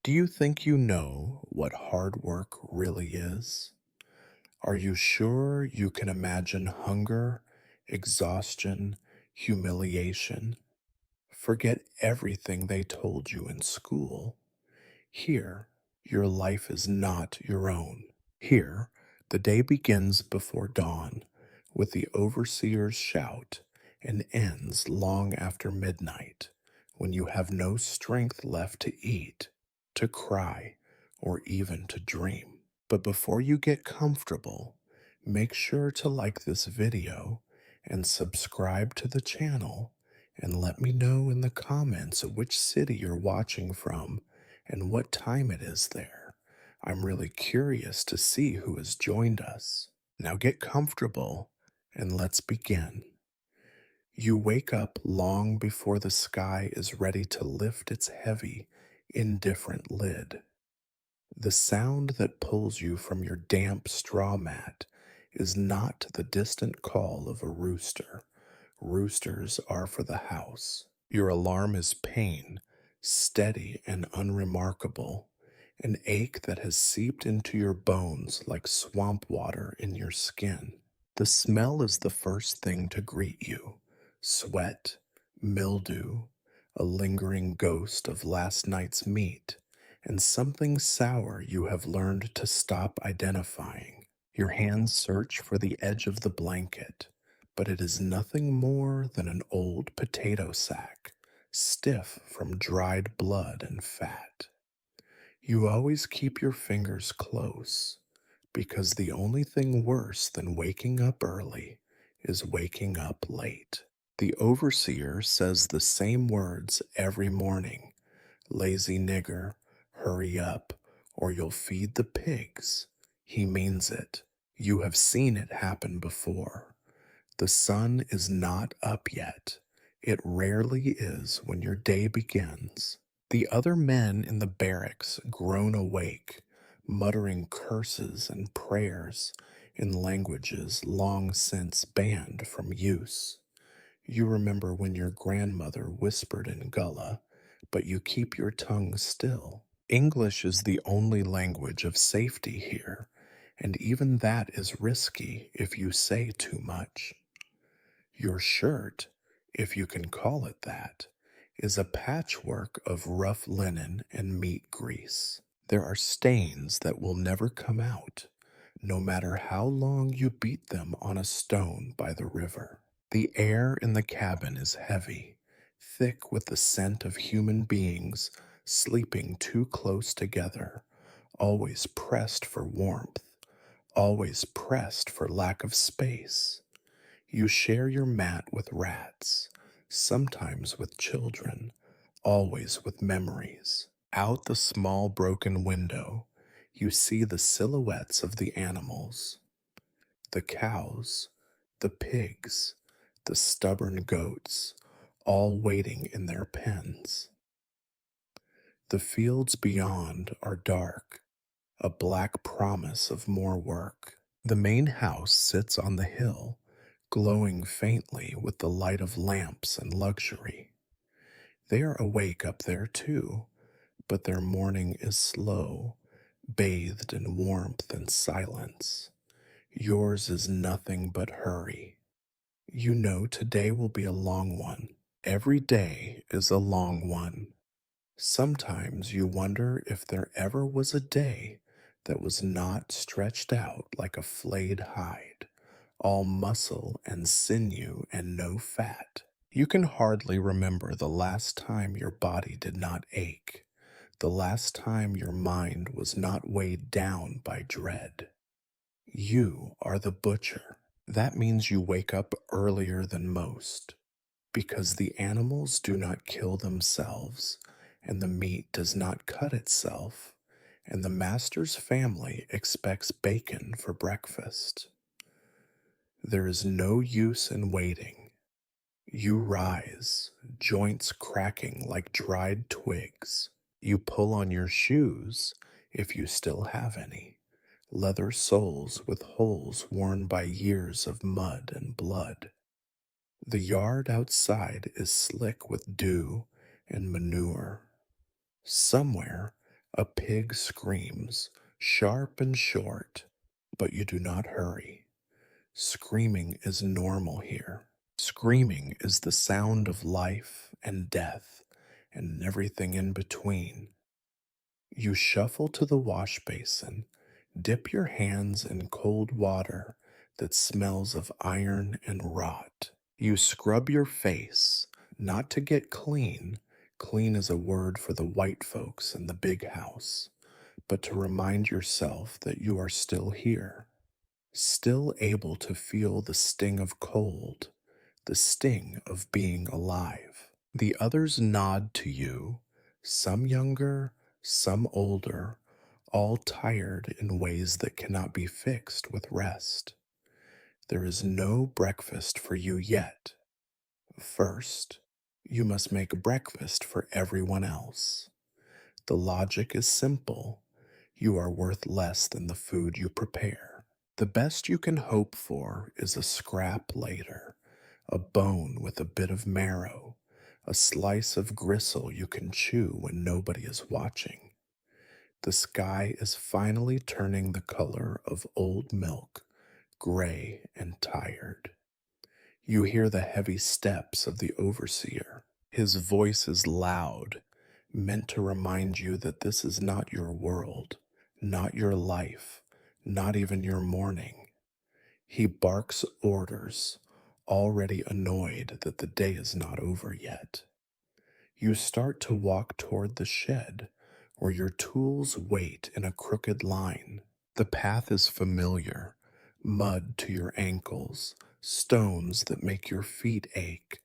Do you think you know what hard work really is? Are you sure you can imagine hunger, exhaustion, humiliation? Forget everything they told you in school. Here, your life is not your own. Here, the day begins before dawn with the overseer's shout and ends long after midnight when you have no strength left to eat, to cry, or even to dream. But before you get comfortable, make sure to like this video and subscribe to the channel and let me know in the comments which city you're watching from and what time it is there. I'm really curious to see who has joined us. Now get comfortable and let's begin. You wake up long before the sky is ready to lift its heavy, indifferent lid. The sound that pulls you from your damp straw mat is not the distant call of a rooster. Roosters are for the house. Your alarm is pain, steady and unremarkable, an ache that has seeped into your bones like swamp water in your skin. The smell is the first thing to greet you: sweat, mildew, a lingering ghost of last night's meat, and something sour you have learned to stop identifying. Your hands search for the edge of the blanket, but it is nothing more than an old potato sack, stiff from dried blood and fat. You always keep your fingers close, because the only thing worse than waking up early is waking up late. The overseer says the same words every morning: lazy nigger, hurry up, or you'll feed the pigs. He means it. You have seen it happen before. The sun is not up yet. It rarely is when your day begins. The other men in the barracks groan awake, muttering curses and prayers in languages long since banned from use. You remember when your grandmother whispered in Gullah, but you keep your tongue still. English is the only language of safety here, and even that is risky if you say too much. Your shirt, if you can call it that, is a patchwork of rough linen and meat grease. There are stains that will never come out, no matter how long you beat them on a stone by the river. The air in the cabin is heavy, thick with the scent of human beings sleeping too close together, always pressed for warmth, always pressed for lack of space. You share your mat with rats, sometimes with children, always with memories. Out the small broken window, you see the silhouettes of the animals: the cows, the pigs, the stubborn goats, all waiting in their pens. The fields beyond are dark, a black promise of more work. The main house sits on the hill, glowing faintly with the light of lamps and luxury. They are awake up there too, but their morning is slow, bathed in warmth and silence. Yours is nothing but hurry. You know today will be a long one. Every day is a long one. Sometimes you wonder if there ever was a day that was not stretched out like a flayed hide, all muscle and sinew and no fat. You can hardly remember the last time your body did not ache, the last time your mind was not weighed down by dread. You are the butcher. That means you wake up earlier than most, because the animals do not kill themselves, and the meat does not cut itself, and the master's family expects bacon for breakfast. There is no use in waiting. You rise, joints cracking like dried twigs. You pull on your shoes, if you still have any, leather soles with holes worn by years of mud and blood. The yard outside is slick with dew and manure. Somewhere, A pig screams, sharp and short, but you do not hurry. Screaming is normal here. Screaming is the sound of life and death and everything in between. You shuffle to the wash basin, dip your hands in cold water that smells of iron and rot. You scrub your face, not to get clean. Clean is a word for the white folks in the big house, but to remind yourself that you are still here, still able to feel the sting of cold, the sting of being alive. The others nod to you, some younger, some older, all tired in ways that cannot be fixed with rest. There is no breakfast for you yet. First, you must make breakfast for everyone else. The logic is simple. You are worth less than the food you prepare. The best you can hope for is a scrap later, a bone with a bit of marrow, a slice of gristle you can chew when nobody is watching. The sky is finally turning the color of old milk, gray and tired. You hear the heavy steps of the overseer. His voice is loud, meant to remind you that this is not your world, not your life, not even your morning. He barks orders, already annoyed that the day is not over yet. You start to walk toward the shed, where your tools wait in a crooked line. The path is familiar, mud to your ankles, stones that make your feet ache,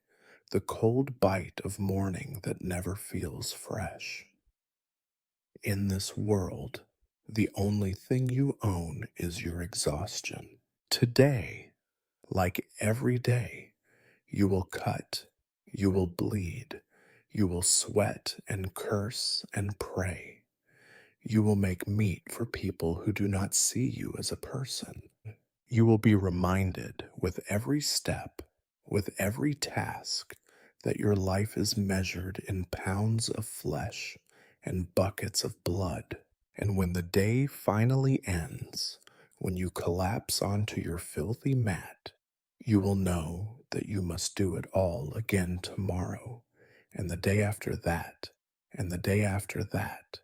the cold bite of morning that never feels fresh. In this world, the only thing you own is your exhaustion. Today, like every day, you will cut, you will bleed, you will sweat and curse and pray. You will make meat for people who do not see you as a person. You will be reminded with every step, with every task, that your life is measured in pounds of flesh and buckets of blood. And when the day finally ends, when you collapse onto your filthy mat, you will know that you must do it all again tomorrow, and the day after that, and the day after that,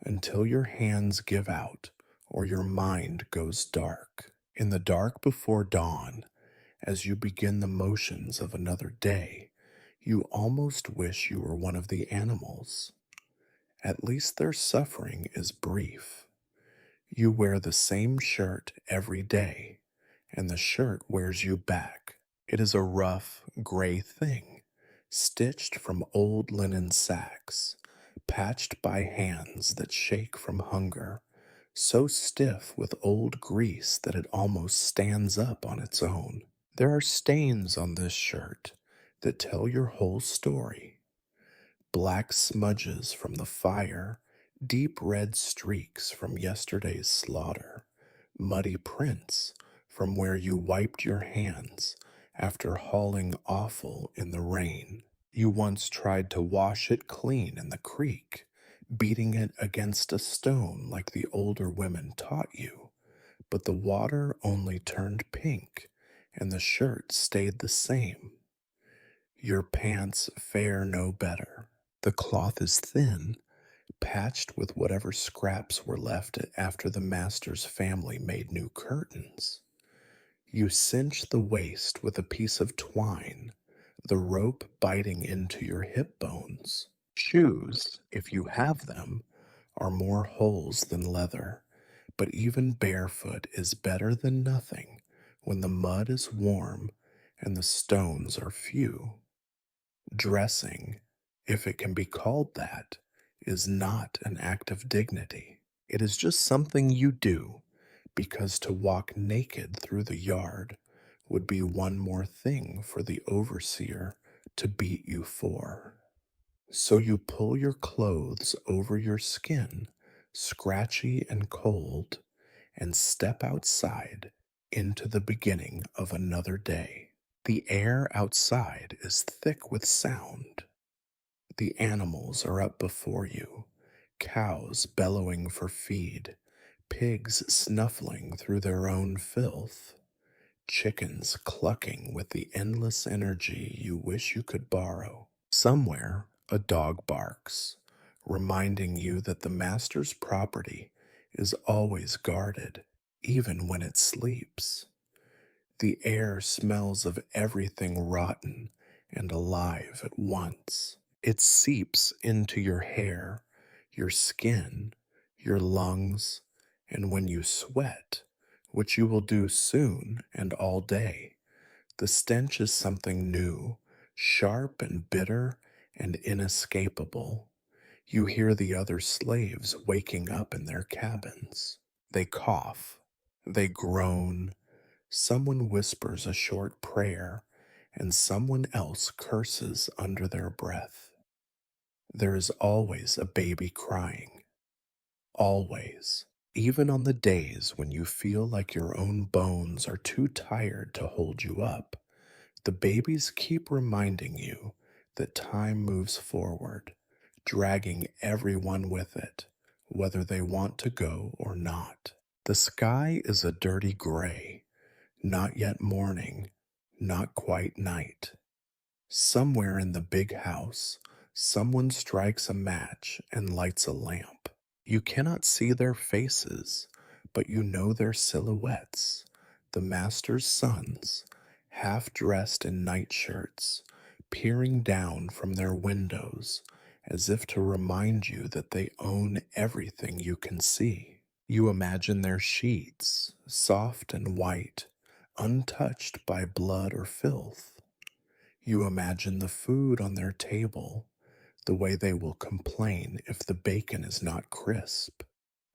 until your hands give out or your mind goes dark. In the dark before dawn, as you begin the motions of another day, you almost wish you were one of the animals. At least their suffering is brief. You wear the same shirt every day, and the shirt wears you back. It is a rough, gray thing, stitched from old linen sacks, patched by hands that shake from hunger, so stiff with old grease that it almost stands up on its own. There are stains on this shirt that tell your whole story. Black smudges from the fire, deep red streaks from yesterday's slaughter, muddy prints from where you wiped your hands after hauling offal in the rain. You once tried to wash it clean in the creek, beating it against a stone like the older women taught you, but the water only turned pink and the shirt stayed the same. Your pants fare no better. The cloth is thin, patched with whatever scraps were left after the master's family made new curtains. You cinch the waist with a piece of twine, the rope biting into your hip bones. Shoes, if you have them, are more holes than leather, but even barefoot is better than nothing when the mud is warm and the stones are few. Dressing, if it can be called that, is not an act of dignity. It is just something you do because to walk naked through the yard would be one more thing for the overseer to beat you for. So you pull your clothes over your skin, scratchy and cold, and step outside into the beginning of another day. The air outside is thick with sound. The animals are up before you, Cows bellowing for feed, pigs snuffling through their own filth, chickens clucking with the endless energy you wish you could borrow. Somewhere, a dog barks, reminding you that the master's property is always guarded, even when it sleeps. The air smells of everything rotten and alive at once. It seeps into your hair, your skin, your lungs, and when you sweat, which you will do soon and all day, the stench is something new, sharp and bitter and inescapable. You hear the other slaves waking up in their cabins. They cough, they groan, someone whispers a short prayer, and someone else curses under their breath. There is always a baby crying. Always. Even on the days when you feel like your own bones are too tired to hold you up, the babies keep reminding you that time moves forward, dragging everyone with it, whether they want to go or not. The sky is a dirty gray, not yet morning, not quite night. Somewhere in the big house, someone strikes a match and lights a lamp. You cannot see their faces, but you know their silhouettes, the master's sons, half dressed in nightshirts, peering down from their windows as if to remind you that they own everything you can see. You imagine their sheets, soft and white, untouched by blood or filth. You imagine the food on their table, the way they will complain if the bacon is not crisp,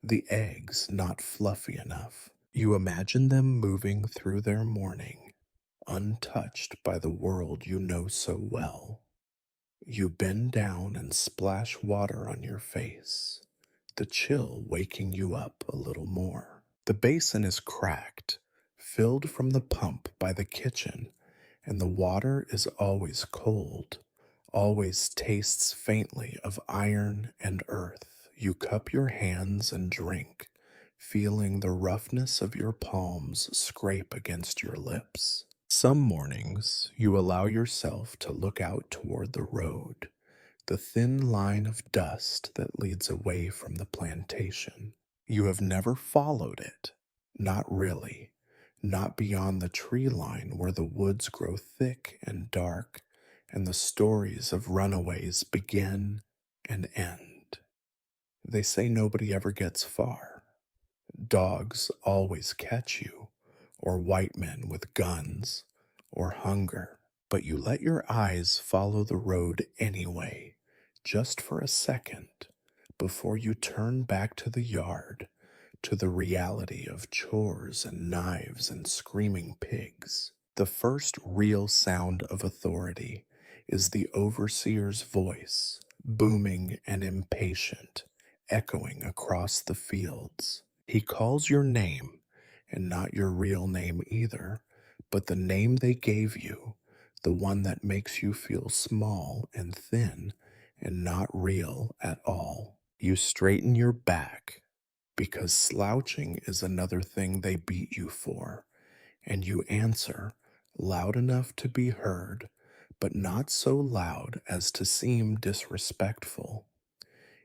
the eggs not fluffy enough. You imagine them moving through their morning, untouched by the world you know so well. You bend down and splash water on your face, the chill waking you up a little more. The basin is cracked, filled from the pump by the kitchen, and the water is always cold, always tastes faintly of iron and earth. You cup your hands and drink, feeling the roughness of your palms scrape against your lips. Some mornings you allow yourself to look out toward the road, the thin line of dust that leads away from the plantation. You have never followed it, not really, not beyond the tree line where the woods grow thick and dark and the stories of runaways begin and end. They say nobody ever gets far. Dogs always catch you, or white men with guns, or hunger. But you let your eyes follow the road anyway, just for a second, before you turn back to the yard, to the reality of chores and knives and screaming pigs. The first real sound of authority is the overseer's voice, booming and impatient, echoing across the fields. He calls your name, and not your real name either, but the name they gave you, the one that makes you feel small and thin and not real at all. You straighten your back, because slouching is another thing they beat you for, and you answer, loud enough to be heard, but not so loud as to seem disrespectful.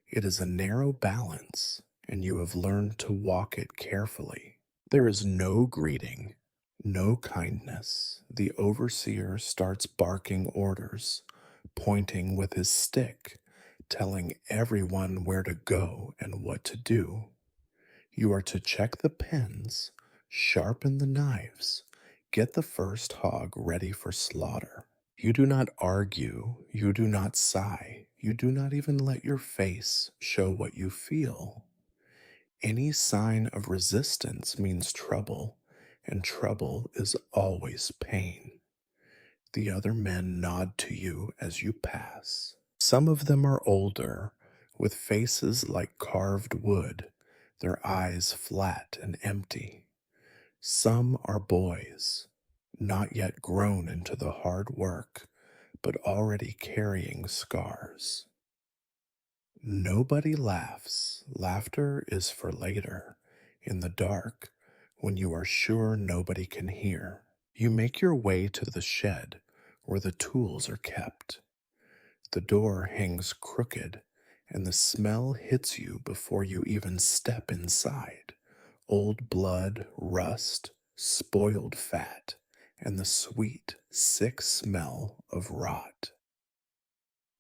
It is a narrow balance, and you have learned to walk it carefully. There is no greeting, no kindness. The overseer starts barking orders, pointing with his stick, telling everyone where to go and what to do. You are to check the pens, sharpen the knives, get the first hog ready for slaughter. You do not argue, you do not sigh, you do not even let your face show what you feel. Any sign of resistance means trouble, and trouble is always pain. The other men nod to you as you pass. Some of them are older, with faces like carved wood, their eyes flat and empty. Some are boys, not yet grown into the hard work, but already carrying scars. Nobody laughs. Laughter is for later, in the dark, when you are sure nobody can hear. You make your way to the shed where the tools are kept. The door hangs crooked, and the smell hits you before you even step inside. Old blood, rust, spoiled fat, and the sweet, sick smell of rot.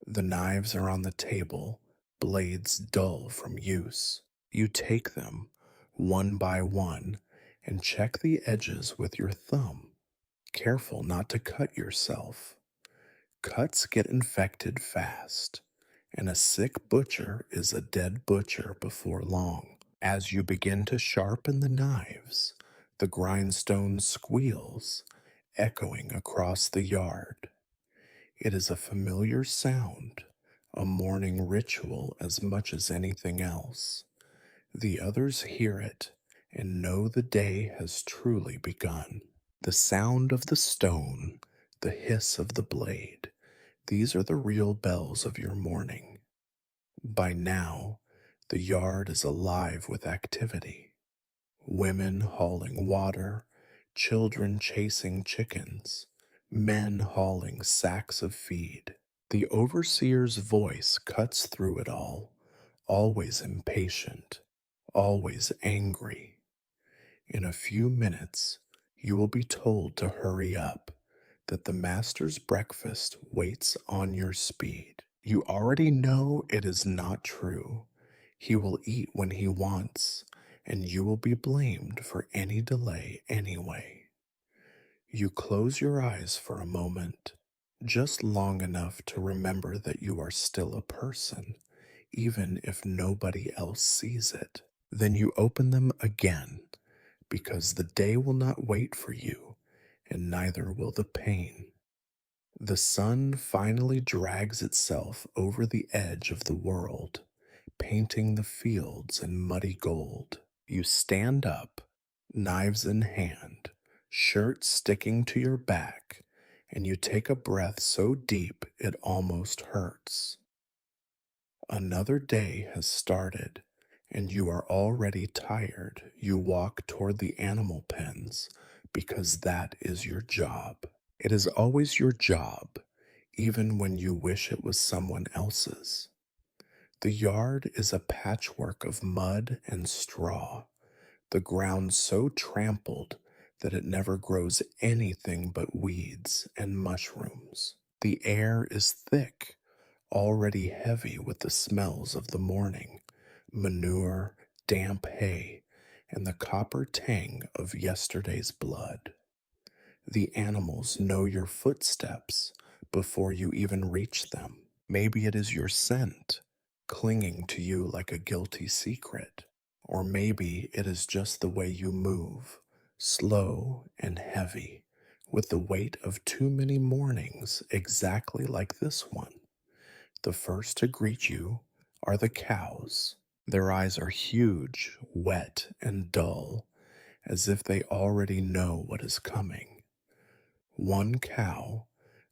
The knives are on the table, blades dull from use. You take them, one by one, and check the edges with your thumb, careful not to cut yourself. Cuts get infected fast, and a sick butcher is a dead butcher before long. As you begin to sharpen the knives, the grindstone squeals, echoing across the yard. It is a familiar sound, a morning ritual as much as anything else. The others hear it and know the day has truly begun. The sound of the stone, the hiss of the blade, these are the real bells of your morning. By now, the yard is alive with activity. Women hauling water, children chasing chickens, men hauling sacks of feed. The overseer's voice cuts through it all, always impatient, always angry. In a few minutes, you will be told to hurry up, that the master's breakfast waits on your speed. You already know it is not true. He will eat when he wants, and you will be blamed for any delay anyway. You close your eyes for a moment, just long enough to remember that you are still a person, even if nobody else sees it. Then you open them again, because the day will not wait for you, and neither will the pain. The sun finally drags itself over the edge of the world, painting the fields in muddy gold. You stand up, knives in hand, shirt sticking to your back, and you take a breath so deep it almost hurts. Another day has started, and you are already tired. You walk toward the animal pens because that is your job. It is always your job, even when you wish it was someone else's. The yard is a patchwork of mud and straw, the ground so trampled that it never grows anything but weeds and mushrooms. The air is thick, already heavy with the smells of the morning, manure, damp hay, and the copper tang of yesterday's blood. The animals know your footsteps before you even reach them. Maybe it is your scent, clinging to you like a guilty secret. Or maybe it is just the way you move, slow and heavy, with the weight of too many mornings exactly like this one. The first to greet you are the cows. Their eyes are huge, wet, and dull, as if they already know what is coming. One cow,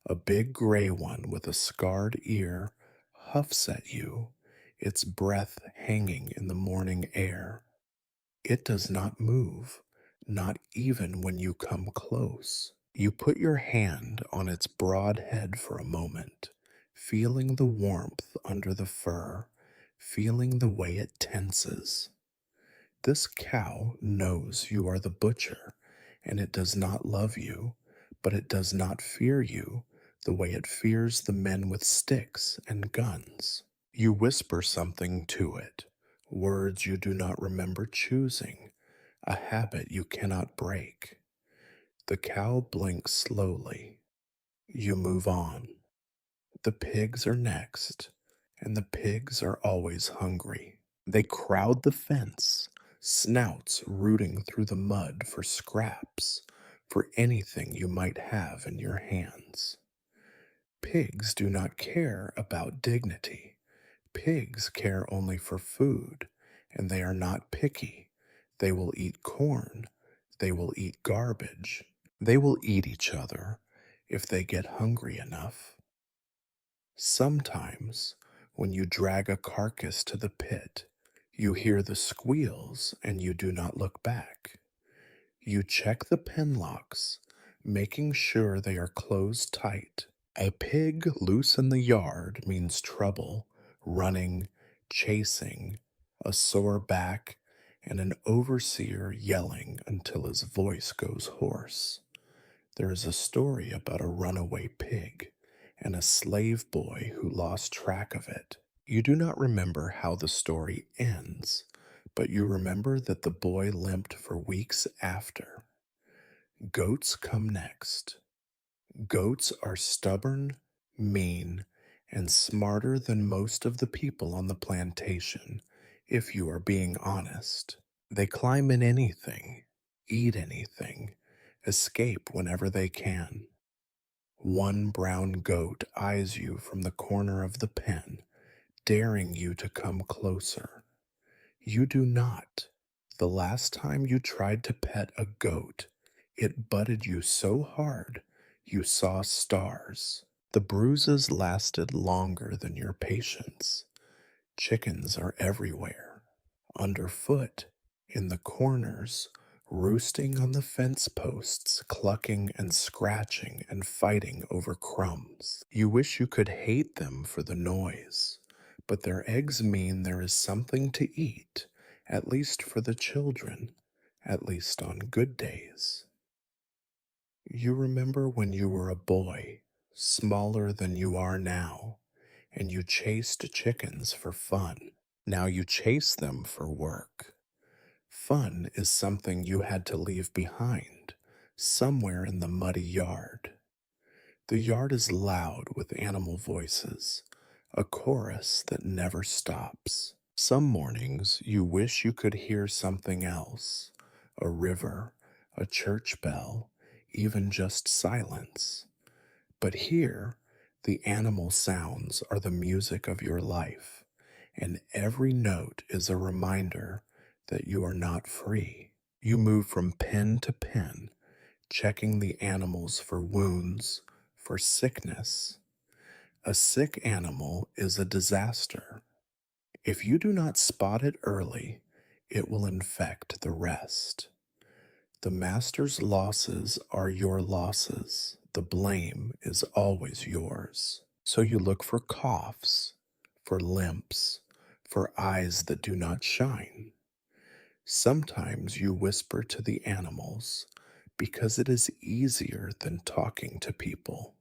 a big gray one with a scarred ear, huffs at you, its breath hanging in the morning air. It does not move, not even when you come close. You put your hand on its broad head for a moment, feeling the warmth under the fur, feeling the way it tenses. This cow knows you are the butcher, and it does not love you, but it does not fear you the way it fears the men with sticks and guns. You whisper something to it, words you do not remember choosing, a habit you cannot break. The cow blinks slowly. You move on. The pigs are next, and the pigs are always hungry. They crowd the fence, snouts rooting through the mud for scraps, for anything you might have in your hands. Pigs do not care about dignity. Pigs care only for food, and they are not picky. They will eat corn. They will eat garbage. They will eat each other if they get hungry enough. Sometimes, When you drag a carcass to the pit, you hear the squeals and you do not look back. You check the pen locks, making sure they are closed tight. A pig loose in the yard means trouble, running, chasing, a sore back, and an overseer yelling until his voice goes hoarse. There is a story about a runaway pig and a slave boy who lost track of it. You do not remember how the story ends, but you remember that the boy limped for weeks after. Goats come next. Goats are stubborn, mean, and smarter than most of the people on the plantation, if you are being honest. They climb in anything, eat anything, escape whenever they can. One brown goat eyes you from the corner of the pen, daring you to come closer. You do not. The last time you tried to pet a goat, it butted you so hard you saw stars. The bruises lasted longer than your patience. Chickens are everywhere, underfoot, in the corners, roosting on the fence posts, clucking and scratching and fighting over crumbs. You wish you could hate them for the noise, but their eggs mean there is something to eat, at least for the children, at least on good days. You remember when you were a boy, smaller than you are now, and you chased chickens for fun. Now you chase them for work. Fun is something you had to leave behind, somewhere in the muddy yard. The yard is loud with animal voices, a chorus that never stops. Some mornings you wish you could hear something else, a river, a church bell, even just silence. But here, the animal sounds are the music of your life, and every note is a reminder that you are not free. You move from pen to pen, checking the animals for wounds, for sickness. A sick animal is a disaster. If you do not spot it early, it will infect the rest. The master's losses are your losses. The blame is always yours. So you look for coughs, for limps, for eyes that do not shine. Sometimes you whisper to the animals because it is easier than talking to people.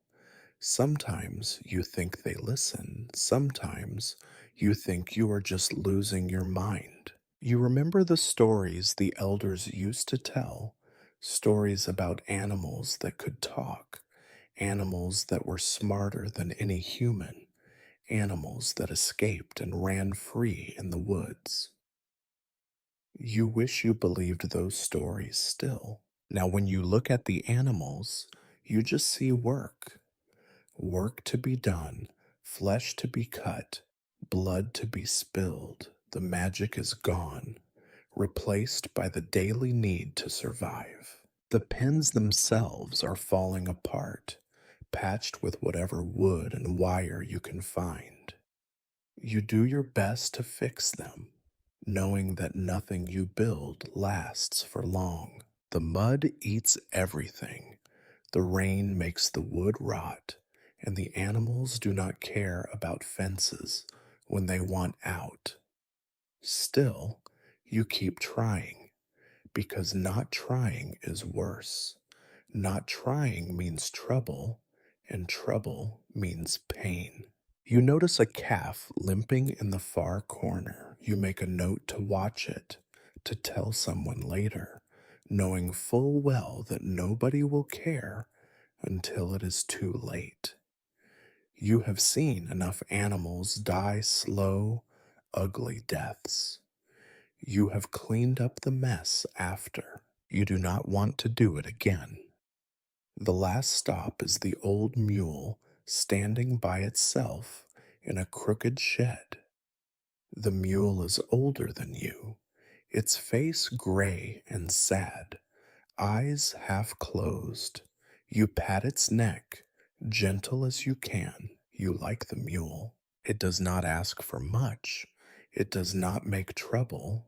Sometimes you think they listen. Sometimes you think you are just losing your mind. You remember the stories the elders used to tell, stories about animals that could talk, animals that were smarter than any human, animals that escaped and ran free in the woods. You wish you believed those stories still. Now, when you look at the animals, you just see work. Work to be done, flesh to be cut, blood to be spilled. The magic is gone, replaced by the daily need to survive. The pens themselves are falling apart, patched with whatever wood and wire you can find. You do your best to fix them, knowing that nothing you build lasts for long. The mud eats everything. The rain makes the wood rot, and the animals do not care about fences when they want out. Still, you keep trying, because not trying is worse. Not trying means trouble, and trouble means pain. You notice a calf limping in the far corner. You make a note to watch it, to tell someone later, knowing full well that nobody will care until it is too late. You have seen enough animals die slow, ugly deaths. You have cleaned up the mess after. You do not want to do it again. The last stop is the old mule standing by itself in a crooked shed. The mule is older than you, its face gray and sad, eyes half closed. You pat its neck, gentle as you can. You like the mule. It does not ask for much. It does not make trouble.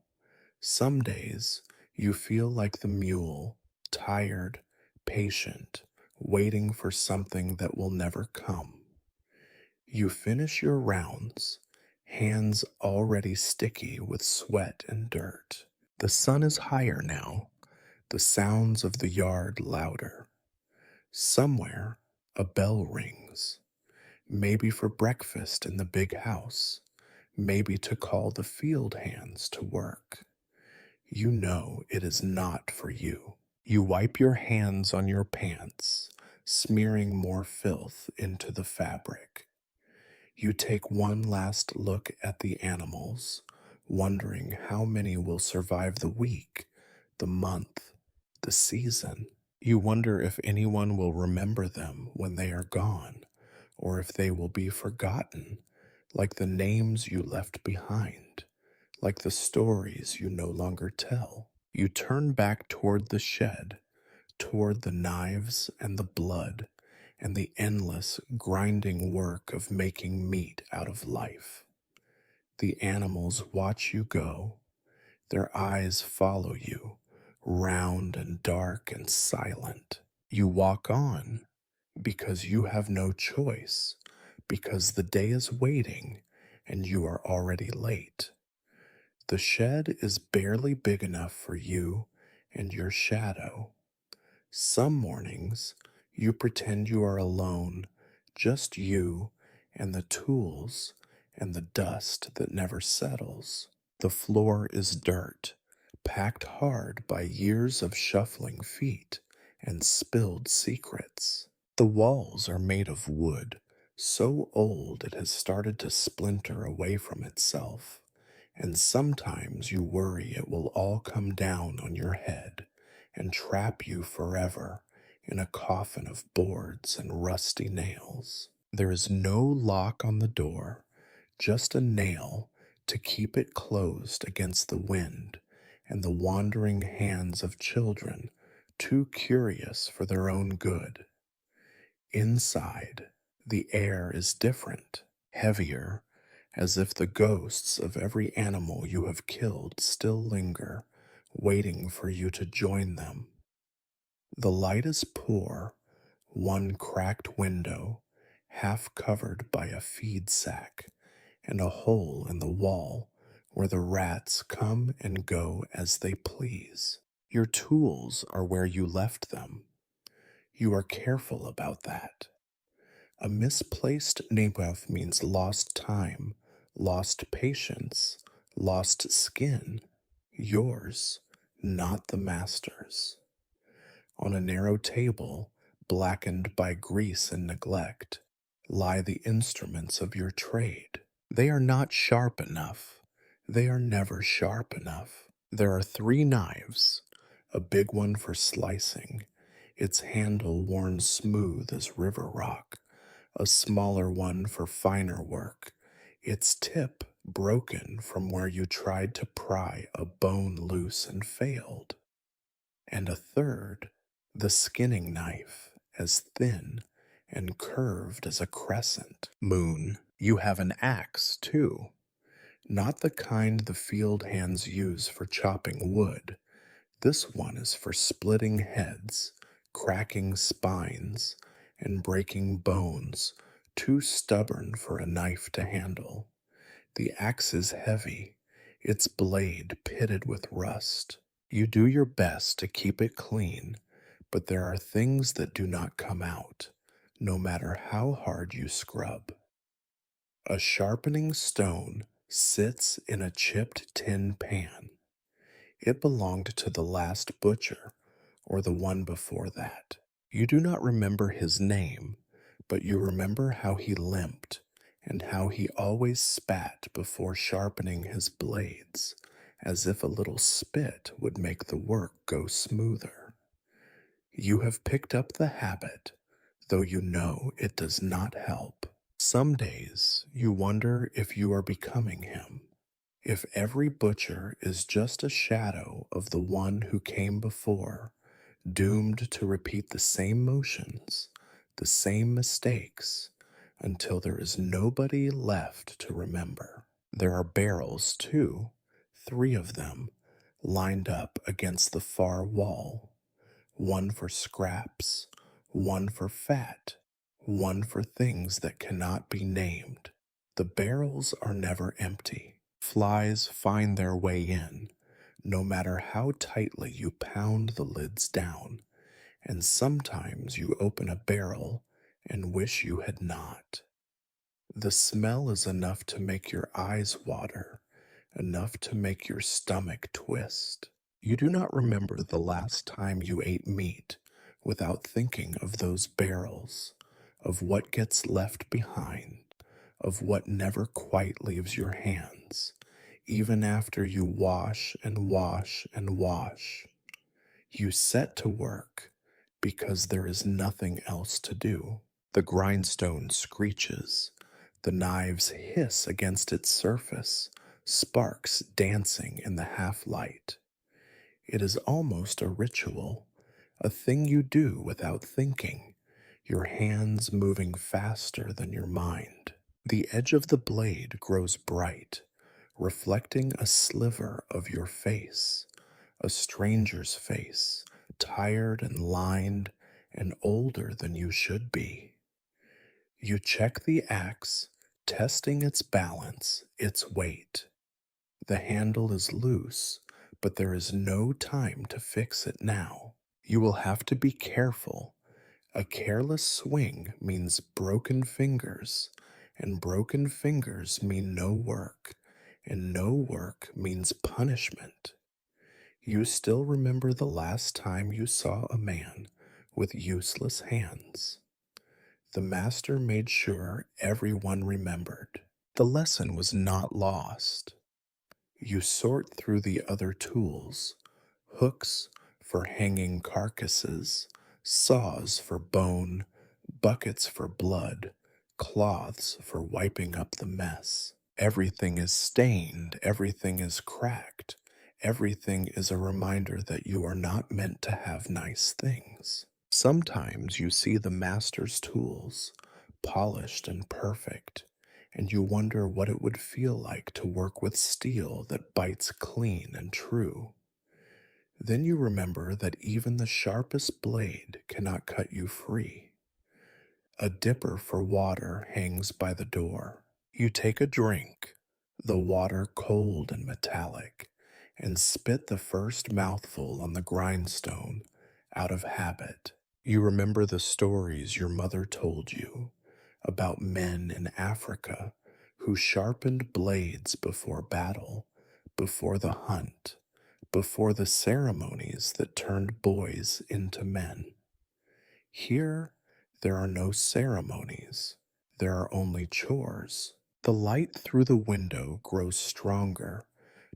Some days you feel like the mule, tired, patient, waiting for something that will never come. You finish your rounds, hands already sticky with sweat and dirt. The sun is higher now, the sounds of the yard louder. Somewhere a bell rings, maybe for breakfast in the big house, maybe to call the field hands to work. You know it is not for you. You wipe your hands on your pants, smearing more filth into the fabric. You take one last look at the animals, wondering how many will survive the week, the month, the season. You wonder if anyone will remember them when they are gone, or if they will be forgotten, like the names you left behind, like the stories you no longer tell. You turn back toward the shed, toward the knives and the blood, and the endless grinding work of making meat out of life. The animals watch you go, their eyes follow you, round and dark and silent. You walk on because you have no choice, because the day is waiting and you are already late. The shed is barely big enough for you and your shadow. Some mornings you pretend you are alone, just you and the tools and the dust that never settles. The floor is dirt, packed hard by years of shuffling feet and spilled secrets. The walls are made of wood, so old it has started to splinter away from itself, and sometimes you worry it will all come down on your head and trap you forever in a coffin of boards and rusty nails. There is no lock on the door, just a nail to keep it closed against the wind and the wandering hands of children too curious for their own good. Inside, the air is different, heavier, as if the ghosts of every animal you have killed still linger, waiting for you to join them. The light is poor, one cracked window, half covered by a feed sack, and a hole in the wall where the rats come and go as they please. Your tools are where you left them. You are careful about that. A misplaced naboth means lost time, lost patience, lost skin. Yours, not the master's. On a narrow table, blackened by grease and neglect, lie the instruments of your trade. They are not sharp enough. They are never sharp enough. There are 3 knives, a big one for slicing, its handle worn smooth as river rock, a smaller one for finer work, its tip broken from where you tried to pry a bone loose and failed, and a third, the skinning knife, as thin and curved as a crescent moon. You have an axe, too, not the kind the field hands use for chopping wood. This one is for splitting heads, cracking spines, and breaking bones too stubborn for a knife to handle. The axe is heavy, its blade pitted with rust. You do your best to keep it clean, but there are things that do not come out, no matter how hard you scrub. A sharpening stone sits in a chipped tin pan. It belonged to the last butcher, or the one before that. You do not remember his name, but you remember how he limped, and how he always spat before sharpening his blades, as if a little spit would make the work go smoother. You have picked up the habit, though you know it does not help. Some days you wonder if you are becoming him, if every butcher is just a shadow of the one who came before, doomed to repeat the same motions, the same mistakes, until there is nobody left to remember. There are barrels, too, 3 of them, lined up against the far wall. One for scraps, one for fat, one for things that cannot be named. The barrels are never empty. Flies find their way in, no matter how tightly you pound the lids down, and sometimes you open a barrel and wish you had not. The smell is enough to make your eyes water, enough to make your stomach twist. You do not remember the last time you ate meat without thinking of those barrels, of what gets left behind, of what never quite leaves your hands, even after you wash and wash and wash. You set to work because there is nothing else to do. The grindstone screeches, the knives hiss against its surface, sparks dancing in the half light. It is almost a ritual, a thing you do without thinking, your hands moving faster than your mind. The edge of the blade grows bright, reflecting a sliver of your face, a stranger's face, tired and lined and older than you should be. You check the axe, testing its balance, its weight. The handle is loose, but there is no time to fix it now. You will have to be careful. A careless swing means broken fingers, and broken fingers mean no work, and no work means punishment. You still remember the last time you saw a man with useless hands. The master made sure everyone remembered. The lesson was not lost. You sort through the other tools: hooks for hanging carcasses, saws for bone, buckets for blood, cloths for wiping up the mess. Everything is stained, everything is cracked, everything is a reminder that you are not meant to have nice things. Sometimes you see the master's tools, polished and perfect, and you wonder what it would feel like to work with steel that bites clean and true. Then you remember that even the sharpest blade cannot cut you free. A dipper for water hangs by the door. You take a drink, the water cold and metallic, and spit the first mouthful on the grindstone out of habit. You remember the stories your mother told you about men in Africa who sharpened blades before battle, before the hunt, before the ceremonies that turned boys into men. Here, there are no ceremonies, there are only chores. The light through the window grows stronger,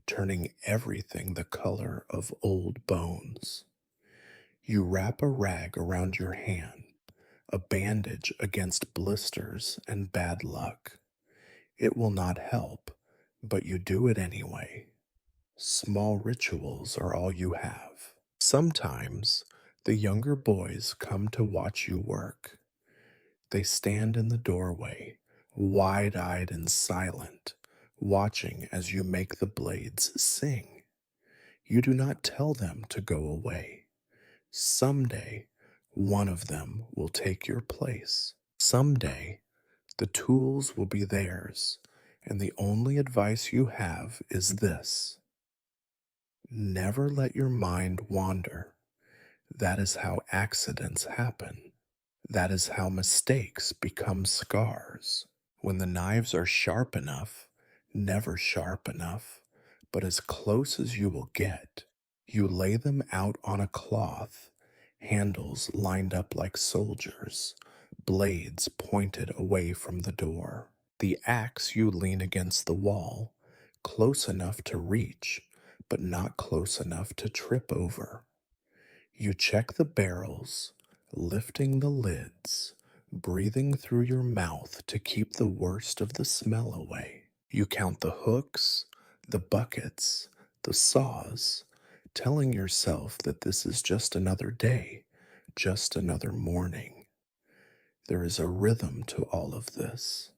turning everything the color of old bones. You wrap a rag around your hand, a bandage against blisters and bad luck. It will not help, but you do it anyway. Small rituals are all you have. Sometimes the younger boys come to watch you work. They stand in the doorway, wide eyed and silent, watching as you make the blades sing. You do not tell them to go away. Someday, one of them will take your place. Someday, the tools will be theirs, and the only advice you have is this: never let your mind wander. That is how accidents happen. That is how mistakes become scars. When the knives are sharp enough, never sharp enough, but as close as you will get, you lay them out on a cloth, handles lined up like soldiers, blades pointed away from the door. The axe you lean against the wall, close enough to reach, but not close enough to trip over. You check the barrels, lifting the lids, breathing through your mouth to keep the worst of the smell away. You count the hooks, the buckets, the saws, telling yourself that this is just another day, just another morning. There is a rhythm to all of this,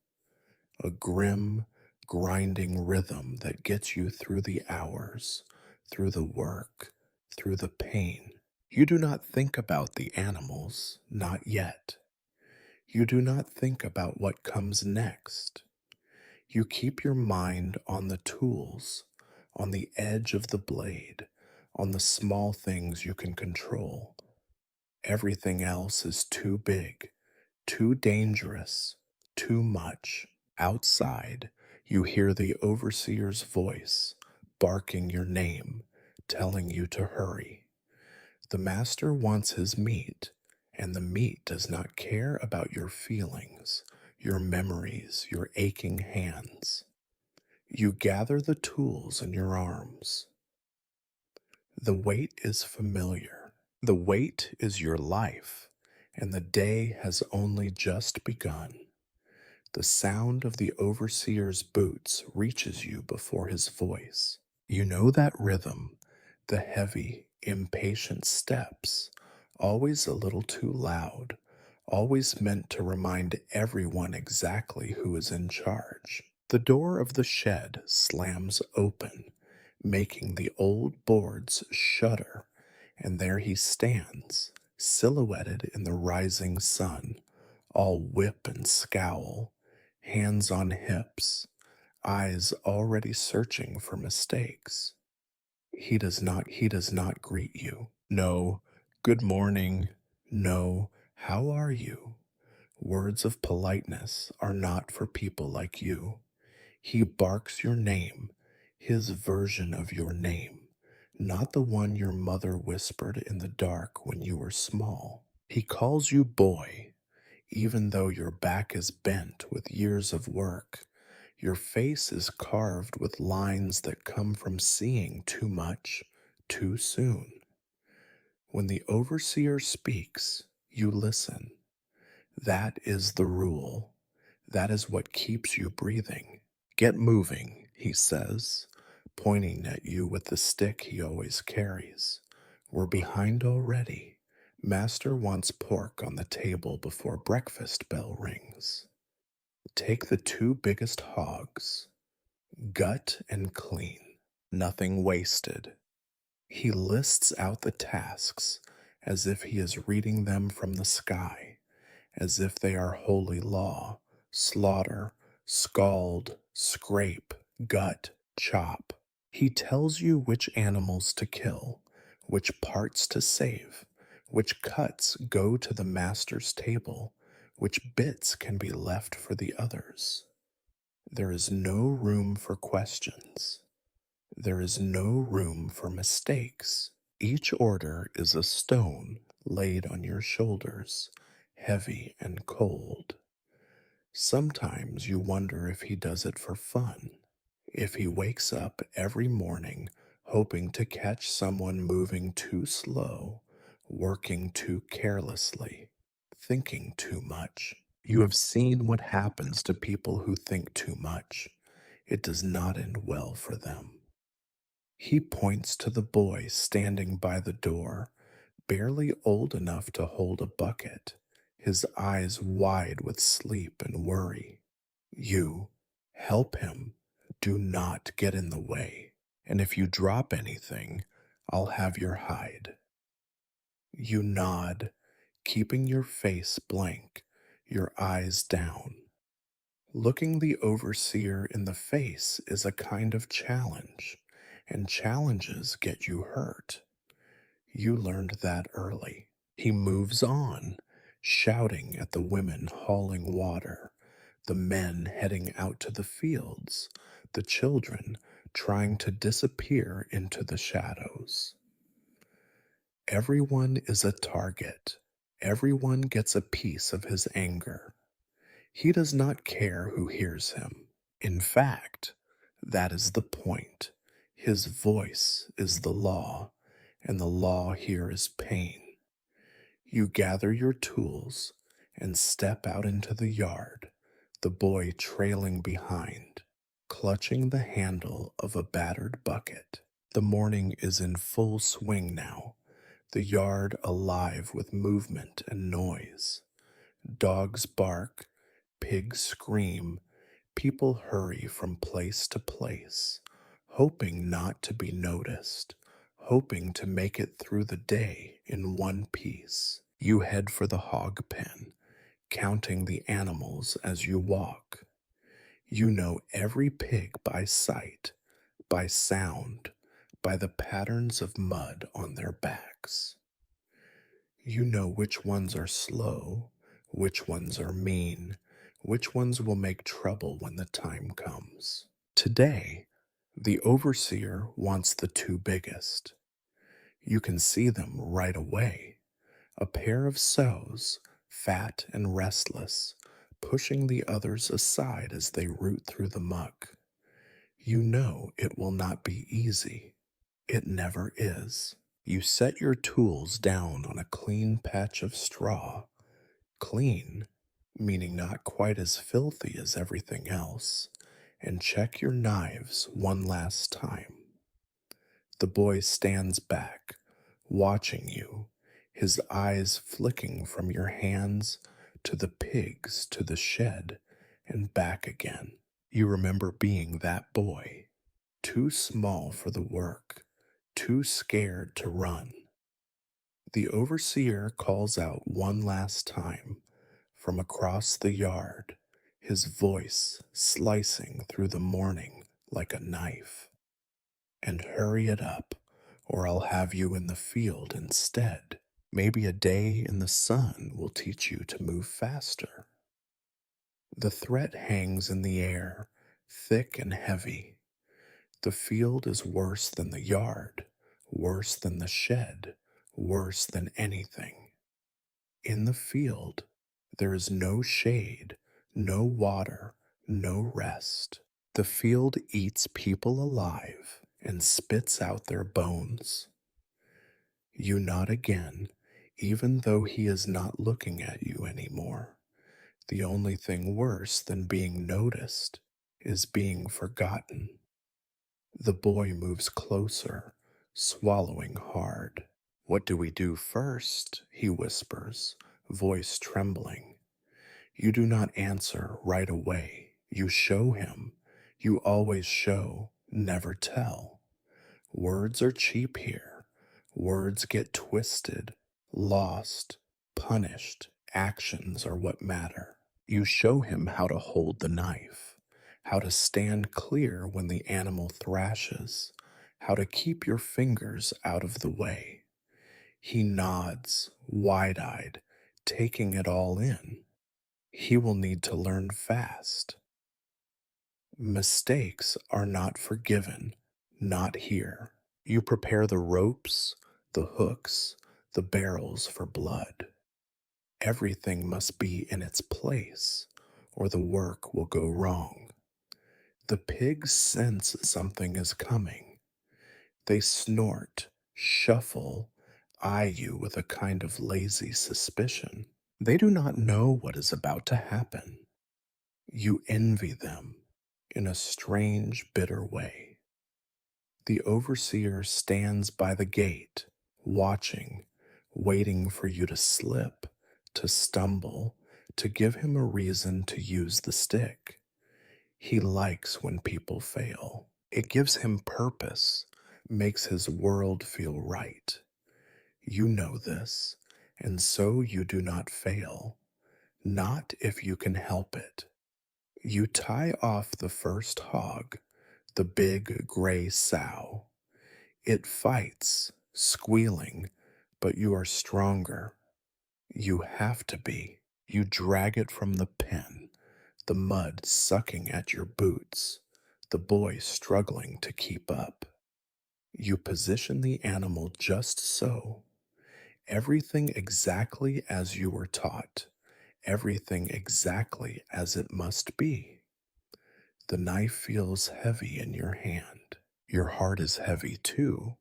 a grim, grinding rhythm that gets you through the hours, through the work, through the pain. You do not think about the animals, not yet. You do not think about what comes next. You keep your mind on the tools, on the edge of the blade, on the small things you can control. Everything else is too big, too dangerous, too much. Outside, you hear the overseer's voice, barking your name, telling you to hurry. The master wants his meat, and the meat does not care about your feelings, your memories, your aching hands. You gather the tools in your arms. The weight is familiar. The weight is your life, and the day has only just begun. The sound of the overseer's boots reaches you before his voice. You know that rhythm, the heavy, impatient steps, always a little too loud, always meant to remind everyone exactly who is in charge. The door of the shed slams open, making the old boards shudder, and there he stands, silhouetted in the rising sun, all whip and scowl, hands on hips, eyes already searching for mistakes. He does not greet you. No, good morning. No, how are you? Words of politeness are not for people like you. He barks your name, his version of your name, not the one your mother whispered in the dark when you were small. He calls you boy, even though your back is bent with years of work. Your face is carved with lines that come from seeing too much, too soon. When the overseer speaks, you listen. That is the rule. That is what keeps you breathing. Get moving, he says, pointing at you with the stick he always carries. We're behind already. Master wants pork on the table before breakfast bell rings. Take the two biggest hogs, gut and clean, nothing wasted. He lists out the tasks as if he is reading them from the sky, as if they are holy law: slaughter, scald, scrape, gut, chop. He tells you which animals to kill, which parts to save, which cuts go to the master's table, which bits can be left for the others. There is no room for questions. There is no room for mistakes. Each order is a stone laid on your shoulders, heavy and cold. Sometimes you wonder if he does it for fun, if he wakes up every morning hoping to catch someone moving too slow, working too carelessly, thinking too much. You have seen what happens to people who think too much. It does not end well for them. He points to the boy standing by the door, barely old enough to hold a bucket, his eyes wide with sleep and worry. You help him. Do not get in the way. And if you drop anything, I'll have your hide. You nod, keeping your face blank, your eyes down. Looking the overseer in the face is a kind of challenge, and challenges get you hurt. You learned that early. He moves on, shouting at the women hauling water, the men heading out to the fields, the children trying to disappear into the shadows. Everyone is a target. Everyone gets a piece of his anger. He does not care who hears him. In fact, that is the point. His voice is the law, and the law here is pain. You gather your tools and step out into the yard, the boy trailing behind, clutching the handle of a battered bucket. The morning is in full swing now, the yard alive with movement and noise. Dogs bark, pigs scream, people hurry from place to place, hoping not to be noticed, hoping to make it through the day in one piece. You head for the hog pen, counting the animals as you walk. You know every pig by sight, by sound, by the patterns of mud on their backs. You know which ones are slow, which ones are mean, which ones will make trouble when the time comes. Today, the overseer wants the two biggest. You can see them right away. A pair of sows, fat and restless, pushing the others aside as they root through the muck. You know it will not be easy. It never is. You set your tools down on a clean patch of straw. Clean, meaning not quite as filthy as everything else, and check your knives one last time. The boy stands back, watching you, his eyes flicking from your hands to the pigs to the shed and back again. You remember being that boy, too small for the work, too scared to run. The overseer calls out one last time from across the yard, his voice slicing through the morning like a knife. And hurry it up, or I'll have you in the field instead. Maybe a day in the sun will teach you to move faster. The threat hangs in the air, thick and heavy. The field is worse than the yard, worse than the shed, worse than anything. In the field, there is no shade, no water, no rest. The field eats people alive and spits out their bones. You nod again, even though he is not looking at you anymore. The only thing worse than being noticed is being forgotten. The boy moves closer, swallowing hard. What do we do first? He whispers, voice trembling. You do not answer right away. You show him. You always show, never tell. Words are cheap here. Words get twisted, lost, punished. Actions are what matter. You show him how to hold the knife, how to stand clear when the animal thrashes, how to keep your fingers out of the way. He nods, wide eyed, taking it all in. He will need to learn fast. Mistakes are not forgiven, not here. You prepare the ropes, the hooks, the barrels for blood. Everything must be in its place, or the work will go wrong. The pigs sense something is coming. They snort, shuffle, eye you with a kind of lazy suspicion. They do not know what is about to happen. You envy them in a strange, bitter way. The overseer stands by the gate, watching, waiting for you to slip, to stumble, to give him a reason to use the stick. He likes when people fail. It gives him purpose, makes his world feel right. You know this, and so you do not fail, not if you can help it. You tie off the first hog, the big gray sow. It fights, squealing, but you are stronger. You have to be. You drag it from the pen, the mud sucking at your boots, the boy struggling to keep up. You position the animal just so, everything exactly as you were taught, everything exactly as it must be. The knife feels heavy in your hand. Your heart is heavy too,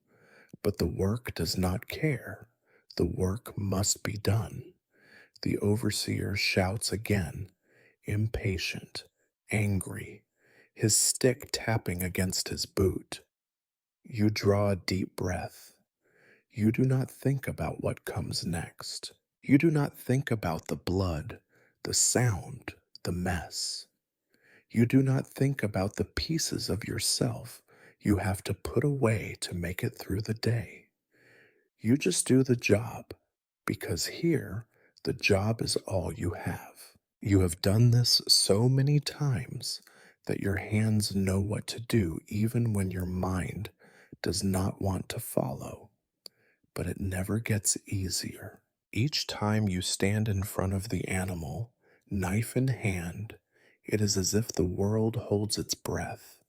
but the work does not care. The work must be done. The overseer shouts again, impatient, angry, his stick tapping against his boot. You draw a deep breath. You do not think about what comes next. You do not think about the blood, the sound, the mess. You do not think about the pieces of yourself you have to put away to make it through the day. You just do the job, because here, the job is all you have. You have done this so many times that your hands know what to do even when your mind does not want to follow, but it never gets easier. Each time you stand in front of the animal, knife in hand, it is as if the world holds its breath,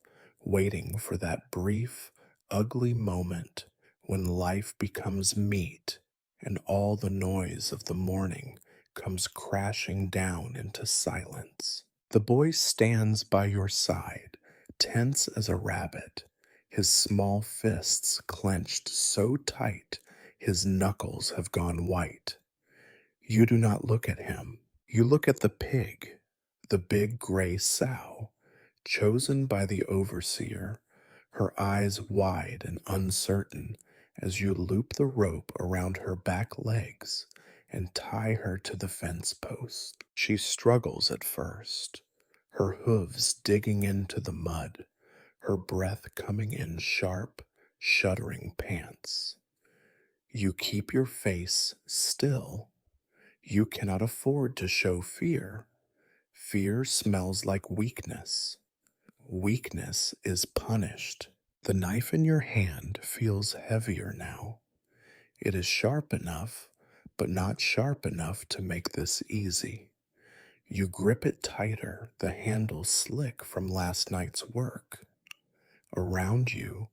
waiting for that brief, ugly moment when life becomes meat and all the noise of the morning comes crashing down into silence. The boy stands by your side, tense as a rabbit, his small fists clenched so tight his knuckles have gone white. You do not look at him. You look at the pig, the big gray sow, chosen by the overseer, her eyes wide and uncertain as you loop the rope around her back legs and tie her to the fence post. She struggles at first, her hooves digging into the mud, her breath coming in sharp, shuddering pants. You keep your face still. You cannot afford to show fear. Fear smells like weakness. Weakness is punished. The knife in your hand feels heavier now. It is sharp enough, but not sharp enough to make this easy. You grip it tighter, the handle slick from last night's work. Around you,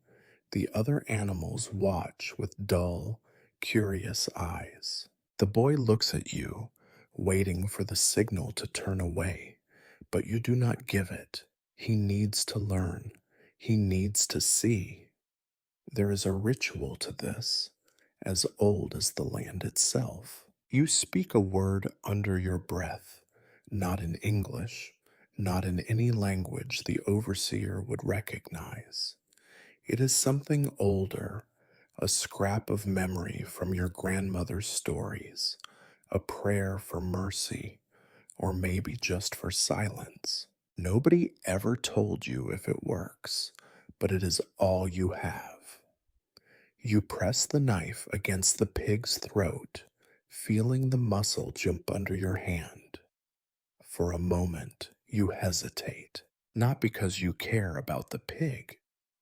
the other animals watch with dull, curious eyes. The boy looks at you, waiting for the signal to turn away, but you do not give it. He needs to learn. He needs to see. There is a ritual to this, as old as the land itself. You speak a word under your breath, not in English, not in any language the overseer would recognize. It is something older, a scrap of memory from your grandmother's stories, a prayer for mercy, or maybe just for silence. Nobody ever told you if it works, but it is all you have. You press the knife against the pig's throat, feeling the muscle jump under your hand. For a moment, you hesitate, not because you care about the pig,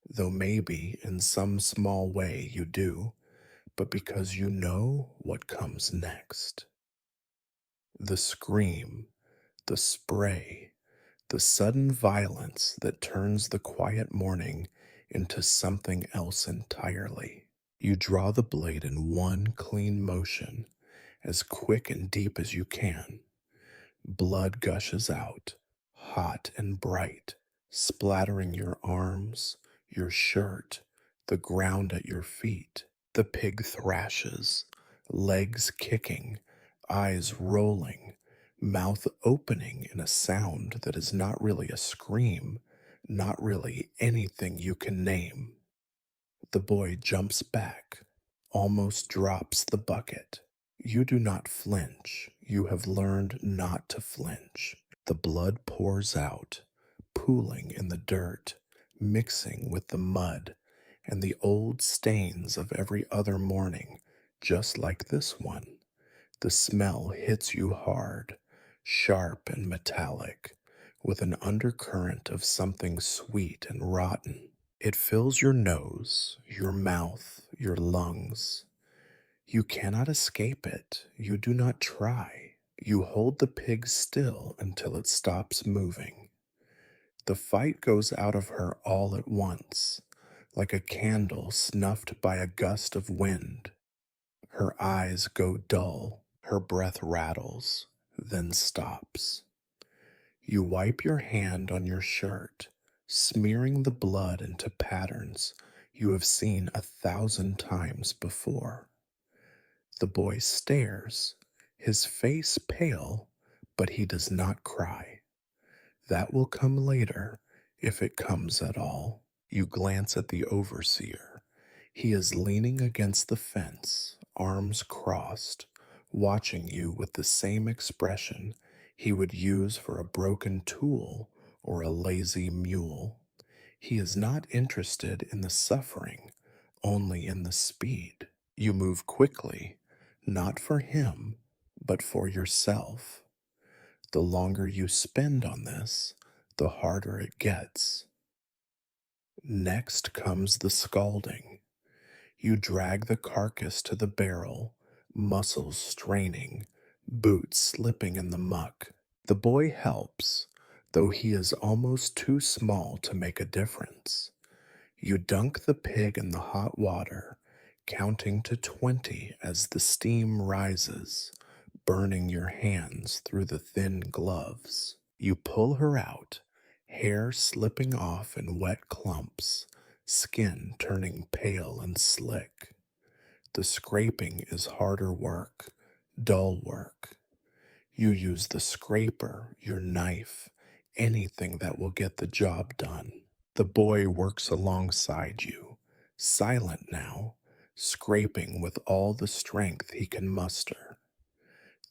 though maybe in some small way you do, but because you know what comes next. The scream, the spray, the sudden violence that turns the quiet morning into something else entirely. You draw the blade in one clean motion, as quick and deep as you can. Blood gushes out, hot and bright, splattering your arms, your shirt, the ground at your feet. The pig thrashes, legs kicking, eyes rolling, mouth opening in a sound that is not really a scream, not really anything you can name. The boy jumps back, almost drops the bucket. You do not flinch. You have learned not to flinch. The blood pours out, pooling in the dirt, mixing with the mud and the old stains of every other morning, just like this one. The smell hits you hard, sharp and metallic, with an undercurrent of something sweet and rotten. It fills your nose, your mouth, your lungs. You cannot escape it. You do not try. You hold the pig still until it stops moving. The fight goes out of her all at once, like a candle snuffed by a gust of wind. Her eyes go dull, her breath rattles, then stops. You wipe your hand on your shirt, smearing the blood into patterns you have seen 1,000 times before. The boy stares, his face pale, but he does not cry. That will come later, if it comes at all. You glance at the overseer. He is leaning against the fence, arms crossed, watching you with the same expression he would use for a broken tool or a lazy mule. He is not interested in the suffering, only in the speed. You move quickly, not for him, but for yourself. The longer you spend on this, the harder it gets. Next comes the scalding. You drag the carcass to the barrel, muscles straining, boots slipping in the muck. The boy helps, though he is almost too small to make a difference. You dunk the pig in the hot water, counting to 20 as the steam rises, burning your hands through the thin gloves. You pull her out, hair slipping off in wet clumps, skin turning pale and slick. The scraping is harder work, dull work. You use the scraper, your knife, anything that will get the job done. The boy works alongside you, silent now, scraping with all the strength he can muster.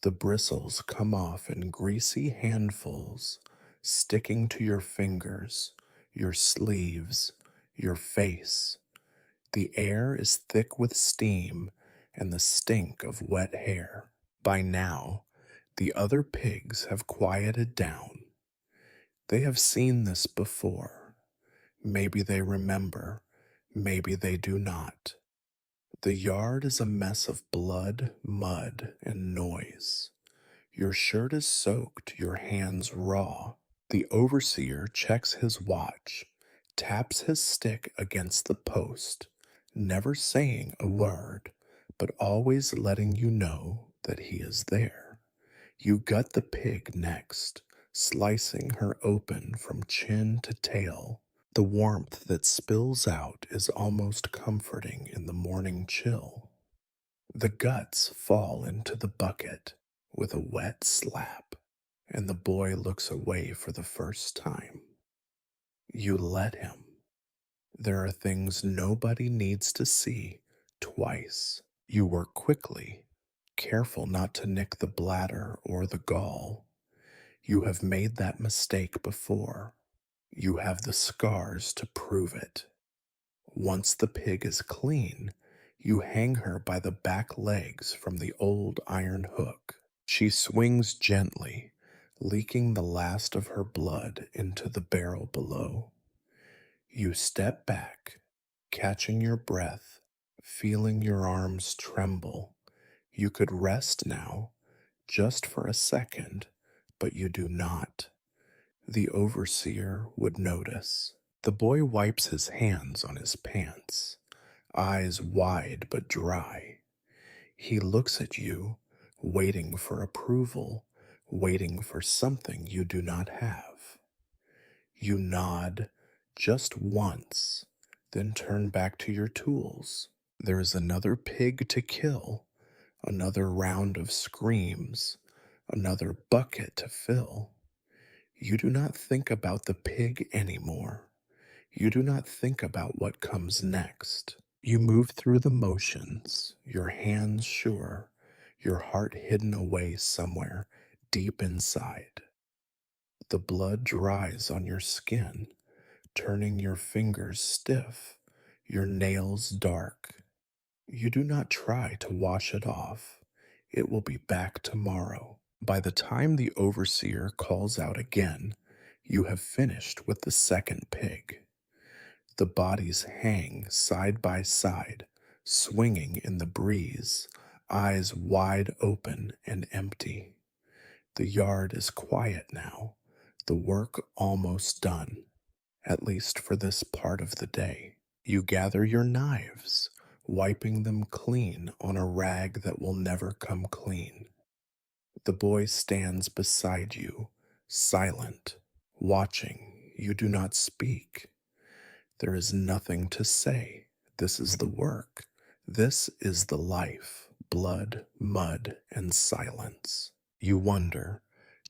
The bristles come off in greasy handfuls, sticking to your fingers, your sleeves, your face. The air is thick with steam and the stink of wet hair. By now, the other pigs have quieted down. They have seen this before. Maybe they remember, maybe they do not. The yard is a mess of blood, mud, and noise. Your shirt is soaked, your hands raw. The overseer checks his watch, taps his stick against the post, never saying a word, but always letting you know that he is there. You gut the pig next, slicing her open from chin to tail. The warmth that spills out is almost comforting in the morning chill. The guts fall into the bucket with a wet slap, and the boy looks away for the first time. You let him. There are things nobody needs to see twice. You work quickly, careful not to nick the bladder or the gall. You have made that mistake before. You have the scars to prove it. Once the pig is clean, you hang her by the back legs from the old iron hook. She swings gently, leaking the last of her blood into the barrel below. You step back, catching your breath, feeling your arms tremble. You could rest now, just for a second, but you do not. The overseer would notice. The boy wipes his hands on his pants, eyes wide but dry. He looks at you, waiting for approval, waiting for something you do not have. You nod just once, then turn back to your tools. There is another pig to kill, another round of screams, another bucket to fill. You do not think about the pig anymore. You do not think about what comes next. You move through the motions, your hands sure, your heart hidden away somewhere deep inside. The blood dries on your skin, turning your fingers stiff, your nails dark. You do not try to wash it off. It will be back tomorrow. By the time the overseer calls out again, you have finished with the second pig. The bodies hang side by side, swinging in the breeze, eyes wide open and empty. The yard is quiet now, the work almost done, at least for this part of the day. You gather your knives, wiping them clean on a rag that will never come clean. The boy stands beside you, silent, watching. You do not speak. There is nothing to say. This is the work. This is the life, blood, mud, and silence. You wonder,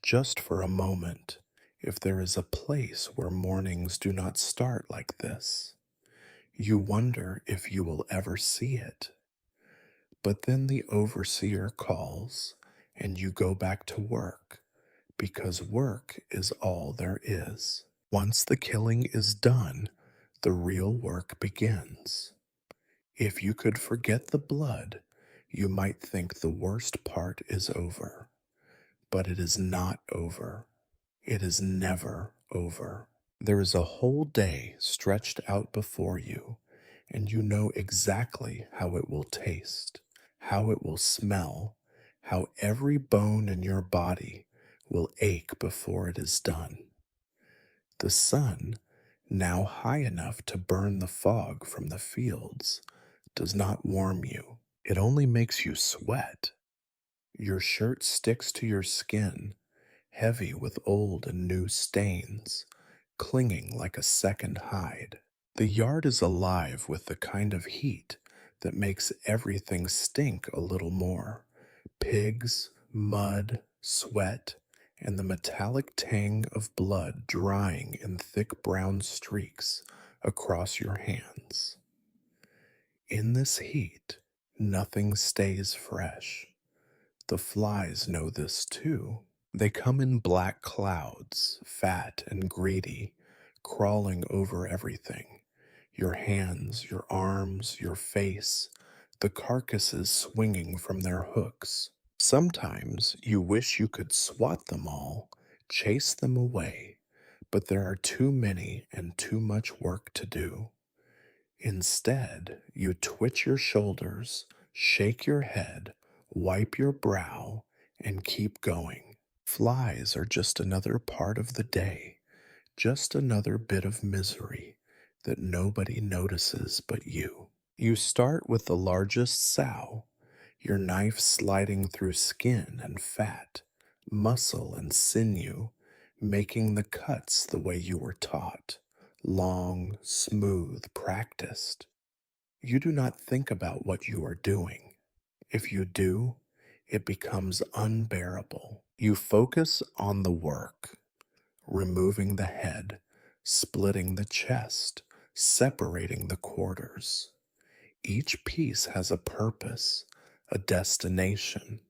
just for a moment, if there is a place where mornings do not start like this. You wonder if you will ever see it. But then the overseer calls, and you go back to work, because work is all there is. Once the killing is done, the real work begins. If you could forget the blood, you might think the worst part is over. But it is not over. It is never over. There is a whole day stretched out before you, and you know exactly how it will taste, how it will smell, how every bone in your body will ache before it is done. The sun, now high enough to burn the fog from the fields, does not warm you. It only makes you sweat. Your shirt sticks to your skin, heavy with old and new stains, clinging like a second hide. The yard is alive with the kind of heat that makes everything stink a little more. Pigs, mud, sweat, and the metallic tang of blood drying in thick brown streaks across your hands. In this heat, nothing stays fresh. The flies know this too. They come in black clouds, fat and greedy, crawling over everything. Your hands, your arms, your face, the carcasses swinging from their hooks. Sometimes you wish you could swat them all, chase them away, but there are too many and too much work to do. Instead, you twitch your shoulders, shake your head, wipe your brow, and keep going. Flies are just another part of the day, just another bit of misery that nobody notices but you. You start with the largest sow, your knife sliding through skin and fat, muscle and sinew, making the cuts the way you were taught, long, smooth, practiced. You do not think about what you are doing. If you do, it becomes unbearable. You focus on the work, removing the head, splitting the chest, separating the quarters. Each piece has a purpose, a destination.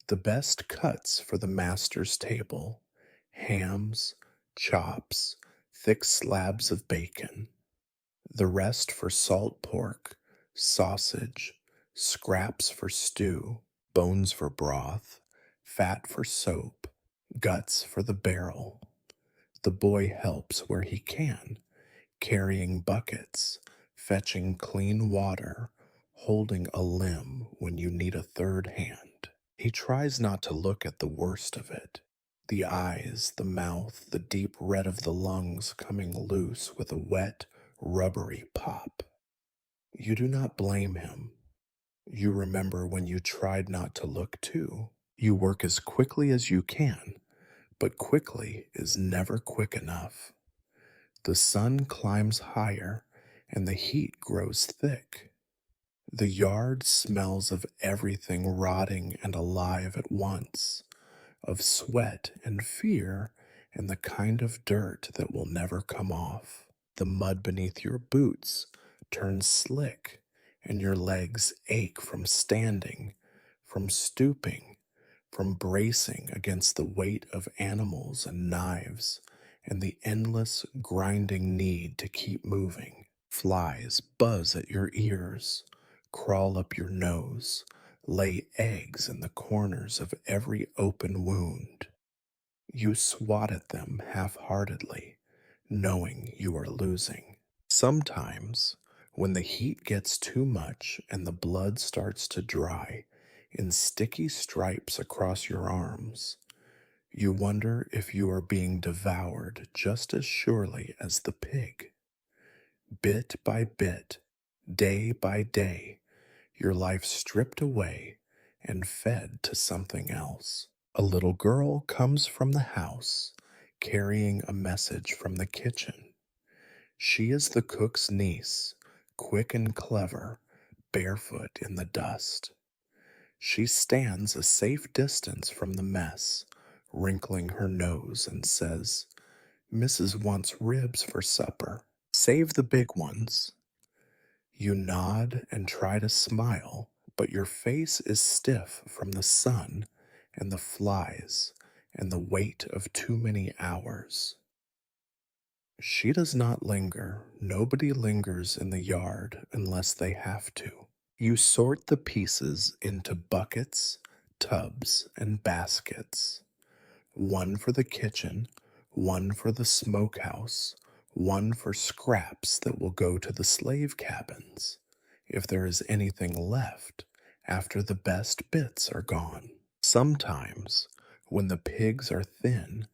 The best cuts for the master's table, hams, chops, thick slabs of bacon. The rest for salt pork, sausage, scraps for stew, bones for broth, fat for soap, guts for the barrel. The boy helps where he can, carrying buckets, fetching clean water, holding a limb when you need a third hand. He tries not to look at the worst of it. The eyes, the mouth, the deep red of the lungs coming loose with a wet, rubbery pop. You do not blame him. You remember when you tried not to look too. You work as quickly as you can, but quickly is never quick enough. The sun climbs higher and the heat grows thick. The yard smells of everything rotting and alive at once, of sweat and fear and the kind of dirt that will never come off. The mud beneath your boots turns slick, and your legs ache from standing, from stooping, from bracing against the weight of animals and knives, and the endless grinding need to keep moving. Flies buzz at your ears, crawl up your nose, lay eggs in the corners of every open wound. You swat at them half-heartedly, knowing you are losing. Sometimes, when the heat gets too much and the blood starts to dry in sticky stripes across your arms, you wonder if you are being devoured just as surely as the pig. Bit by bit, day by day, your life stripped away and fed to something else. A little girl comes from the house, carrying a message from the kitchen. She is the cook's niece, quick and clever, barefoot in the dust. She stands a safe distance from the mess, wrinkling her nose, and says, "Mrs. wants ribs for supper. Save the big ones." You nod and try to smile, but your face is stiff from the sun and the flies and the weight of too many hours. She does not linger. Nobody lingers in the yard unless they have to. You sort the pieces into buckets, tubs, and baskets. One for the kitchen, one for the smokehouse, one for scraps that will go to the slave cabins, if there is anything left after the best bits are gone. Sometimes, when the pigs are thin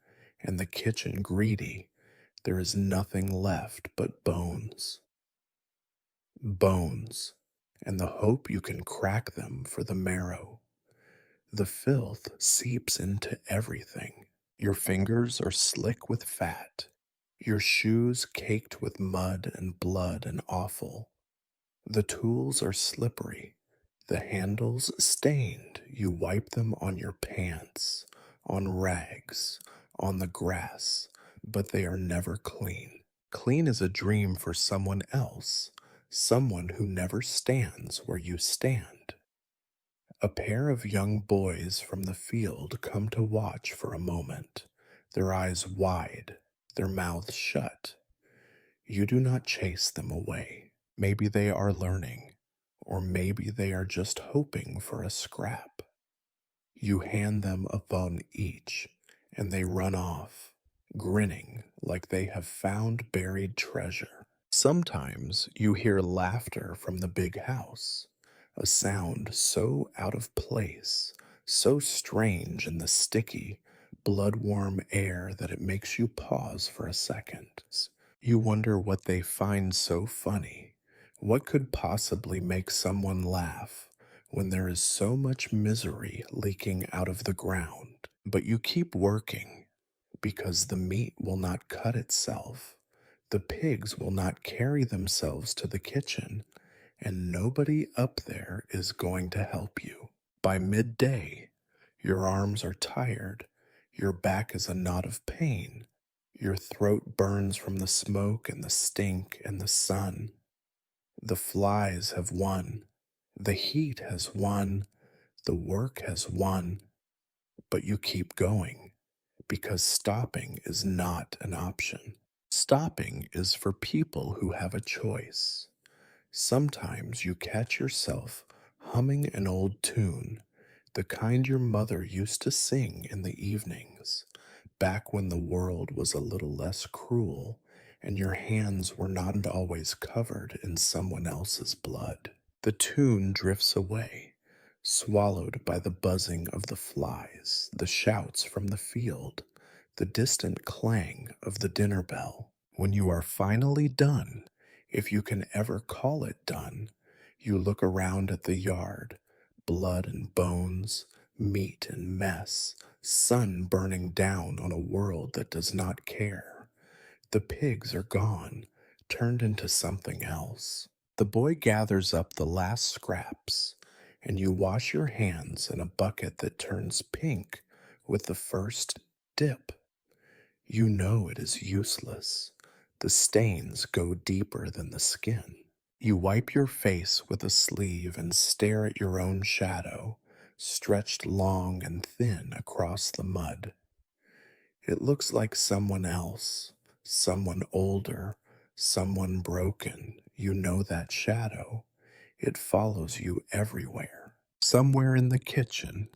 and the kitchen greedy, there is nothing left but bones. Bones, and the hope you can crack them for the marrow. The filth seeps into everything. Your fingers are slick with fat, your shoes caked with mud and blood and offal. The tools are slippery, the handles stained. You wipe them on your pants, on rags, on the grass, but they are never clean. Clean is a dream for someone else, someone who never stands where you stand. A pair of young boys from the field come to watch for a moment, their eyes wide, their mouths shut. You do not chase them away. Maybe they are learning, or maybe they are just hoping for a scrap. You hand them a bone each, and they run off, grinning like they have found buried treasure. Sometimes you hear laughter from the big house, a sound so out of place, so strange in the sticky, blood-warm air that it makes you pause for a second. You wonder what they find so funny. What could possibly make someone laugh when there is so much misery leaking out of the ground? But you keep working because the meat will not cut itself. The pigs will not carry themselves to the kitchen, and nobody up there is going to help you. By midday, your arms are tired, your back is a knot of pain, your throat burns from the smoke and the stink and the sun. The flies have won, the heat has won, the work has won, but you keep going because stopping is not an option. Stopping is for people who have a choice. Sometimes you catch yourself humming an old tune, the kind your mother used to sing in the evenings, back when the world was a little less cruel and your hands were not always covered in someone else's blood. The tune drifts away, swallowed by the buzzing of the flies, the shouts from the field, the distant clang of the dinner bell. When you are finally done, if you can ever call it done, you look around at the yard, blood and bones, meat and mess, sun burning down on a world that does not care. The pigs are gone, turned into something else. The boy gathers up the last scraps, and you wash your hands in a bucket that turns pink with the first dip. You know it is useless. The stains go deeper than the skin. You wipe your face with a sleeve and stare at your own shadow, stretched long and thin across the mud. It looks like someone else, someone older, someone broken. You know that shadow. It follows you everywhere. Somewhere in the kitchen,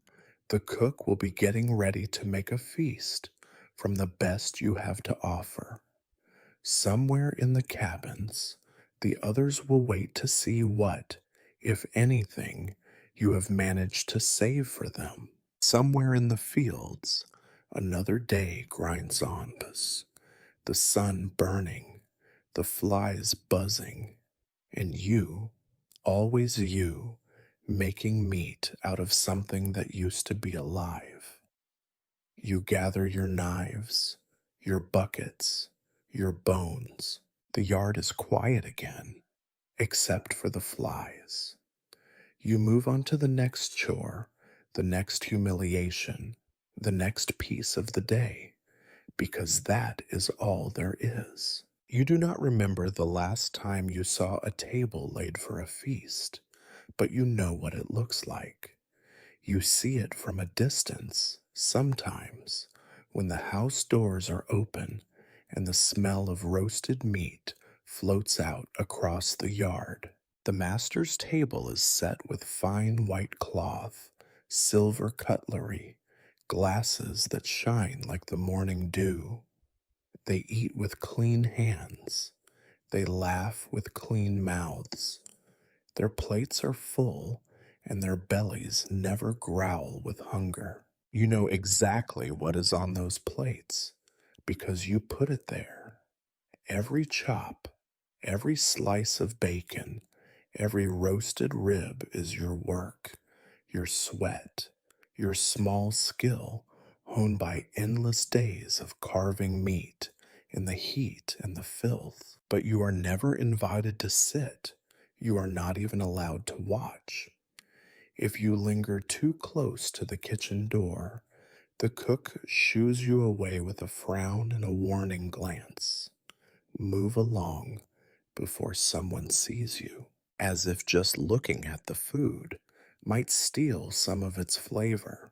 the cook will be getting ready to make a feast from the best you have to offer. Somewhere in the cabins, the others will wait to see what, if anything, you have managed to save for them. Somewhere in the fields, another day grinds on us, the sun burning, the flies buzzing, and you, always you, making meat out of something that used to be alive. You gather your knives, your buckets, your bones. The yard is quiet again, except for the flies. You move on to the next chore, the next humiliation, the next piece of the day, because that is all there is. You do not remember the last time you saw a table laid for a feast, but you know what it looks like. You see it from a distance, sometimes, when the house doors are open and the smell of roasted meat floats out across the yard. The master's table is set with fine white cloth, silver cutlery, glasses that shine like the morning dew. They eat with clean hands. They laugh with clean mouths. Their plates are full, and their bellies never growl with hunger. You know exactly what is on those plates because you put it there. Every chop, every slice of bacon, every roasted rib is your work, your sweat, your small skill honed by endless days of carving meat in the heat and the filth. But you are never invited to sit. You are not even allowed to watch. If you linger too close to the kitchen door, the cook shoos you away with a frown and a warning glance. Move along before someone sees you, as if just looking at the food might steal some of its flavor.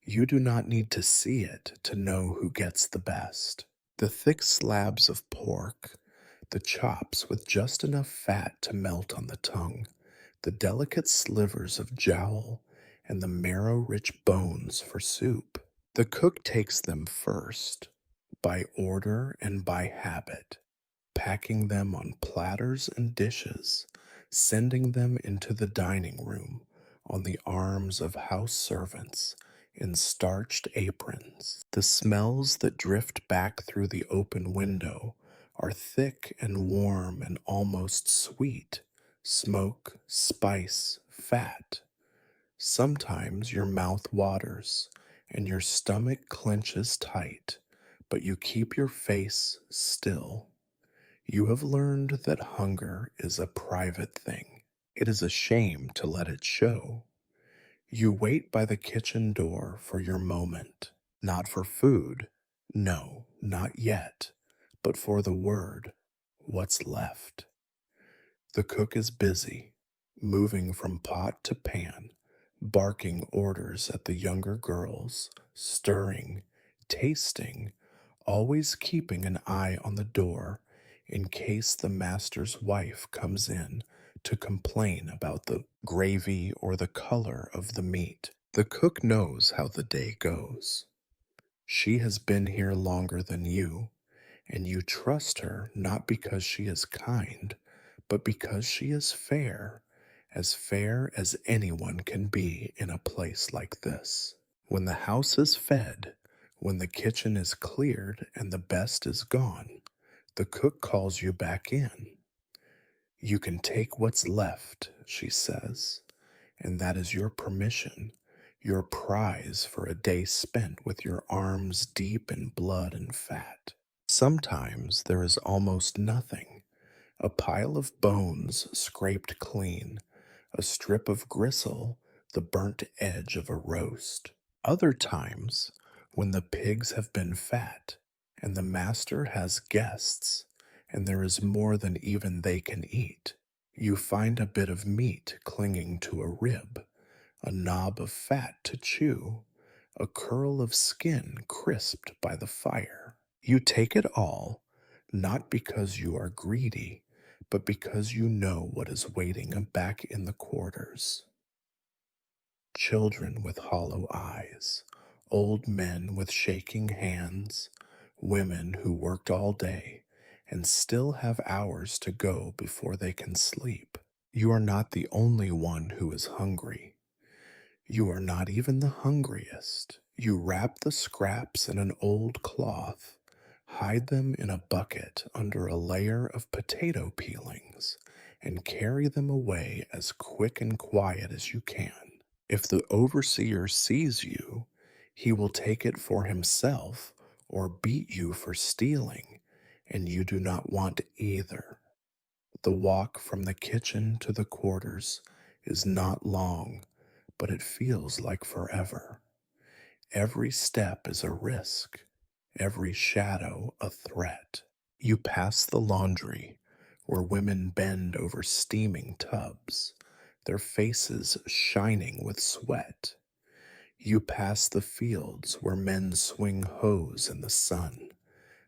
You do not need to see it to know who gets the best. The thick slabs of pork, the chops with just enough fat to melt on the tongue, the delicate slivers of jowl, and the marrow rich bones for soup. The cook takes them first, by order and by habit, packing them on platters and dishes, sending them into the dining room on the arms of house servants in starched aprons. The smells that drift back through the open window are thick and warm and almost sweet. Smoke, spice, fat. Sometimes your mouth waters and your stomach clenches tight, but you keep your face still. You have learned that hunger is a private thing. It is a shame to let it show. You wait by the kitchen door for your moment, not for food, no, not yet, but for the word, what's left. The cook is busy, moving from pot to pan, barking orders at the younger girls, stirring, tasting, always keeping an eye on the door in case the master's wife comes in to complain about the gravy or the color of the meat. The cook knows how the day goes. She has been here longer than you, and you trust her not because she is kind, but because she is fair as anyone can be in a place like this. When the house is fed, when the kitchen is cleared and the best is gone, the cook calls you back in. You can take what's left, she says, and that is your permission, your prize for a day spent with your arms deep in blood and fat. Sometimes there is almost nothing, a pile of bones scraped clean, a strip of gristle, the burnt edge of a roast. Other times, when the pigs have been fat, and the master has guests, and there is more than even they can eat, you find a bit of meat clinging to a rib, a knob of fat to chew, a curl of skin crisped by the fire. You take it all, not because you are greedy, but because you know what is waiting back in the quarters. Children with hollow eyes, old men with shaking hands, women who worked all day and still have hours to go before they can sleep. You are not the only one who is hungry. You are not even the hungriest. You wrap the scraps in an old cloth, hide them in a bucket under a layer of potato peelings, and carry them away as quick and quiet as you can. If the overseer sees you, he will take it for himself or beat you for stealing, and you do not want either. The walk from the kitchen to the quarters is not long, but it feels like forever. Every step is a risk, every shadow a threat. You pass the laundry, where women bend over steaming tubs, their faces shining with sweat. You pass the fields where men swing hoes in the sun,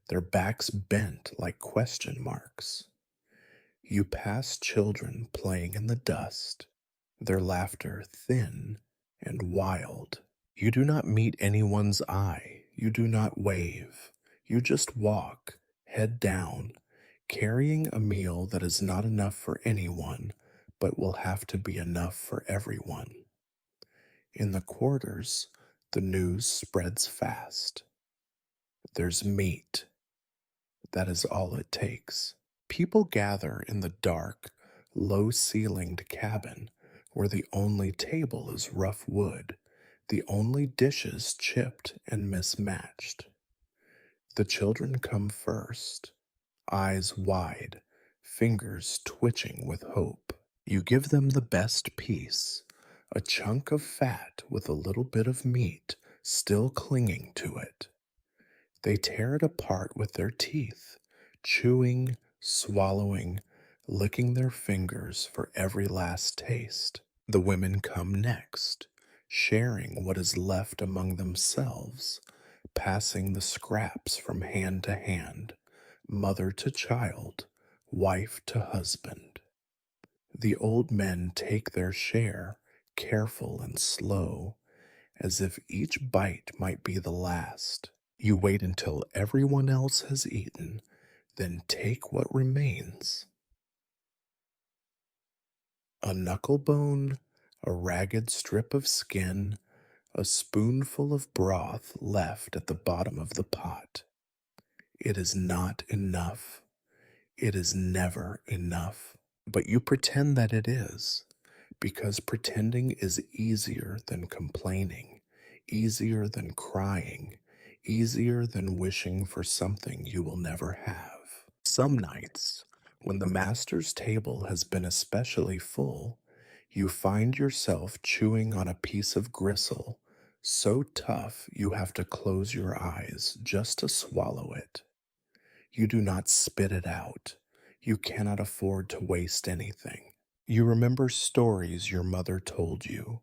their backs bent like question marks. You pass children playing in the dust, their laughter thin and wild. You do not meet anyone's eye, you do not wave. You just walk, head down, carrying a meal that is not enough for anyone, but will have to be enough for everyone. In the quarters, the news spreads fast. There's meat. That is all it takes. People gather in the dark, low ceilinged cabin where the only table is rough wood, the only dishes chipped and mismatched. The children come first, eyes wide, fingers twitching with hope. You give them the best piece, a chunk of fat with a little bit of meat still clinging to it. They tear it apart with their teeth, chewing, swallowing, licking their fingers for every last taste. The women come next, sharing what is left among themselves, passing the scraps from hand to hand, mother to child, wife to husband. The old men take their share, careful and slow, as if each bite might be the last. You wait until everyone else has eaten, then take what remains. A knuckle bone, a ragged strip of skin, a spoonful of broth left at the bottom of the pot. It is not enough. It is never enough. But you pretend that it is, because pretending is easier than complaining, easier than crying, easier than wishing for something you will never have. Some nights, when the master's table has been especially full, you find yourself chewing on a piece of gristle so tough you have to close your eyes just to swallow it. You do not spit it out. You cannot afford to waste anything. You remember stories your mother told you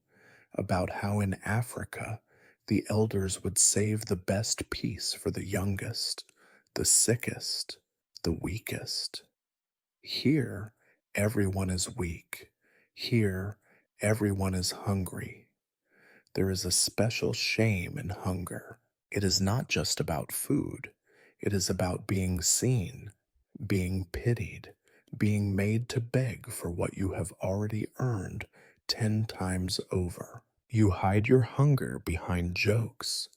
about how in Africa the elders would save the best piece for the youngest, the sickest, the weakest. Here, everyone is weak. Here, everyone is hungry. There is a special shame in hunger. It is not just about food, it is about being seen, being pitied, being made to beg for what you have already earned 10 times over. You hide your hunger behind jokes,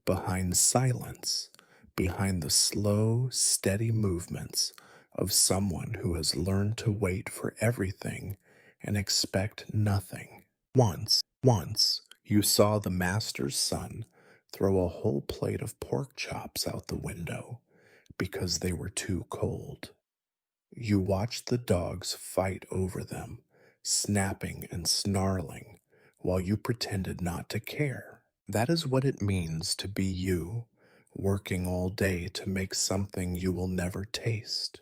behind silence, behind the slow, steady movements of someone who has learned to wait for everything and expect nothing. Once, you saw the master's son throw a whole plate of pork chops out the window because they were too cold. You watched the dogs fight over them, snapping and snarling, while you pretended not to care. That is what it means to be you, working all day to make something you will never taste,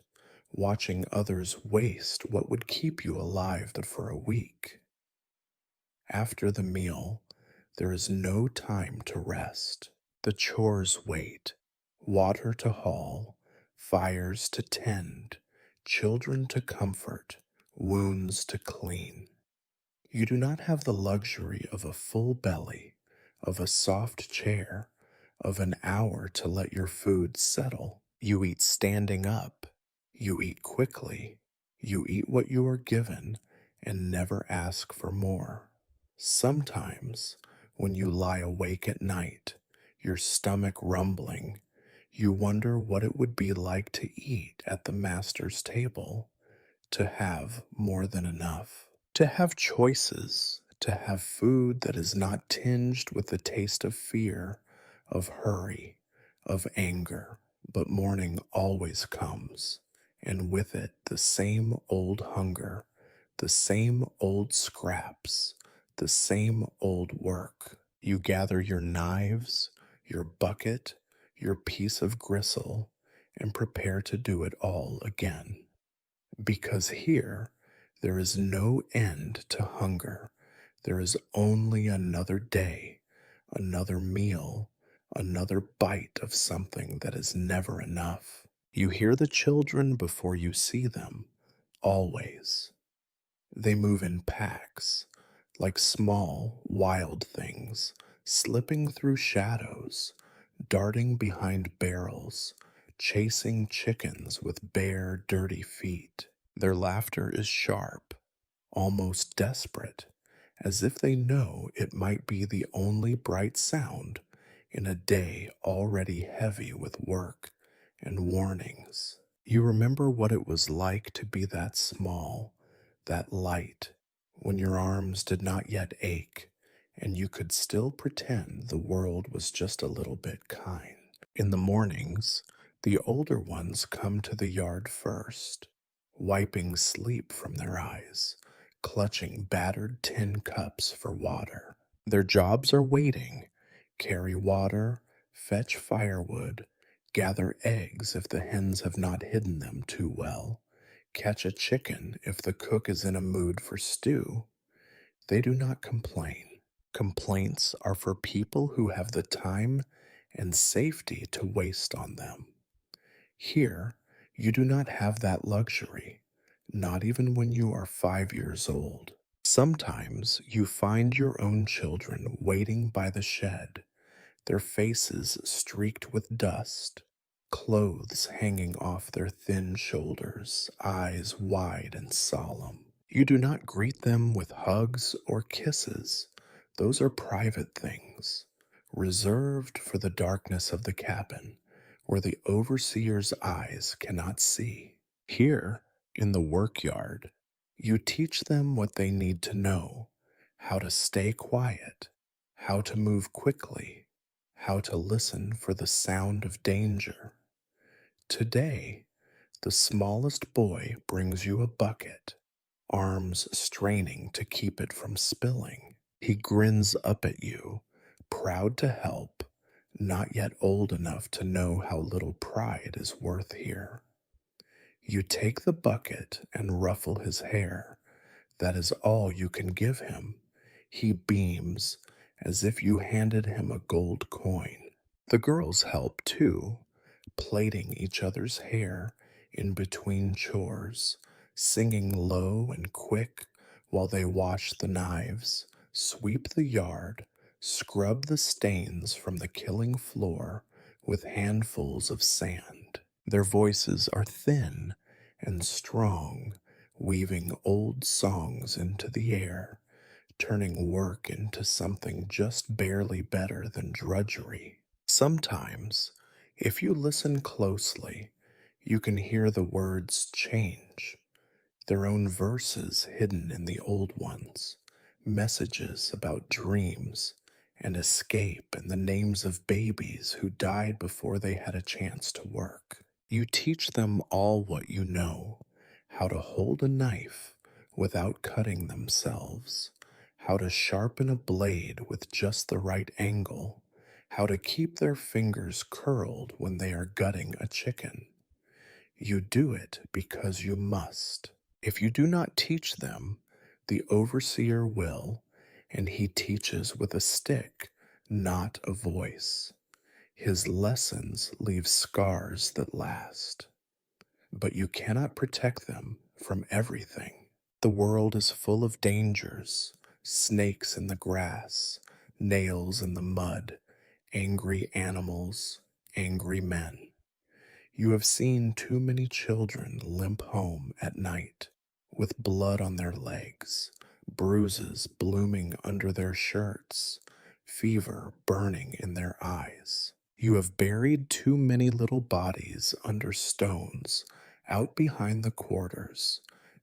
watching others waste what would keep you alive for a week. After the meal, there is no time to rest. The chores wait, water to haul, fires to tend, children to comfort, wounds to clean. You do not have the luxury of a full belly, of a soft chair, of an hour to let your food settle. You eat standing up, you eat quickly, you eat what you are given, and never ask for more. Sometimes, when you lie awake at night, your stomach rumbling, you wonder what it would be like to eat at the master's table, to have more than enough, to have choices, to have food that is not tinged with the taste of fear, of hurry, of anger. But morning always comes, and with it the same old hunger, the same old scraps, the same old work. You gather your knives, your bucket, your piece of gristle, and prepare to do it all again. Because here there is no end to hunger. There is only another day, another meal, another bite of something that is never enough. You hear the children before you see them, always. They move in packs, like small, wild things, slipping through shadows, darting behind barrels, chasing chickens with bare, dirty feet. Their laughter is sharp, almost desperate, as if they know it might be the only bright sound in a day already heavy with work and warnings. You remember what it was like to be that small, that light, when your arms did not yet ache, and you could still pretend the world was just a little bit kind. In the mornings, the older ones come to the yard first, wiping sleep from their eyes, clutching battered tin cups for water. Their jobs are waiting: carry water, fetch firewood, gather eggs if the hens have not hidden them too well, catch a chicken if the cook is in a mood for stew. They do not complain. Complaints are for people who have the time and safety to waste on them. Here, you do not have that luxury, not even when you are 5 years old. Sometimes you find your own children waiting by the shed, their faces streaked with dust, clothes hanging off their thin shoulders, eyes wide and solemn. You do not greet them with hugs or kisses. Those are private things, reserved for the darkness of the cabin, where the overseer's eyes cannot see. Here, in the workyard, you teach them what they need to know: how to stay quiet, how to move quickly, how to listen for the sound of danger. Today, the smallest boy brings you a bucket, arms straining to keep it from spilling. He grins up at you, proud to help, not yet old enough to know how little pride is worth here. You take the bucket and ruffle his hair. That is all you can give him. He beams as if you handed him a gold coin. The girls help too, plaiting each other's hair in between chores, singing low and quick while they wash the knives, sweep the yard, scrub the stains from the killing floor with handfuls of sand. Their voices are thin and strong, weaving old songs into the air, turning work into something just barely better than drudgery. Sometimes, if you listen closely, you can hear the words change, their own verses hidden in the old ones, messages about dreams and escape and the names of babies who died before they had a chance to work. You teach them all what you know: how to hold a knife without cutting themselves, how to sharpen a blade with just the right angle, how to keep their fingers curled when they are gutting a chicken. You do it because you must. If you do not teach them, the overseer will, and he teaches with a stick, not a voice. His lessons leave scars that last. But you cannot protect them from everything. The world is full of dangers: snakes in the grass, nails in the mud, angry animals, angry men. You have seen too many children limp home at night, with blood on their legs, bruises blooming under their shirts, fever burning in their eyes. You have buried too many little bodies under stones out behind the quarters,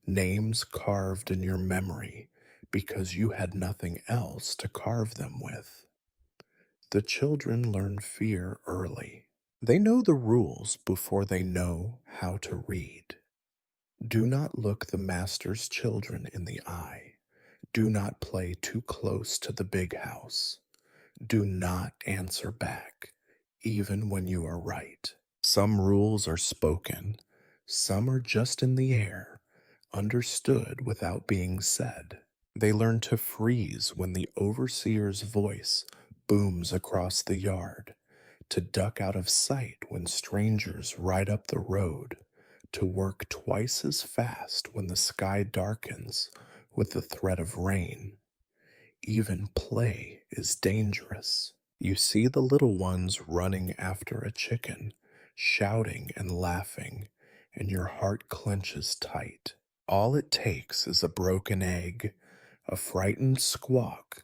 names carved in your memory because you had nothing else to carve them with. The children learn fear early. They know the rules before they know how to read. Do not look the master's children in the eye. Do not play too close to the big house. Do not answer back, even when you are right. Some rules are spoken, some are just in the air, understood without being said. They learn to freeze when the overseer's voice booms across the yard, to duck out of sight when strangers ride up the road, to work twice as fast when the sky darkens with the threat of rain. Even play is dangerous. You see the little ones running after a chicken, shouting and laughing, and your heart clenches tight. All it takes is a broken egg, a frightened squawk,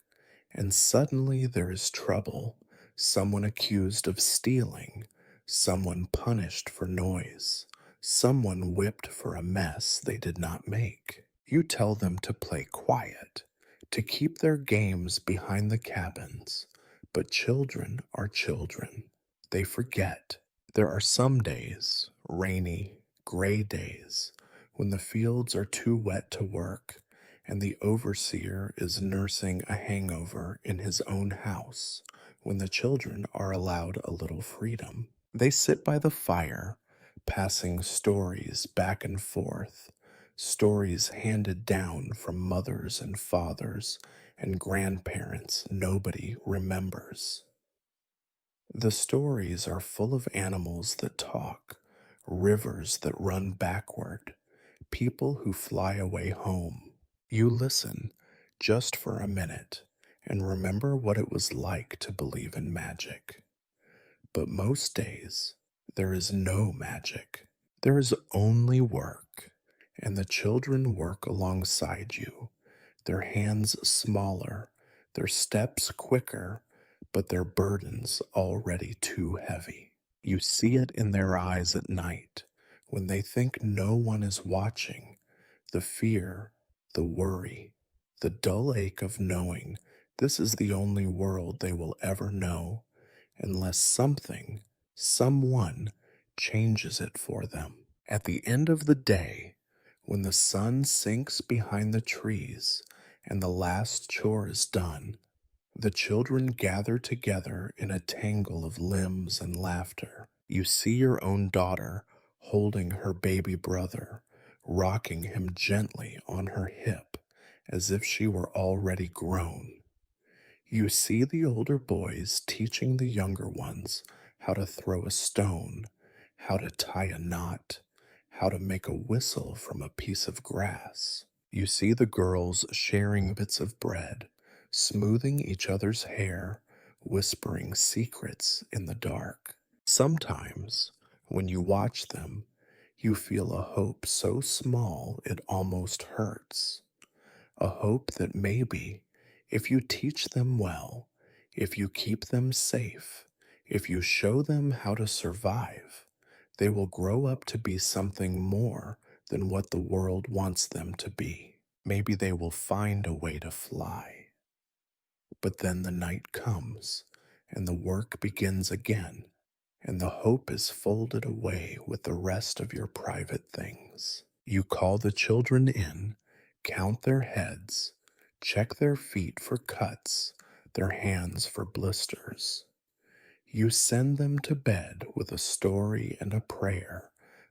and suddenly there is trouble. Someone accused of stealing, someone punished for noise, someone whipped for a mess they did not make. You tell them to play quiet, to keep their games behind the cabins, but children are children. They forget. There are some days, rainy, gray days, when the fields are too wet to work and the overseer is nursing a hangover in his own house, when the children are allowed a little freedom. They sit by the fire, passing stories back and forth, stories handed down from mothers and fathers and grandparents nobody remembers. The stories are full of animals that talk, rivers that run backward, people who fly away home. You listen just for a minute and remember what it was like to believe in magic. But most days, there is no magic. There is only work, and the children work alongside you, their hands smaller, their steps quicker, but their burdens already too heavy. You see it in their eyes at night when they think no one is watching, the fear, the worry, the dull ache of knowing this is the only world they will ever know unless something, someone changes it for them. At the end of the day, when the sun sinks behind the trees and the last chore is done, the children gather together in a tangle of limbs and laughter. You see your own daughter holding her baby brother, rocking him gently on her hip as if she were already grown. You see the older boys teaching the younger ones how to throw a stone, how to tie a knot, how to make a whistle from a piece of grass. You see the girls sharing bits of bread, smoothing each other's hair, whispering secrets in the dark. Sometimes, when you watch them, you feel a hope so small it almost hurts. A hope that maybe, if you teach them well, if you keep them safe, if you show them how to survive, they will grow up to be something more than what the world wants them to be. Maybe they will find a way to fly. But then the night comes, and the work begins again, and the hope is folded away with the rest of your private things. You call the children in, count their heads, check their feet for cuts, their hands for blisters. You send them to bed with a story and a prayer,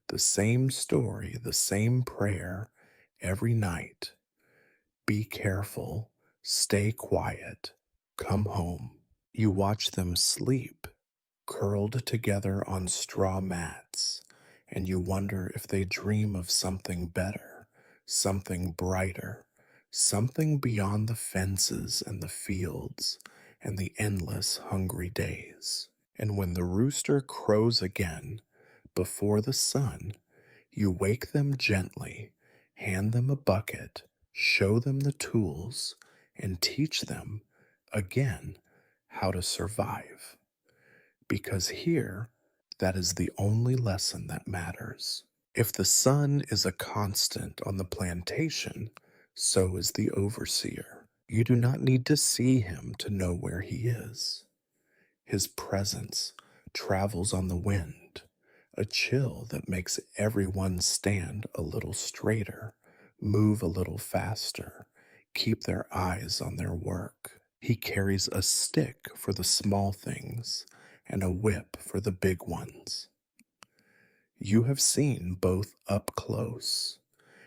the same story, the same prayer, every night. Be careful, stay quiet, come home. You watch them sleep, curled together on straw mats, and you wonder if they dream of something better, something brighter, something beyond the fences and the fields and the endless hungry days. And when the rooster crows again, before the sun, you wake them gently, hand them a bucket, show them the tools, and teach them, again, how to survive. Because here, that is the only lesson that matters. If the sun is a constant on the plantation, so is the overseer. You do not need to see him to know where he is. His presence travels on the wind, a chill that makes everyone stand a little straighter, move a little faster, keep their eyes on their work. He carries a stick for the small things and a whip for the big ones. You have seen both up close.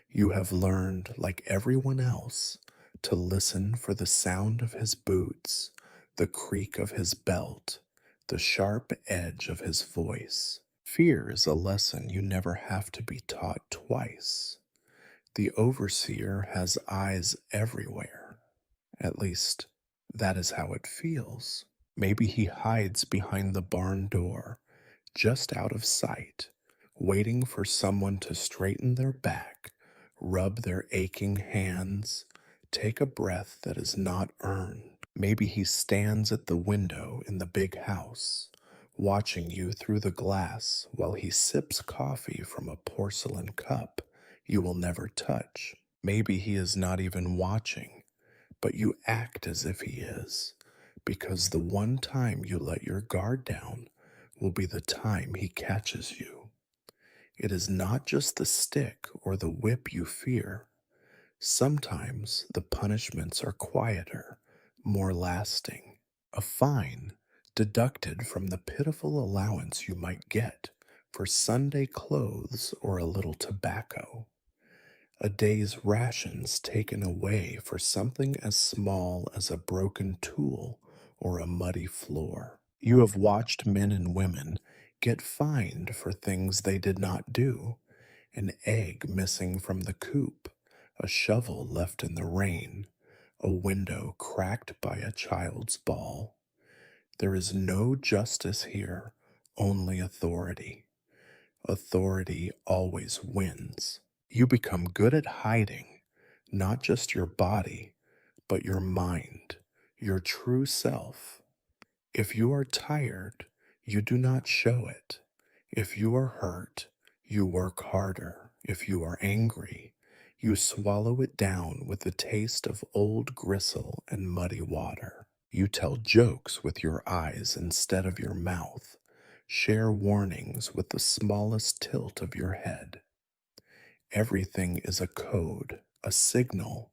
You have learned, like everyone else, to listen for the sound of his boots, the creak of his belt, the sharp edge of his voice. Fear is a lesson you never have to be taught twice. The overseer has eyes everywhere. At least, that is how it feels. Maybe he hides behind the barn door, just out of sight, waiting for someone to straighten their back, rub their aching hands, take a breath that is not earned. Maybe he stands at the window in the big house, watching you through the glass while he sips coffee from a porcelain cup you will never touch. Maybe he is not even watching, but you act as if he is, because the one time you let your guard down will be the time he catches you. It is not just the stick or the whip you fear. Sometimes the punishments are quieter, more lasting. A fine deducted from the pitiful allowance you might get for Sunday clothes or a little tobacco. A day's rations taken away for something as small as a broken tool or a muddy floor. You have watched men and women get fined for things they did not do: an egg missing from the coop, a shovel left in the rain, a window cracked by a child's ball. There is no justice here, only authority. Authority always wins. You become good at hiding, not just your body, but your mind, your true self. If you are tired, you do not show it. If you are hurt, you work harder. If you are angry, you swallow it down with the taste of old gristle and muddy water. You tell jokes with your eyes instead of your mouth. Share warnings with the smallest tilt of your head. Everything is a code, a signal,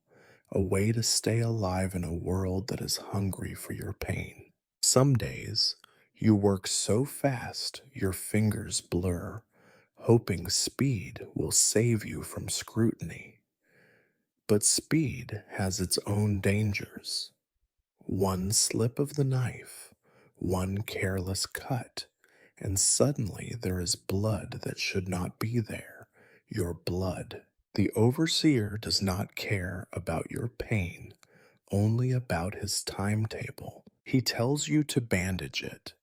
a way to stay alive in a world that is hungry for your pain. Some days, you work so fast your fingers blur, hoping speed will save you from scrutiny. But speed has its own dangers. One slip of the knife, one careless cut, and suddenly there is blood that should not be there, your blood. The overseer does not care about your pain, only about his timetable. He tells you to bandage it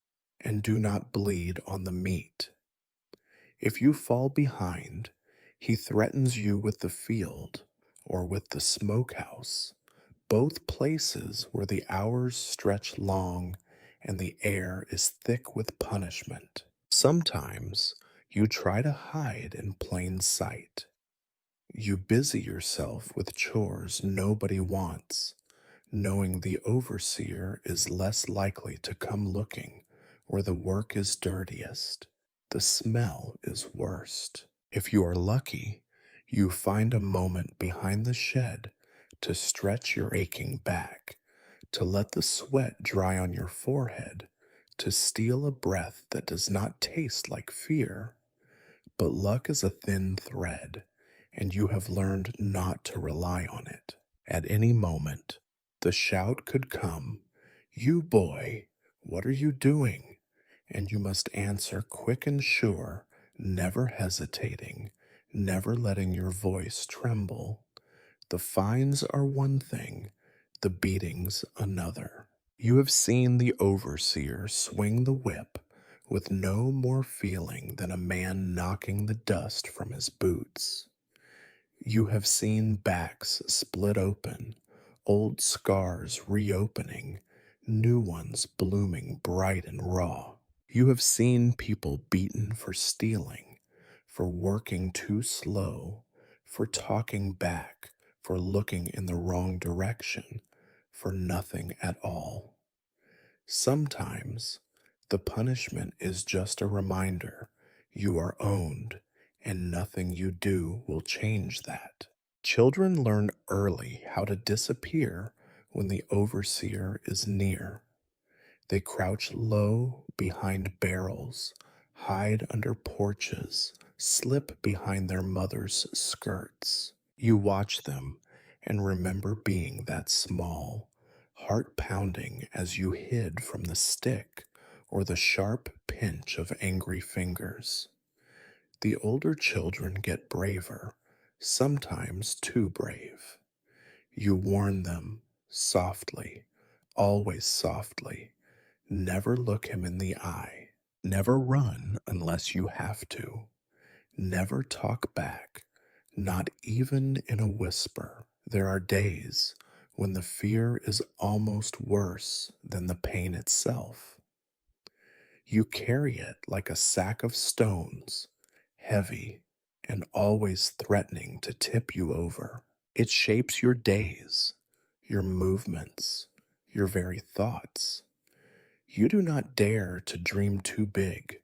and do not bleed on the meat. If you fall behind, he threatens you with the field or with the smokehouse, both places where the hours stretch long and the air is thick with punishment. Sometimes you try to hide in plain sight. You busy yourself with chores nobody wants, knowing the overseer is less likely to come looking where the work is dirtiest. The smell is worst. If you are lucky, you find a moment behind the shed to stretch your aching back, to let the sweat dry on your forehead, to steal a breath that does not taste like fear. But luck is a thin thread, and you have learned not to rely on it. At any moment, the shout could come, "You boy, what are you doing?" And you must answer quick and sure, never hesitating, never letting your voice tremble. The fines are one thing, the beatings another. You have seen the overseer swing the whip with no more feeling than a man knocking the dust from his boots. You have seen backs split open, old scars reopening, new ones blooming bright and raw. You have seen people beaten for stealing, for working too slow, for talking back, for looking in the wrong direction, for nothing at all. Sometimes the punishment is just a reminder you are owned, and nothing you do will change that. Children learn early how to disappear when the overseer is near. They crouch low behind barrels, hide under porches, slip behind their mother's skirts. You watch them and remember being that small, heart pounding as you hid from the stick or the sharp pinch of angry fingers. The older children get braver, sometimes too brave. You warn them softly, always softly. Never look him in the eye. Never run unless you have to. Never talk back, not even in a whisper. There are days when the fear is almost worse than the pain itself. You carry it like a sack of stones, heavy and always threatening to tip you over. It shapes your days, your movements, your very thoughts. You do not dare to dream too big,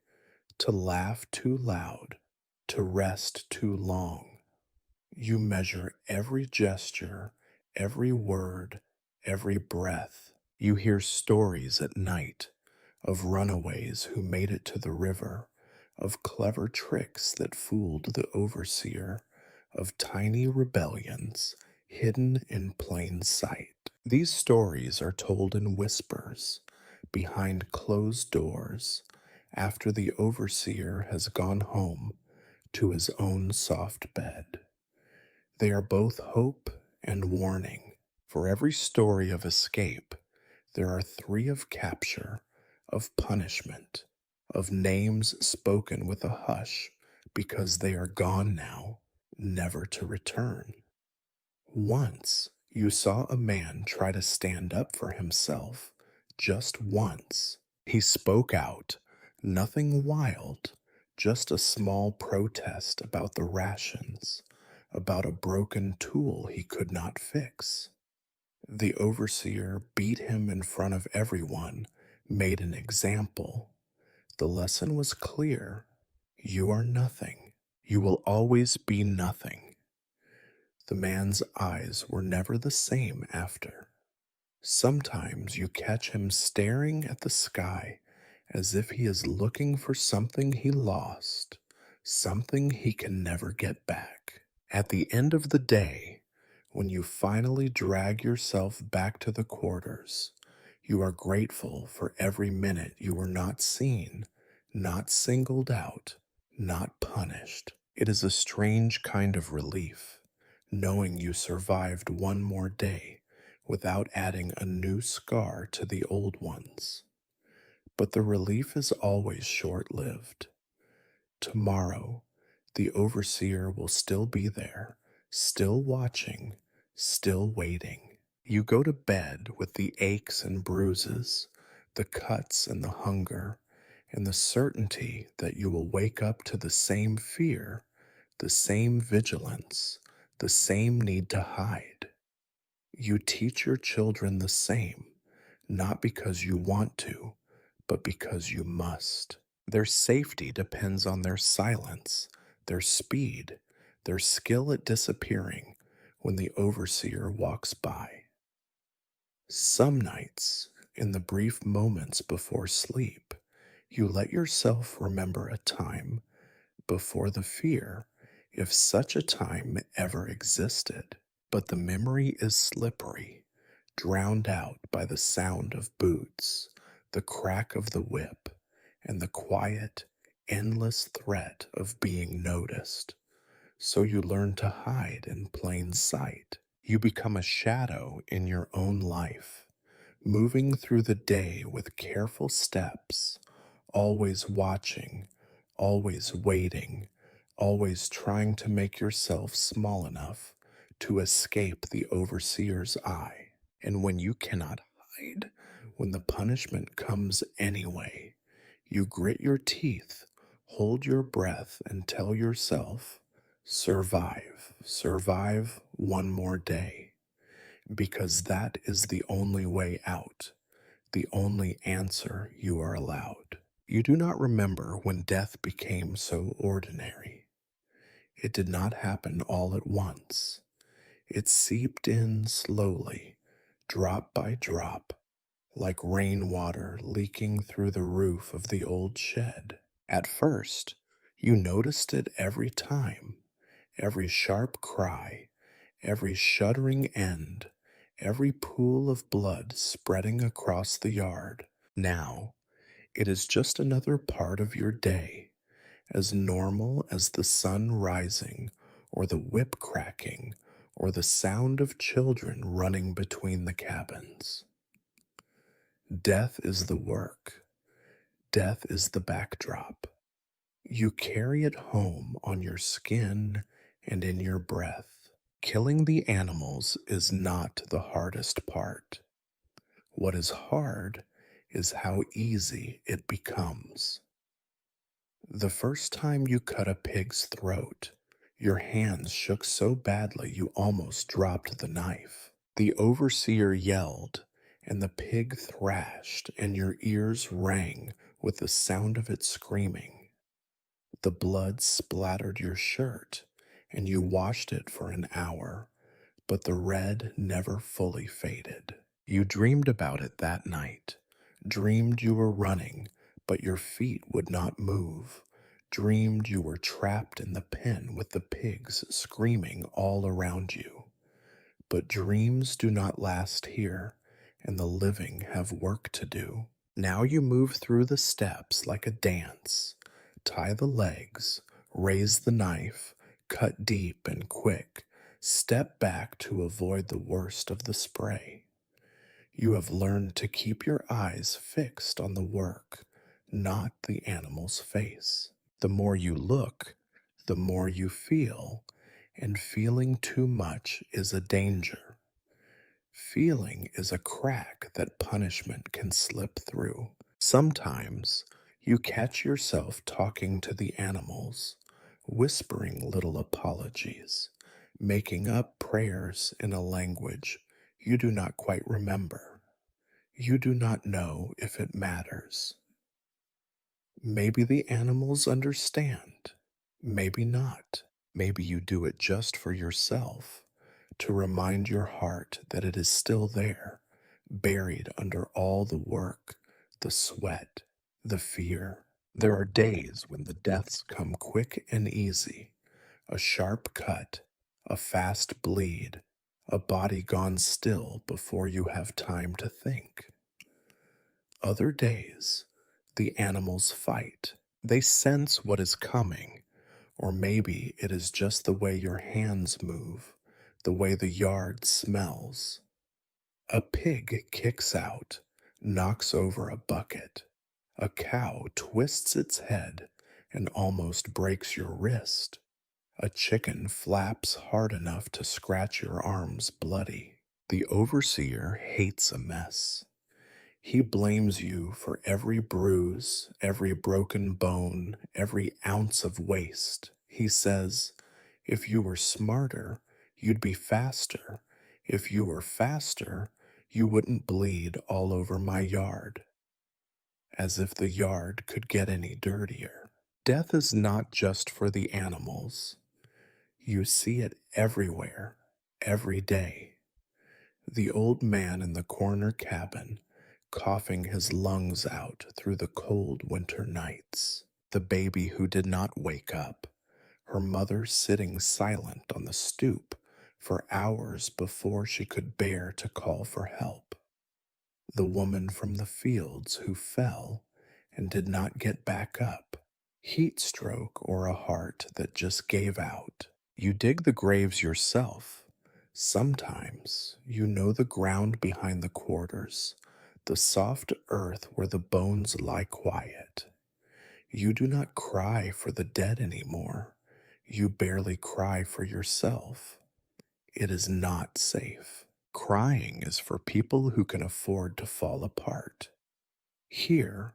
to laugh too loud, to rest too long. You measure every gesture, every word, every breath. You hear stories at night of runaways who made it to the river, of clever tricks that fooled the overseer, of tiny rebellions hidden in plain sight. These stories are told in whispers, behind closed doors, after the overseer has gone home to his own soft bed. They are both hope and warning. For every story of escape, there are three of capture, of punishment, of names spoken with a hush because they are gone now, never to return. Once you saw a man try to stand up for himself, just once. He spoke out, nothing wild, just a small protest about the rations, about a broken tool he could not fix. The overseer beat him in front of everyone, made an example. The lesson was clear. You are nothing. You will always be nothing. The man's eyes were never the same after. Sometimes you catch him staring at the sky as if he is looking for something he lost, something he can never get back. At the end of the day, when you finally drag yourself back to the quarters, you are grateful for every minute you were not seen, not singled out, not punished. It is a strange kind of relief, knowing you survived one more day without adding a new scar to the old ones. But the relief is always short lived. Tomorrow, the overseer will still be there, still watching, still waiting. You go to bed with the aches and bruises, the cuts and the hunger, and the certainty that you will wake up to the same fear, the same vigilance, the same need to hide. You teach your children the same, not because you want to, but because you must. Their safety depends on their silence, their speed, their skill at disappearing when the overseer walks by. Some nights, in the brief moments before sleep, you let yourself remember a time before the fear, if such a time ever existed. But the memory is slippery, drowned out by the sound of boots, the crack of the whip, and the quiet, endless threat of being noticed. So you learn to hide in plain sight. You become a shadow in your own life, moving through the day with careful steps, always watching, always waiting, always trying to make yourself small enough to escape the overseer's eye. And when you cannot hide, when the punishment comes anyway, you grit your teeth, hold your breath, and tell yourself, survive, survive one more day, because that is the only way out, the only answer you are allowed. You do not remember when death became so ordinary. It did not happen all at once. It seeped in slowly, drop by drop, like rainwater leaking through the roof of the old shed. At first, you noticed it every time, every sharp cry, every shuddering end, every pool of blood spreading across the yard. Now, it is just another part of your day, as normal as the sun rising, or the whip cracking, or the sound of children running between the cabins. Death is the work, death is the backdrop. You carry it home on your skin and in your breath. Killing the animals is not the hardest part. What is hard is how easy it becomes. The first time you cut a pig's throat, your hands shook so badly you almost dropped the knife. The overseer yelled, and the pig thrashed, and your ears rang with the sound of it screaming. The blood splattered your shirt, and you washed it for an hour, but the red never fully faded. You dreamed about it that night, dreamed you were running, but your feet would not move, dreamed you were trapped in the pen with the pigs screaming all around you. But dreams do not last here, and the living have work to do. Now you move through the steps like a dance. Tie the legs, raise the knife, cut deep and quick, step back to avoid the worst of the spray. You have learned to keep your eyes fixed on the work, not the animal's face. The more you look, the more you feel, and feeling too much is a danger. Feeling is a crack that punishment can slip through. Sometimes you catch yourself talking to the animals, whispering little apologies, making up prayers in a language you do not quite remember. You do not know if it matters. Maybe the animals understand. Maybe not. Maybe you do it just for yourself, to remind your heart that it is still there, buried under all the work, the sweat, the fear. There are days when the deaths come quick and easy, a sharp cut, a fast bleed, a body gone still before you have time to think. Other days, the animals fight. They sense what is coming, or maybe it is just the way your hands move, the way the yard smells. A pig kicks out, knocks over a bucket. A cow twists its head and almost breaks your wrist. A chicken flaps hard enough to scratch your arms bloody. The overseer hates a mess. He blames you for every bruise, every broken bone, every ounce of waste. He says, if you were smarter, you'd be faster. If you were faster, you wouldn't bleed all over my yard. As if the yard could get any dirtier. Death is not just for the animals. You see it everywhere, every day. The old man in the corner cabin, coughing his lungs out through the cold winter nights. The baby who did not wake up, her mother sitting silent on the stoop for hours before she could bear to call for help. The woman from the fields who fell and did not get back up. Heat stroke or a heart that just gave out. You dig the graves yourself. Sometimes you know the ground behind the quarters, the soft earth where the bones lie quiet. You do not cry for the dead anymore. You barely cry for yourself. It is not safe. Crying is for people who can afford to fall apart. Here,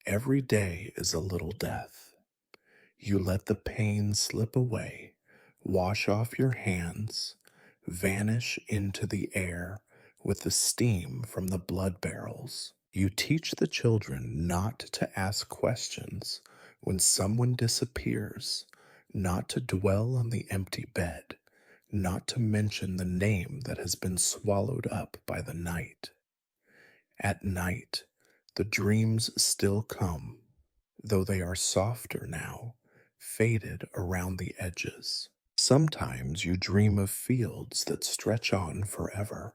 every day is a little death. You let the pain slip away, wash off your hands, vanish into the air with the steam from the blood barrels. You teach the children not to ask questions when someone disappears, not to dwell on the empty bed, not to mention the name that has been swallowed up by the night. At night, the dreams still come, though they are softer now, faded around the edges. Sometimes you dream of fields that stretch on forever,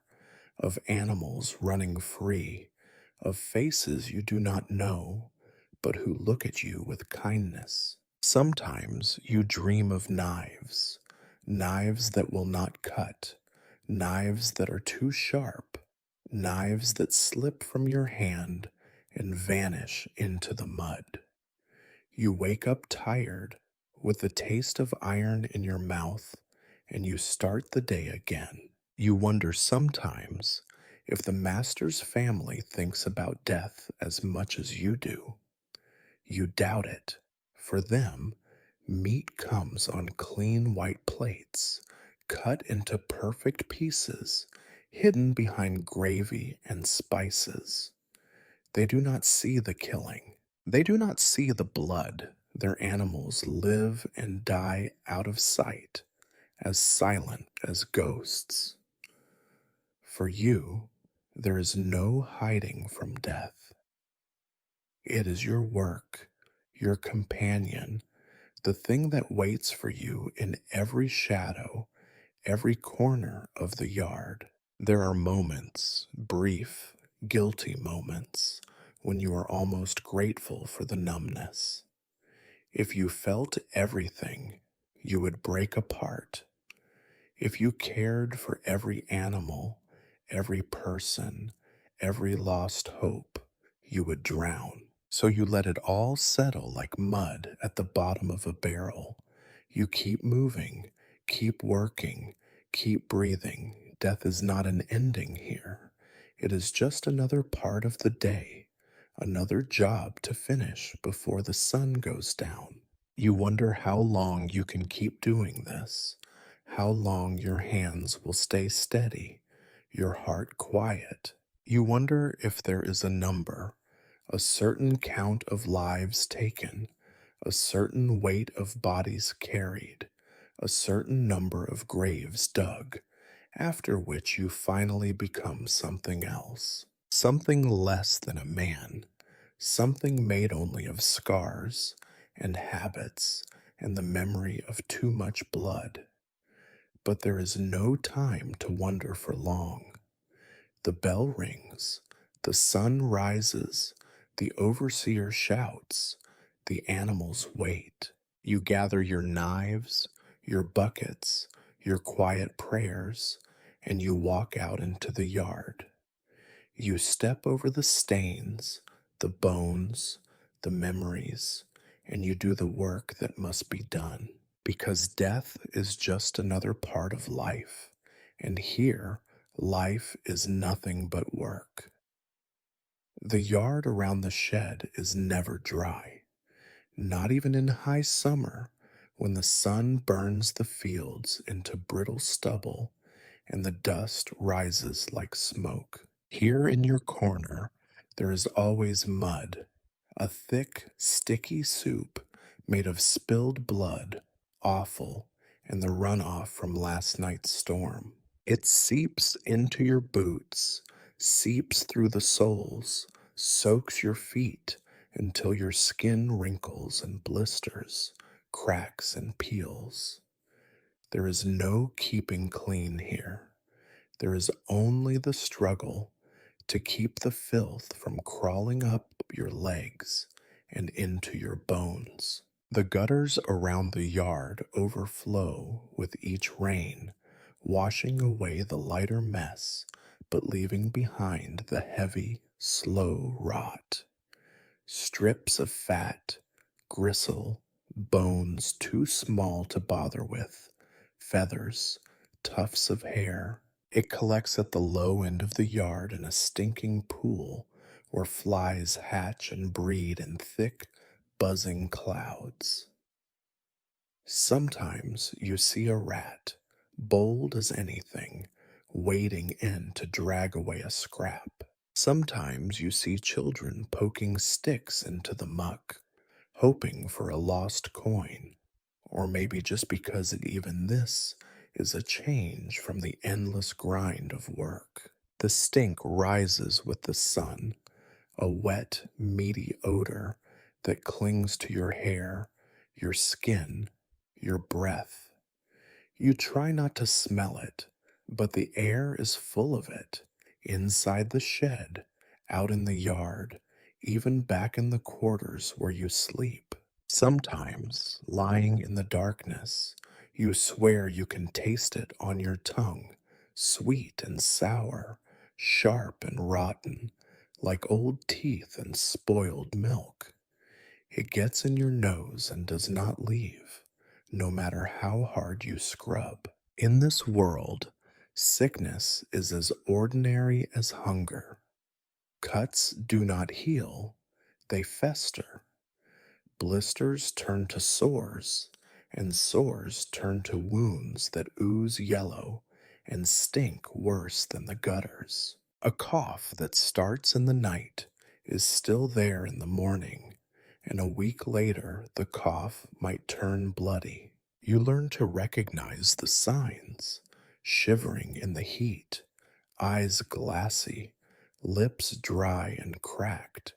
of animals running free, of faces you do not know, but who look at you with kindness. Sometimes you dream of knives, knives that will not cut, knives that are too sharp, knives that slip from your hand and vanish into the mud. You wake up tired with the taste of iron in your mouth and you start the day again. You wonder sometimes if the master's family thinks about death as much as you do. You doubt it. For them, meat comes on clean white plates, cut into perfect pieces, hidden behind gravy and spices. They do not see the killing. They do not see the blood. Their animals live and die out of sight, as silent as ghosts. For you, there is no hiding from death. It is your work, your companion, the thing that waits for you in every shadow, every corner of the yard. There are moments, brief, guilty moments, when you are almost grateful for the numbness. If you felt everything, you would break apart. If you cared for every animal, every person, every lost hope, you would drown. So you let it all settle like mud at the bottom of a barrel. You keep moving, keep working, keep breathing. Death is not an ending here. It is just another part of the day, another job to finish before the sun goes down. You wonder how long you can keep doing this, how long your hands will stay steady, your heart quiet. You wonder if there is a number, a certain count of lives taken, a certain weight of bodies carried, a certain number of graves dug, after which you finally become something else, something less than a man, something made only of scars and habits and the memory of too much blood. But there is no time to wonder for long. The bell rings, the sun rises, the overseer shouts, the animals wait. You gather your knives, your buckets, your quiet prayers, and you walk out into the yard. You step over the stains, the bones, the memories, and you do the work that must be done. Because death is just another part of life, and here, life is nothing but work. The yard around the shed is never dry, not even in high summer when the sun burns the fields into brittle stubble and the dust rises like smoke. Here in your corner, there is always mud, a thick, sticky soup made of spilled blood, offal, and the runoff from last night's storm. It seeps into your boots, seeps through the soles, soaks your feet until your skin wrinkles and blisters, cracks and peels. There is no keeping clean here. There is only the struggle to keep the filth from crawling up your legs and into your bones. The gutters around the yard overflow with each rain, washing away the lighter mess, but leaving behind the heavy, slow rot. Strips of fat, gristle, bones too small to bother with, feathers, tufts of hair. It collects at the low end of the yard in a stinking pool where flies hatch and breed in thick, buzzing clouds. Sometimes you see a rat, bold as anything, wading in to drag away a scrap. Sometimes you see children poking sticks into the muck, hoping for a lost coin, or maybe just because even this is a change from the endless grind of work. The stink rises with the sun, a wet, meaty odor that clings to your hair, your skin, your breath. You try not to smell it, but the air is full of it. inside the shed, out in the yard, even back in the quarters where you sleep. Sometimes, lying in the darkness, you swear you can taste it on your tongue, sweet and sour, sharp and rotten, like old teeth and spoiled milk. It gets in your nose and does not leave, no matter how hard you scrub. In this world, sickness is as ordinary as hunger. Cuts do not heal, they fester. Blisters turn to sores, and sores turn to wounds that ooze yellow and stink worse than the gutters. A cough that starts in the night is still there in the morning, and a week later the cough might turn bloody. You learn to recognize the signs: shivering in the heat, eyes glassy, lips dry and cracked,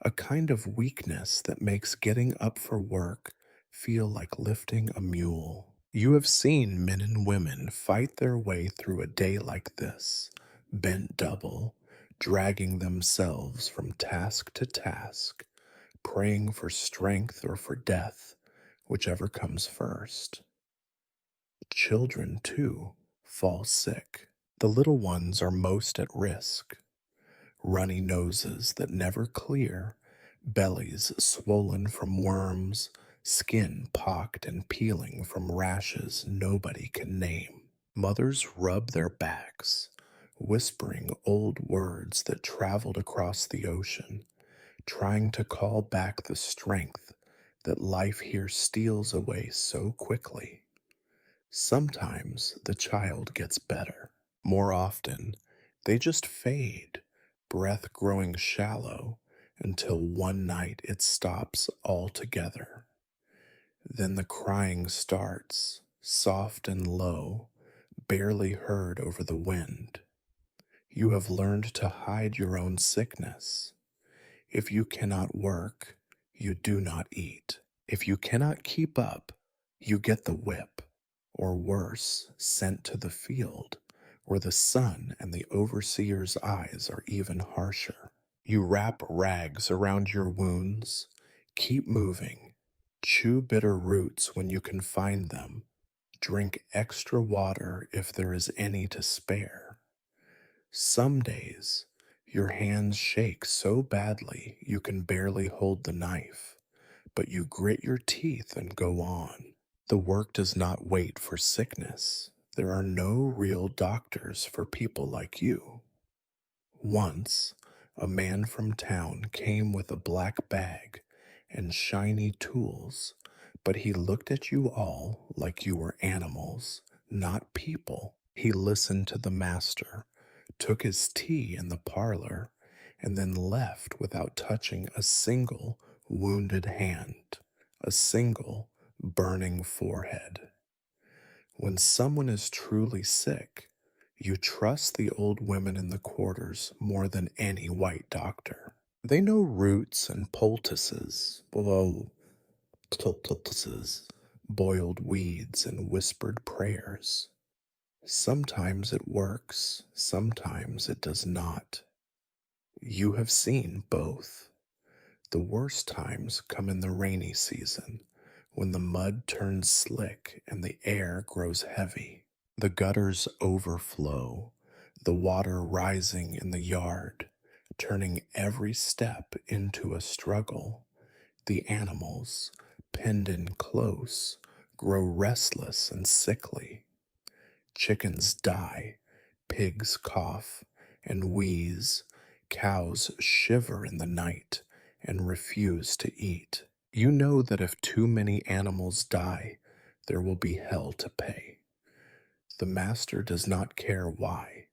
a kind of weakness that makes getting up for work feel like lifting a mule. You have seen men and women fight their way through a day like this, bent double, dragging themselves from task to task, praying for strength or for death, whichever comes first. Children, too, fall sick. The little ones are most at risk. Runny noses that never clear, bellies swollen from worms, skin pocked and peeling from rashes nobody can name. Mothers rub their backs, whispering old words that traveled across the ocean, trying to call back the strength that life here steals away so quickly. Sometimes the child gets better. More often, they just fade, breath growing shallow until one night it stops altogether. Then the crying starts, soft and low, barely heard over the wind. You have learned to hide your own sickness. If you cannot work, you do not eat. If you cannot keep up, you get the whip, or worse, sent to the field, where the sun and the overseer's eyes are even harsher. You wrap rags around your wounds, keep moving, chew bitter roots when you can find them, drink extra water if there is any to spare. Some days, your hands shake so badly you can barely hold the knife, but you grit your teeth and go on. The work does not wait for sickness. There are no real doctors for people like you. Once, a man from town came with a black bag and shiny tools, but he looked at you all like you were animals, not people. He listened to the master, took his tea in the parlor, and then left without touching a single wounded hand, a single burning forehead. When someone is truly sick, you trust the old women in the quarters more than any white doctor. They know roots and poultices, boiled weeds, and whispered prayers. Sometimes it works, sometimes it does not. You have seen both. The worst times come in the rainy season, when the mud turns slick and the air grows heavy. The gutters overflow, the water rising in the yard, turning every step into a struggle. The animals, penned in close, grow restless and sickly. Chickens die, pigs cough and wheeze, cows shiver in the night and refuse to eat. You know that if too many animals die, there will be hell to pay. The master does not care why.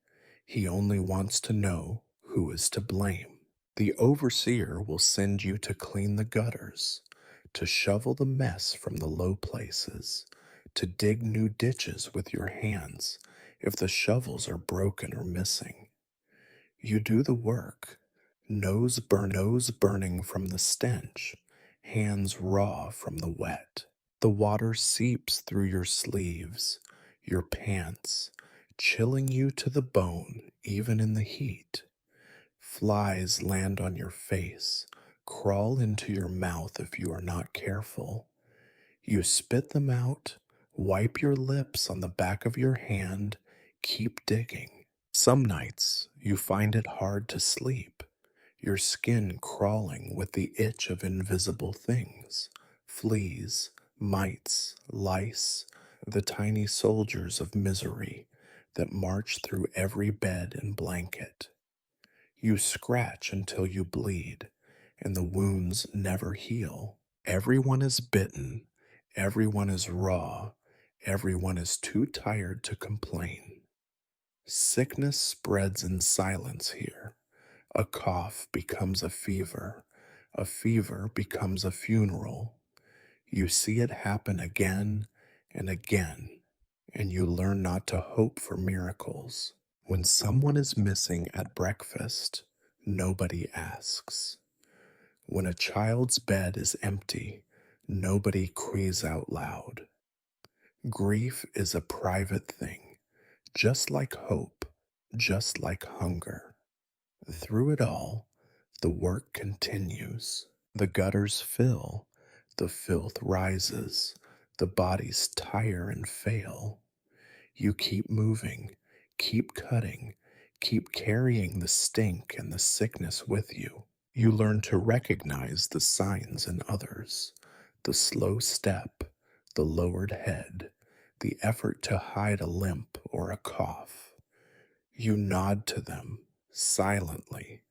He only wants to know who is to blame. The overseer will send you to clean the gutters, to shovel the mess from the low places, to dig new ditches with your hands if the shovels are broken or missing. You do the work, nose burning from the stench, hands raw from the wet. The water seeps through your sleeves, your pants, chilling you to the bone even in the heat. Flies land on your face, crawl into your mouth if you are not careful. You spit them out, wipe your lips on the back of your hand, keep digging. Some nights you find it hard to sleep, your skin crawling with the itch of invisible things, fleas, mites, lice, the tiny soldiers of misery that march through every bed and blanket. You scratch until you bleed, and the wounds never heal. Everyone is bitten, everyone is raw, everyone is too tired to complain. Sickness spreads in silence here. A cough becomes a fever becomes a funeral. You see it happen again and again, and you learn not to hope for miracles. When someone is missing at breakfast, nobody asks. When a child's bed is empty, nobody cries out loud. Grief is a private thing, just like hope, just like hunger. Through it all, the work continues. The gutters fill, the filth rises, the bodies tire and fail. You keep moving, keep cutting, keep carrying the stink and the sickness with you. You learn to recognize the signs in others, the slow step, the lowered head, the effort to hide a limp or a cough. You nod to them silently,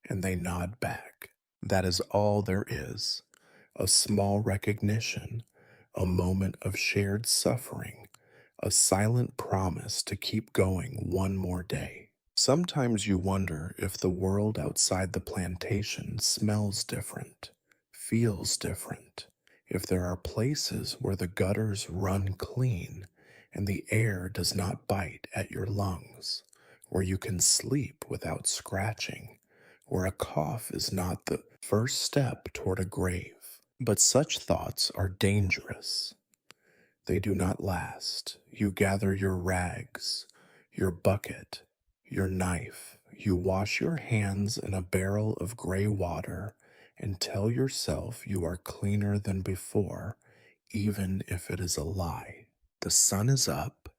and they nod back. That is all there is, a small recognition, a moment of shared suffering, a silent promise to keep going one more day. Sometimes you wonder if the world outside the plantation smells different, feels different, if there are places where the gutters run clean and the air does not bite at your lungs, where you can sleep without scratching, where a cough is not the first step toward a grave. But such thoughts are dangerous. They do not last. You gather your rags, your bucket, your knife. You wash your hands in a barrel of gray water and tell yourself you are cleaner than before, even if it is a lie. The sun is up,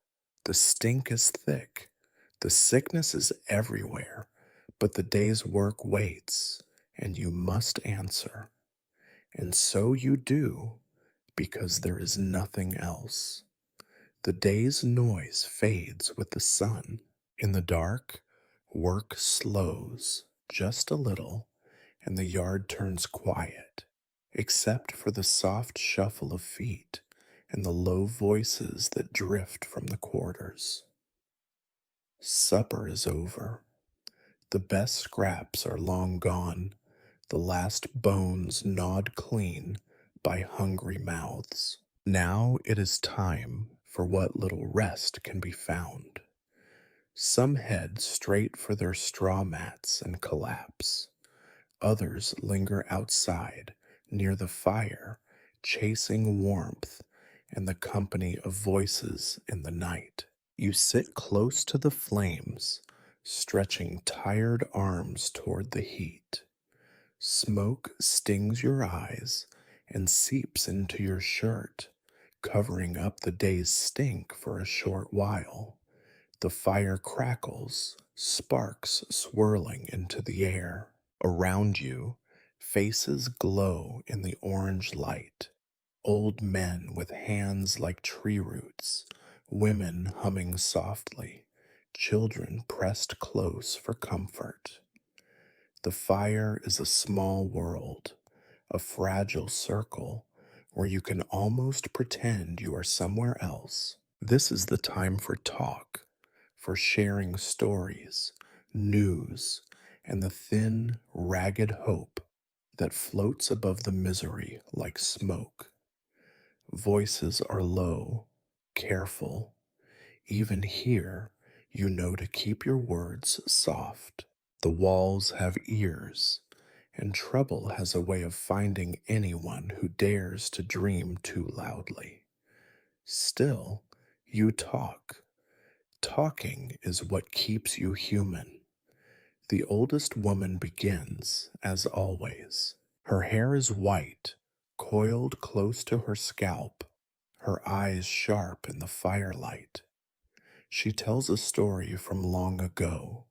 the stink is thick, the sickness is everywhere, but the day's work waits, and you must answer. And so you do, because there is nothing else. The day's noise fades with the sun. In the dark, work slows just a little, and the yard turns quiet, except for the soft shuffle of feet and the low voices that drift from the quarters. Supper is over. The best scraps are long gone, the last bones gnawed clean by hungry mouths. Now it is time for what little rest can be found. Some head straight for their straw mats and collapse. Others linger outside near the fire, chasing warmth and the company of voices in the night. You sit close to the flames, stretching tired arms toward the heat. Smoke stings your eyes and seeps into your shirt, covering up the day's stink for a short while. The fire crackles, sparks swirling into the air. Around you, faces glow in the orange light. Old men with hands like tree roots, women humming softly, children pressed close for comfort. The fire is a small world, a fragile circle where you can almost pretend you are somewhere else. This is the time for talk, for sharing stories, news, and the thin, ragged hope that floats above the misery like smoke. Voices are low, careful. Even here, you know to keep your words soft. The walls have ears, and trouble has a way of finding anyone who dares to dream too loudly. Still, you talk. Talking is what keeps you human. The oldest woman begins, as always. Her hair is white, coiled close to her scalp, her eyes sharp in the firelight. She tells a story from long ago,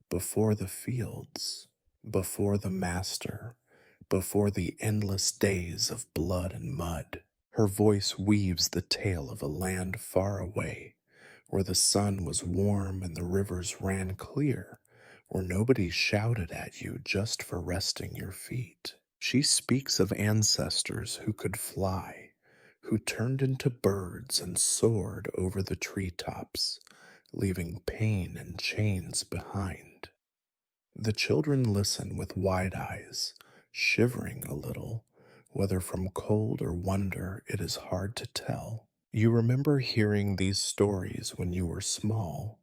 before the fields, before the master, before the endless days of blood and mud. Her voice weaves the tale of a land far away, where the sun was warm and the rivers ran clear, where nobody shouted at you just for resting your feet. She speaks of ancestors who could fly, who turned into birds and soared over the treetops, leaving pain and chains behind. The children listen with wide eyes, shivering a little, whether from cold or wonder it is hard to tell. You remember hearing these stories when you were small,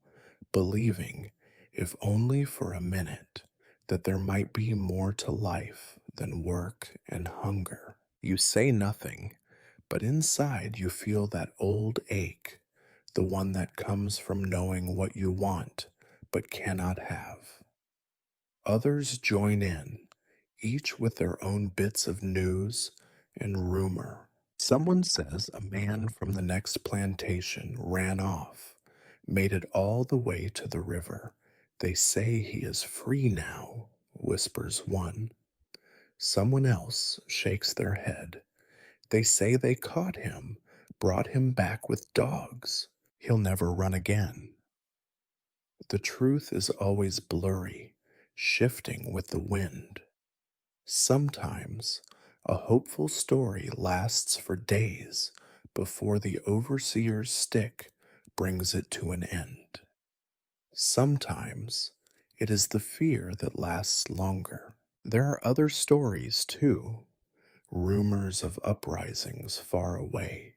believing, if only for a minute, that there might be more to life than work and hunger. You say nothing, but inside you feel that old ache, the one that comes from knowing what you want but cannot have. Others join in, each with their own bits of news and rumor. Someone says a man from the next plantation ran off, made it all the way to the river. They say he is free now, whispers one. Someone else shakes their head. They say they caught him, brought him back with dogs. He'll never run again. The truth is always blurry, shifting with the wind. Sometimes a hopeful story lasts for days before the overseer's stick brings it to an end. Sometimes it is the fear that lasts longer. There are other stories too, rumors of uprisings far away,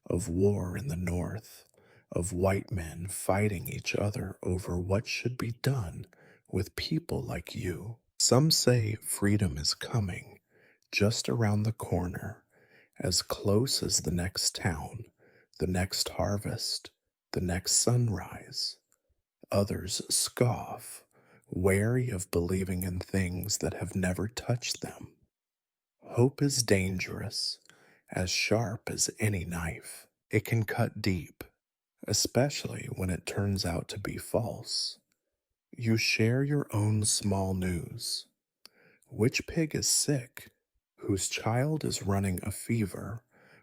of war in the north, of white men fighting each other over what should be done with people like you. Some say freedom is coming, just around the corner, as close as the next town, the next harvest, the next sunrise. Others scoff, wary of believing in things that have never touched them. Hope is dangerous, as sharp as any knife. It can cut deep, especially when it turns out to be false. You share your own small news. Which pig is sick? Whose child is running a fever?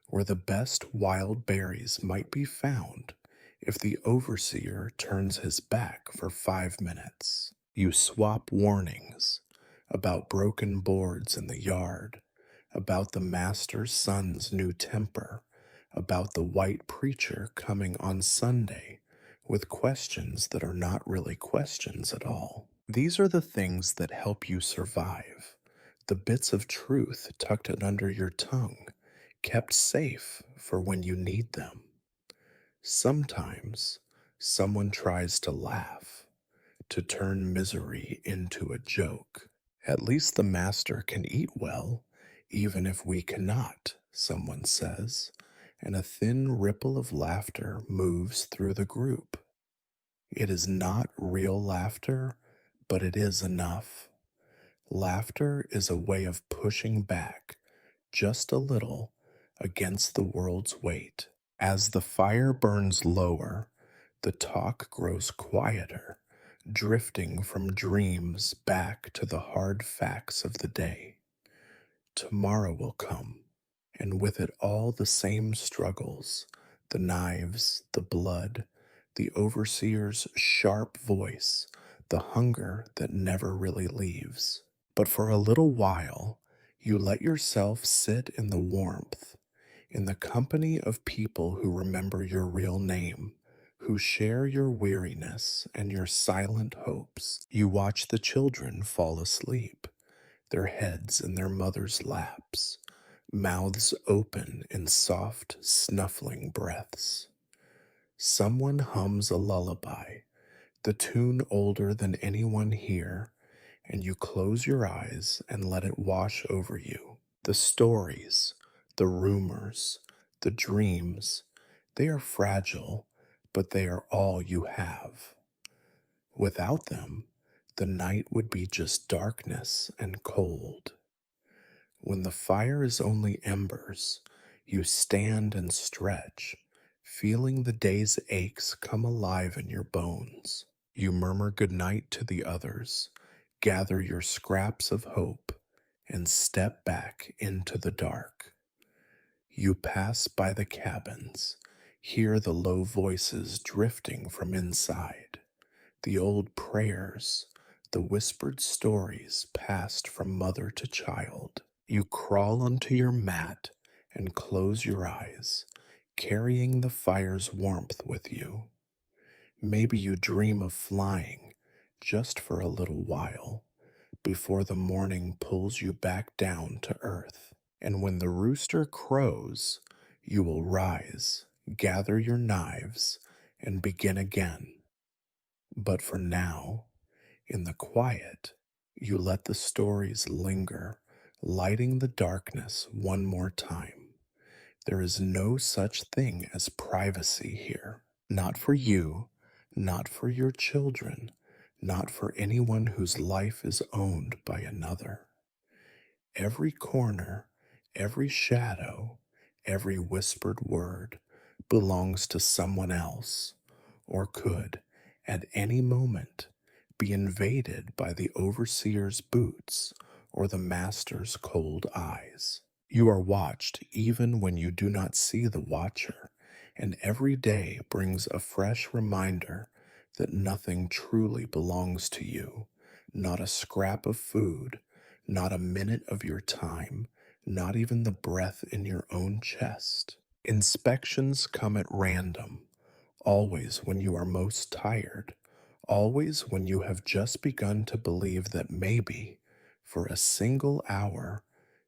Where the best wild berries might be found if the overseer turns his back for 5 minutes. You swap warnings about broken boards in the yard, about the master's son's new temper, about the white preacher coming on Sunday with questions that are not really questions at all. These are the things that help you survive, the bits of truth tucked under your tongue, kept safe for when you need them. Sometimes someone tries to laugh, to turn misery into a joke. At least the master can eat well, even if we cannot, someone says, and a thin ripple of laughter moves through the group. It is not real laughter, but it is enough. Laughter is a way of pushing back, just a little, against the world's weight. As the fire burns lower, the talk grows quieter, drifting from dreams back to the hard facts of the day. Tomorrow will come, and with it all the same struggles, the knives, the blood, the overseer's sharp voice, the hunger that never really leaves. But for a little while, you let yourself sit in the warmth, in the company of people who remember your real name, who share your weariness and your silent hopes. You watch the children fall asleep, their heads in their mother's laps, mouths open in soft, snuffling breaths. Someone hums a lullaby, the tune older than anyone here, and you close your eyes and let it wash over you. The stories, the rumors, the dreams, they are fragile, but they are all you have. Without them, the night would be just darkness and cold. When the fire is only embers, you stand and stretch, feeling the day's aches come alive in your bones. You murmur goodnight to the others, gather your scraps of hope, and step back into the dark. You pass by the cabins, hear the low voices drifting from inside, the old prayers, the whispered stories passed from mother to child. You crawl onto your mat and close your eyes, carrying the fire's warmth with you. Maybe you dream of flying just for a little while before the morning pulls you back down to earth. And when the rooster crows, you will rise, gather your knives, and begin again. But for now, in the quiet, you let the stories linger, lighting the darkness one more time. There is no such thing as privacy here. Not for you, not for your children, not for anyone whose life is owned by another. Every corner, every shadow, every whispered word belongs to someone else, or could, at any moment, be invaded by the overseer's boots or the master's cold eyes. You are watched even when you do not see the watcher, and every day brings a fresh reminder that nothing truly belongs to you, not a scrap of food, not a minute of your time, not even the breath in your own chest. Inspections come at random, always when you are most tired, always when you have just begun to believe that maybe, for a single hour,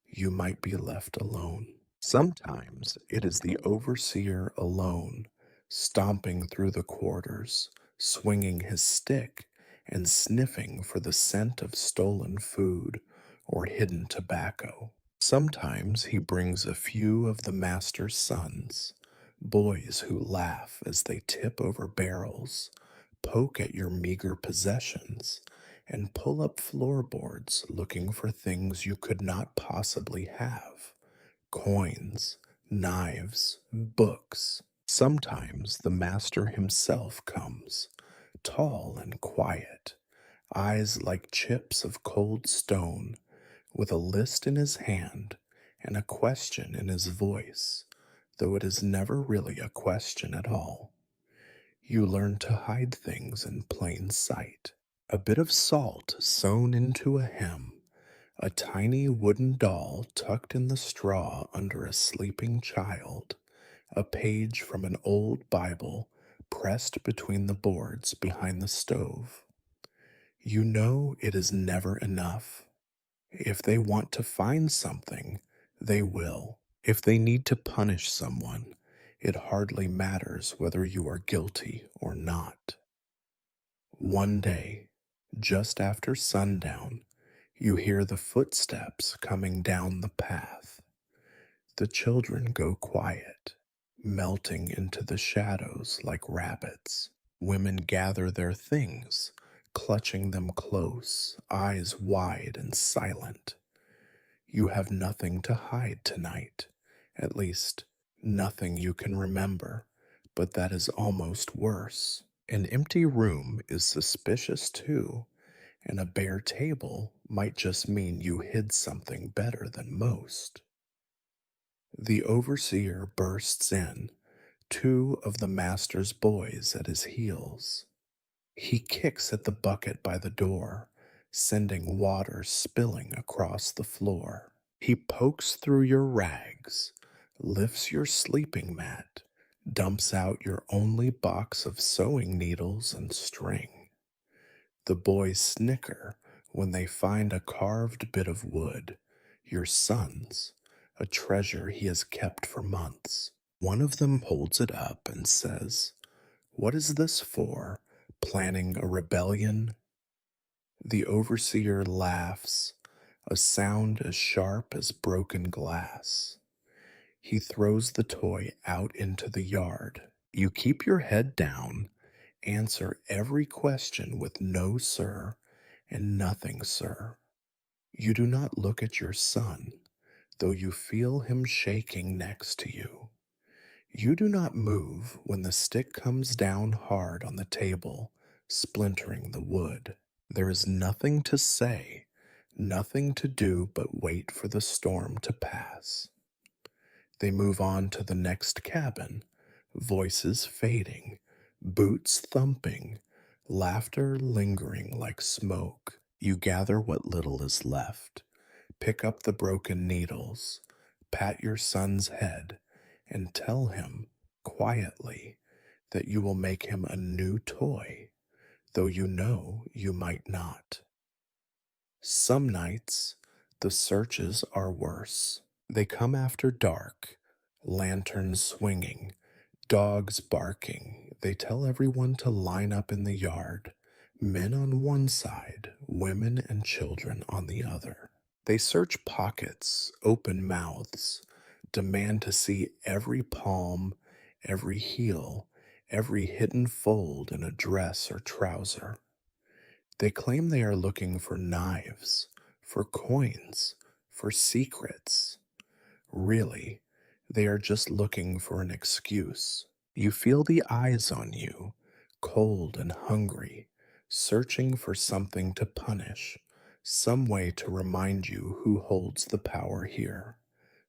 you might be left alone. Sometimes it is the overseer alone, stomping through the quarters, swinging his stick, and sniffing for the scent of stolen food or hidden tobacco. Sometimes he brings a few of the master's sons, boys who laugh as they tip over barrels, poke at your meager possessions, and pull up floorboards looking for things you could not possibly have: coins, knives, books. Sometimes the master himself comes, tall and quiet, eyes like chips of cold stone, with a list in his hand and a question in his voice, though it is never really a question at all. You learn to hide things in plain sight. A bit of salt sewn into a hem, a tiny wooden doll tucked in the straw under a sleeping child, a page from an old Bible pressed between the boards behind the stove. You know it is never enough. If they want to find something, they will. If they need to punish someone, it hardly matters whether you are guilty or not. One day, just after sundown, you hear the footsteps coming down the path. The children go quiet, melting into the shadows like rabbits. Women gather their things, clutching them close, eyes wide and silent. You have nothing to hide tonight, at least, nothing you can remember, but that is almost worse. An empty room is suspicious too, and a bare table might just mean you hid something better than most. The overseer bursts in, two of the master's boys at his heels. He kicks at the bucket by the door, sending water spilling across the floor. He pokes through your rags, lifts your sleeping mat, dumps out your only box of sewing needles and string. The boys snicker when they find a carved bit of wood, your son's, a treasure he has kept for months. One of them holds it up and says, "What is this for? Planning a rebellion?" The overseer laughs, a sound as sharp as broken glass. He throws the toy out into the yard. You keep your head down, answer every question with no, sir, and nothing, sir. You do not look at your son, though you feel him shaking next to you. You do not move when the stick comes down hard on the table, splintering the wood. There is nothing to say, nothing to do but wait for the storm to pass. They move on to the next cabin, voices fading, boots thumping, laughter lingering like smoke. You gather what little is left, pick up the broken needles, pat your son's head, and tell him quietly that you will make him a new toy, though you know you might not. Some nights, the searches are worse. They come after dark, lanterns swinging, dogs barking. They tell everyone to line up in the yard, men on one side, women and children on the other. They search pockets, open mouths, demand to see every palm, every heel, every hidden fold in a dress or trouser. They claim they are looking for knives, for coins, for secrets. Really, they are just looking for an excuse. You feel the eyes on you, cold and hungry, searching for something to punish, some way to remind you who holds the power here.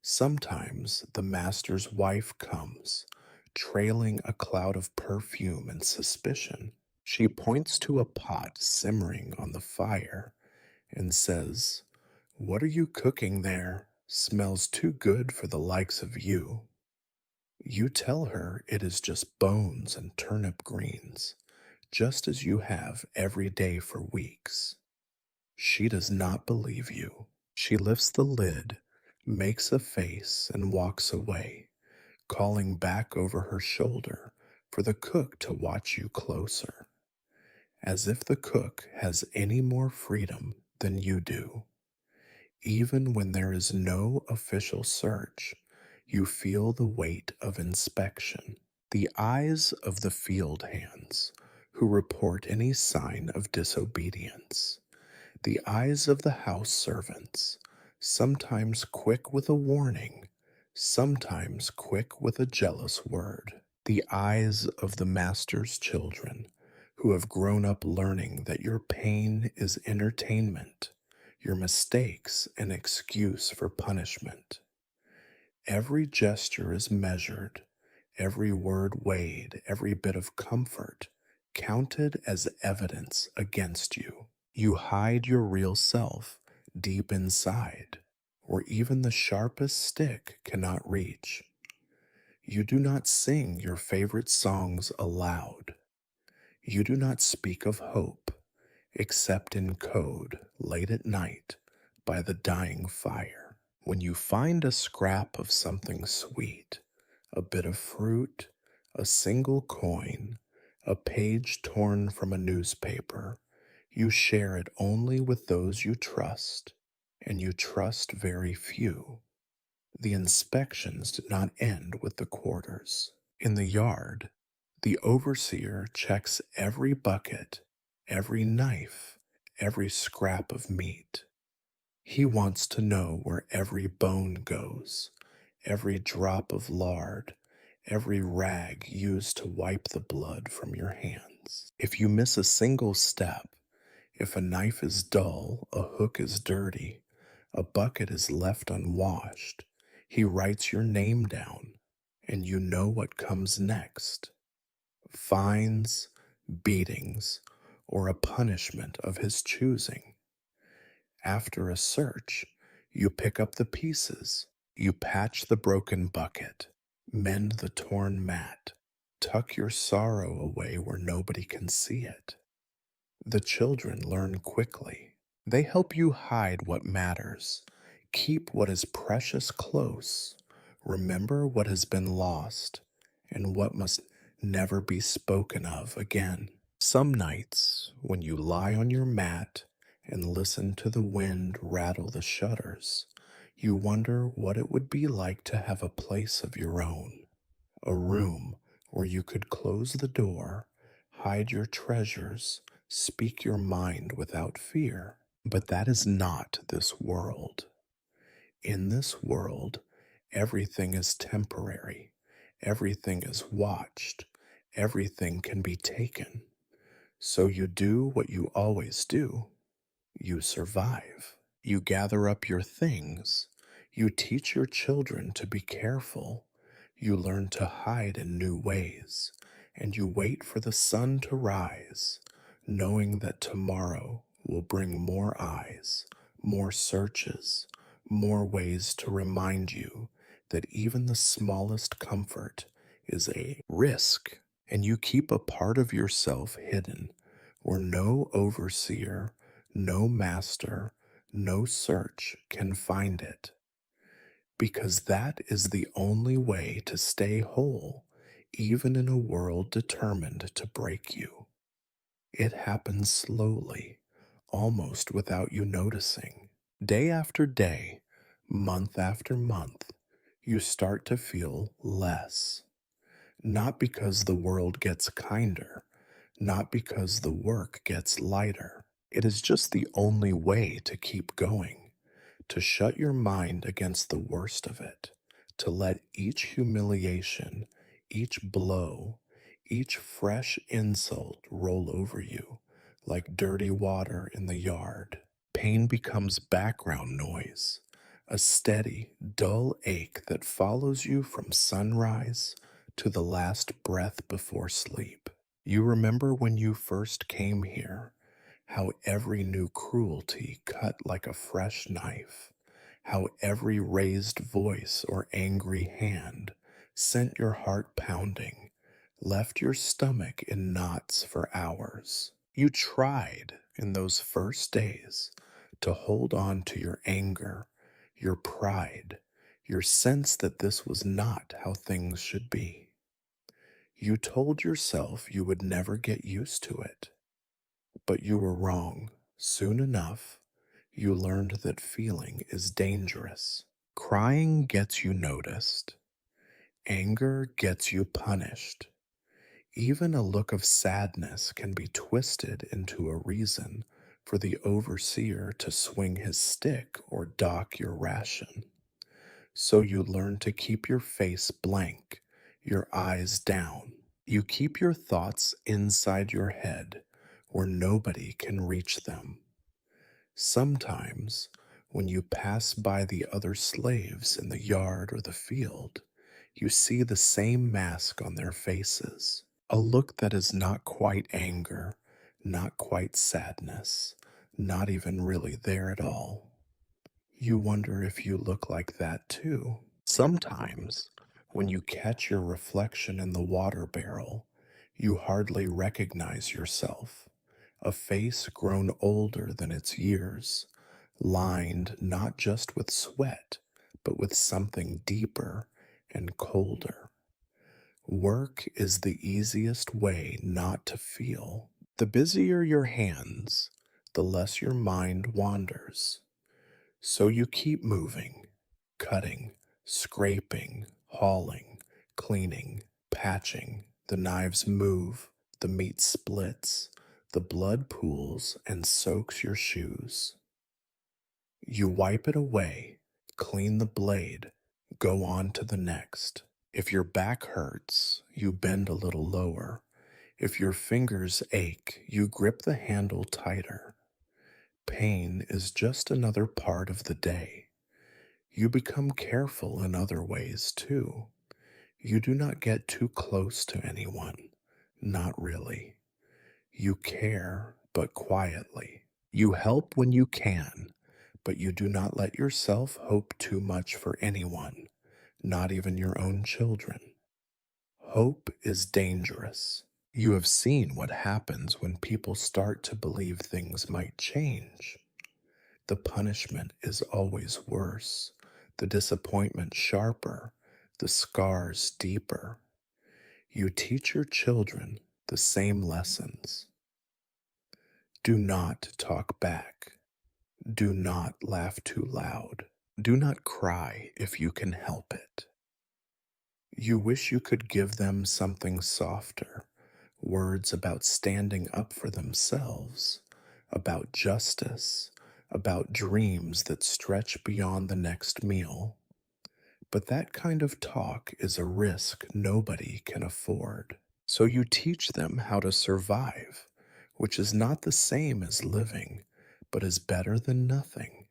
Sometimes the master's wife comes, trailing a cloud of perfume and suspicion. She points to a pot simmering on the fire and says, "What are you cooking there? Smells too good for the likes of you." You tell her it is just bones and turnip greens, just as you have every day for weeks. She does not believe you. She lifts the lid, makes a face, and walks away, calling back over her shoulder for the cook to watch you closer, as if the cook has any more freedom than you do. Even when there is no official search, you feel the weight of inspection, the eyes of the field hands who report any sign of disobedience, the eyes of the house servants, sometimes quick with a warning, sometimes quick with a jealous word, the eyes of the master's children who have grown up learning that your pain is entertainment, your mistakes an excuse for punishment. Every gesture is measured, every word weighed, every bit of comfort counted as evidence against you. You hide your real self deep inside, where even the sharpest stick cannot reach. You do not sing your favorite songs aloud. You do not speak of hope, except in code late at night by the dying fire. When you find a scrap of something sweet, a bit of fruit, a single coin, a page torn from a newspaper, you share it only with those you trust, and you trust very few. The inspections did not end with the quarters. In the yard, the overseer checks every bucket, every knife, every scrap of meat. He wants to know where every bone goes, every drop of lard, every rag used to wipe the blood from your hands. If you miss a single step, if a knife is dull, a hook is dirty, a bucket is left unwashed, he writes your name down, and you know what comes next: fines, beatings, or a punishment of his choosing. After a search, you pick up the pieces, you patch the broken bucket, mend the torn mat, tuck your sorrow away where nobody can see it. The children learn quickly. They help you hide what matters, keep what is precious close, remember what has been lost, and what must never be spoken of again. Some nights, when you lie on your mat and listen to the wind rattle the shutters, you wonder what it would be like to have a place of your own, a room where you could close the door, hide your treasures, speak your mind without fear. But that is not this world. In this world, everything is temporary, everything is watched, everything can be taken. So you do what you always do, you survive. You gather up your things. You teach your children to be careful. You learn to hide in new ways. And you wait for the sun to rise, knowing that tomorrow will bring more eyes, more searches, more ways to remind you that even the smallest comfort is a risk. And you keep a part of yourself hidden where no overseer, no master, no search can find it, because that is the only way to stay whole, even in a world determined to break you. It happens slowly, almost without you noticing. Day after day, month after month, you start to feel less. Not because the world gets kinder, not because the work gets lighter. It is just the only way to keep going, to shut your mind against the worst of it, to let each humiliation, each blow, each fresh insult roll over you like dirty water in the yard. Pain becomes background noise, a steady, dull ache that follows you from sunrise to the last breath before sleep. You remember when you first came here, how every new cruelty cut like a fresh knife, how every raised voice or angry hand sent your heart pounding, left your stomach in knots for hours. You tried in those first days to hold on to your anger, your pride, your sense that this was not how things should be. You told yourself you would never get used to it, but you were wrong. Soon enough, you learned that feeling is dangerous. Crying gets you noticed. Anger gets you punished. Even a look of sadness can be twisted into a reason for the overseer to swing his stick or dock your ration. So you learn to keep your face blank, your eyes down. You keep your thoughts inside your head where nobody can reach them. Sometimes, when you pass by the other slaves in the yard or the field, you see the same mask on their faces, a look that is not quite anger, not quite sadness, not even really there at all. You wonder if you look like that too. Sometimes, when you catch your reflection in the water barrel, you hardly recognize yourself. A face grown older than its years, lined not just with sweat, but with something deeper and colder. Work is the easiest way not to feel. The busier your hands, the less your mind wanders. So you keep moving, cutting, scraping, hauling, cleaning, patching. The knives move, the meat splits, the blood pools and soaks your shoes. You wipe it away, clean the blade, go on to the next. If your back hurts, you bend a little lower. If your fingers ache, you grip the handle tighter. Pain is just another part of the day. You become careful in other ways too. You do not get too close to anyone. Not really. You care, but quietly. You help when you can, but you do not let yourself hope too much for anyone, not even your own children. Hope is dangerous. You have seen what happens when people start to believe things might change. The punishment is always worse, the disappointment sharper, the scars deeper. You teach your children the same lessons. Do not talk back. Do not laugh too loud. Do not cry if you can help it. You wish you could give them something softer, words about standing up for themselves, about justice, about dreams that stretch beyond the next meal. But that kind of talk is a risk nobody can afford. So you teach them how to survive, which is not the same as living, but is better than nothing.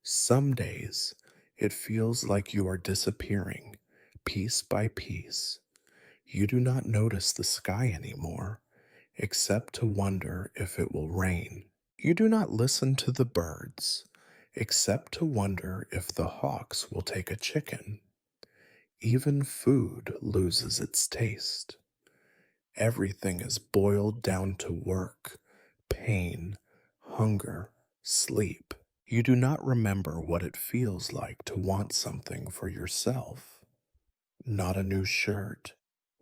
Some days it feels like you are disappearing, piece by piece. You do not notice the sky anymore, except to wonder if it will rain. You do not listen to the birds, except to wonder if the hawks will take a chicken. Even food loses its taste. Everything is boiled down to work, pain, hunger, sleep. You do not remember what it feels like to want something for yourself. Not a new shirt,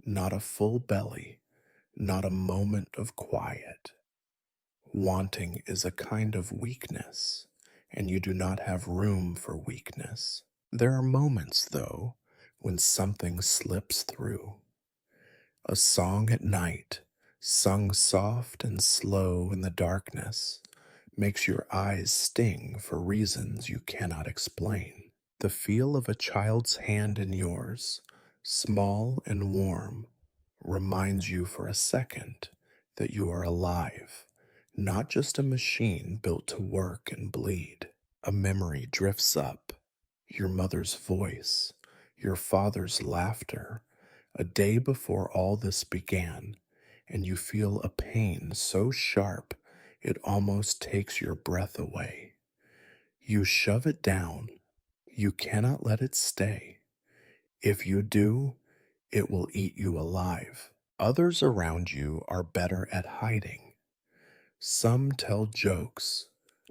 not a full belly, not a moment of quiet. Wanting is a kind of weakness, and you do not have room for weakness. There are moments, though, when something slips through. A song at night, sung soft and slow in the darkness, makes your eyes sting for reasons you cannot explain. The feel of a child's hand in yours, small and warm, reminds you for a second that you are alive, not just a machine built to work and bleed. A memory drifts up, your mother's voice, your father's laughter, a day before all this began, and you feel a pain so sharp it almost takes your breath away. You shove it down. You cannot let it stay. If you do, it will eat you alive. Others around you are better at hiding. Some tell jokes,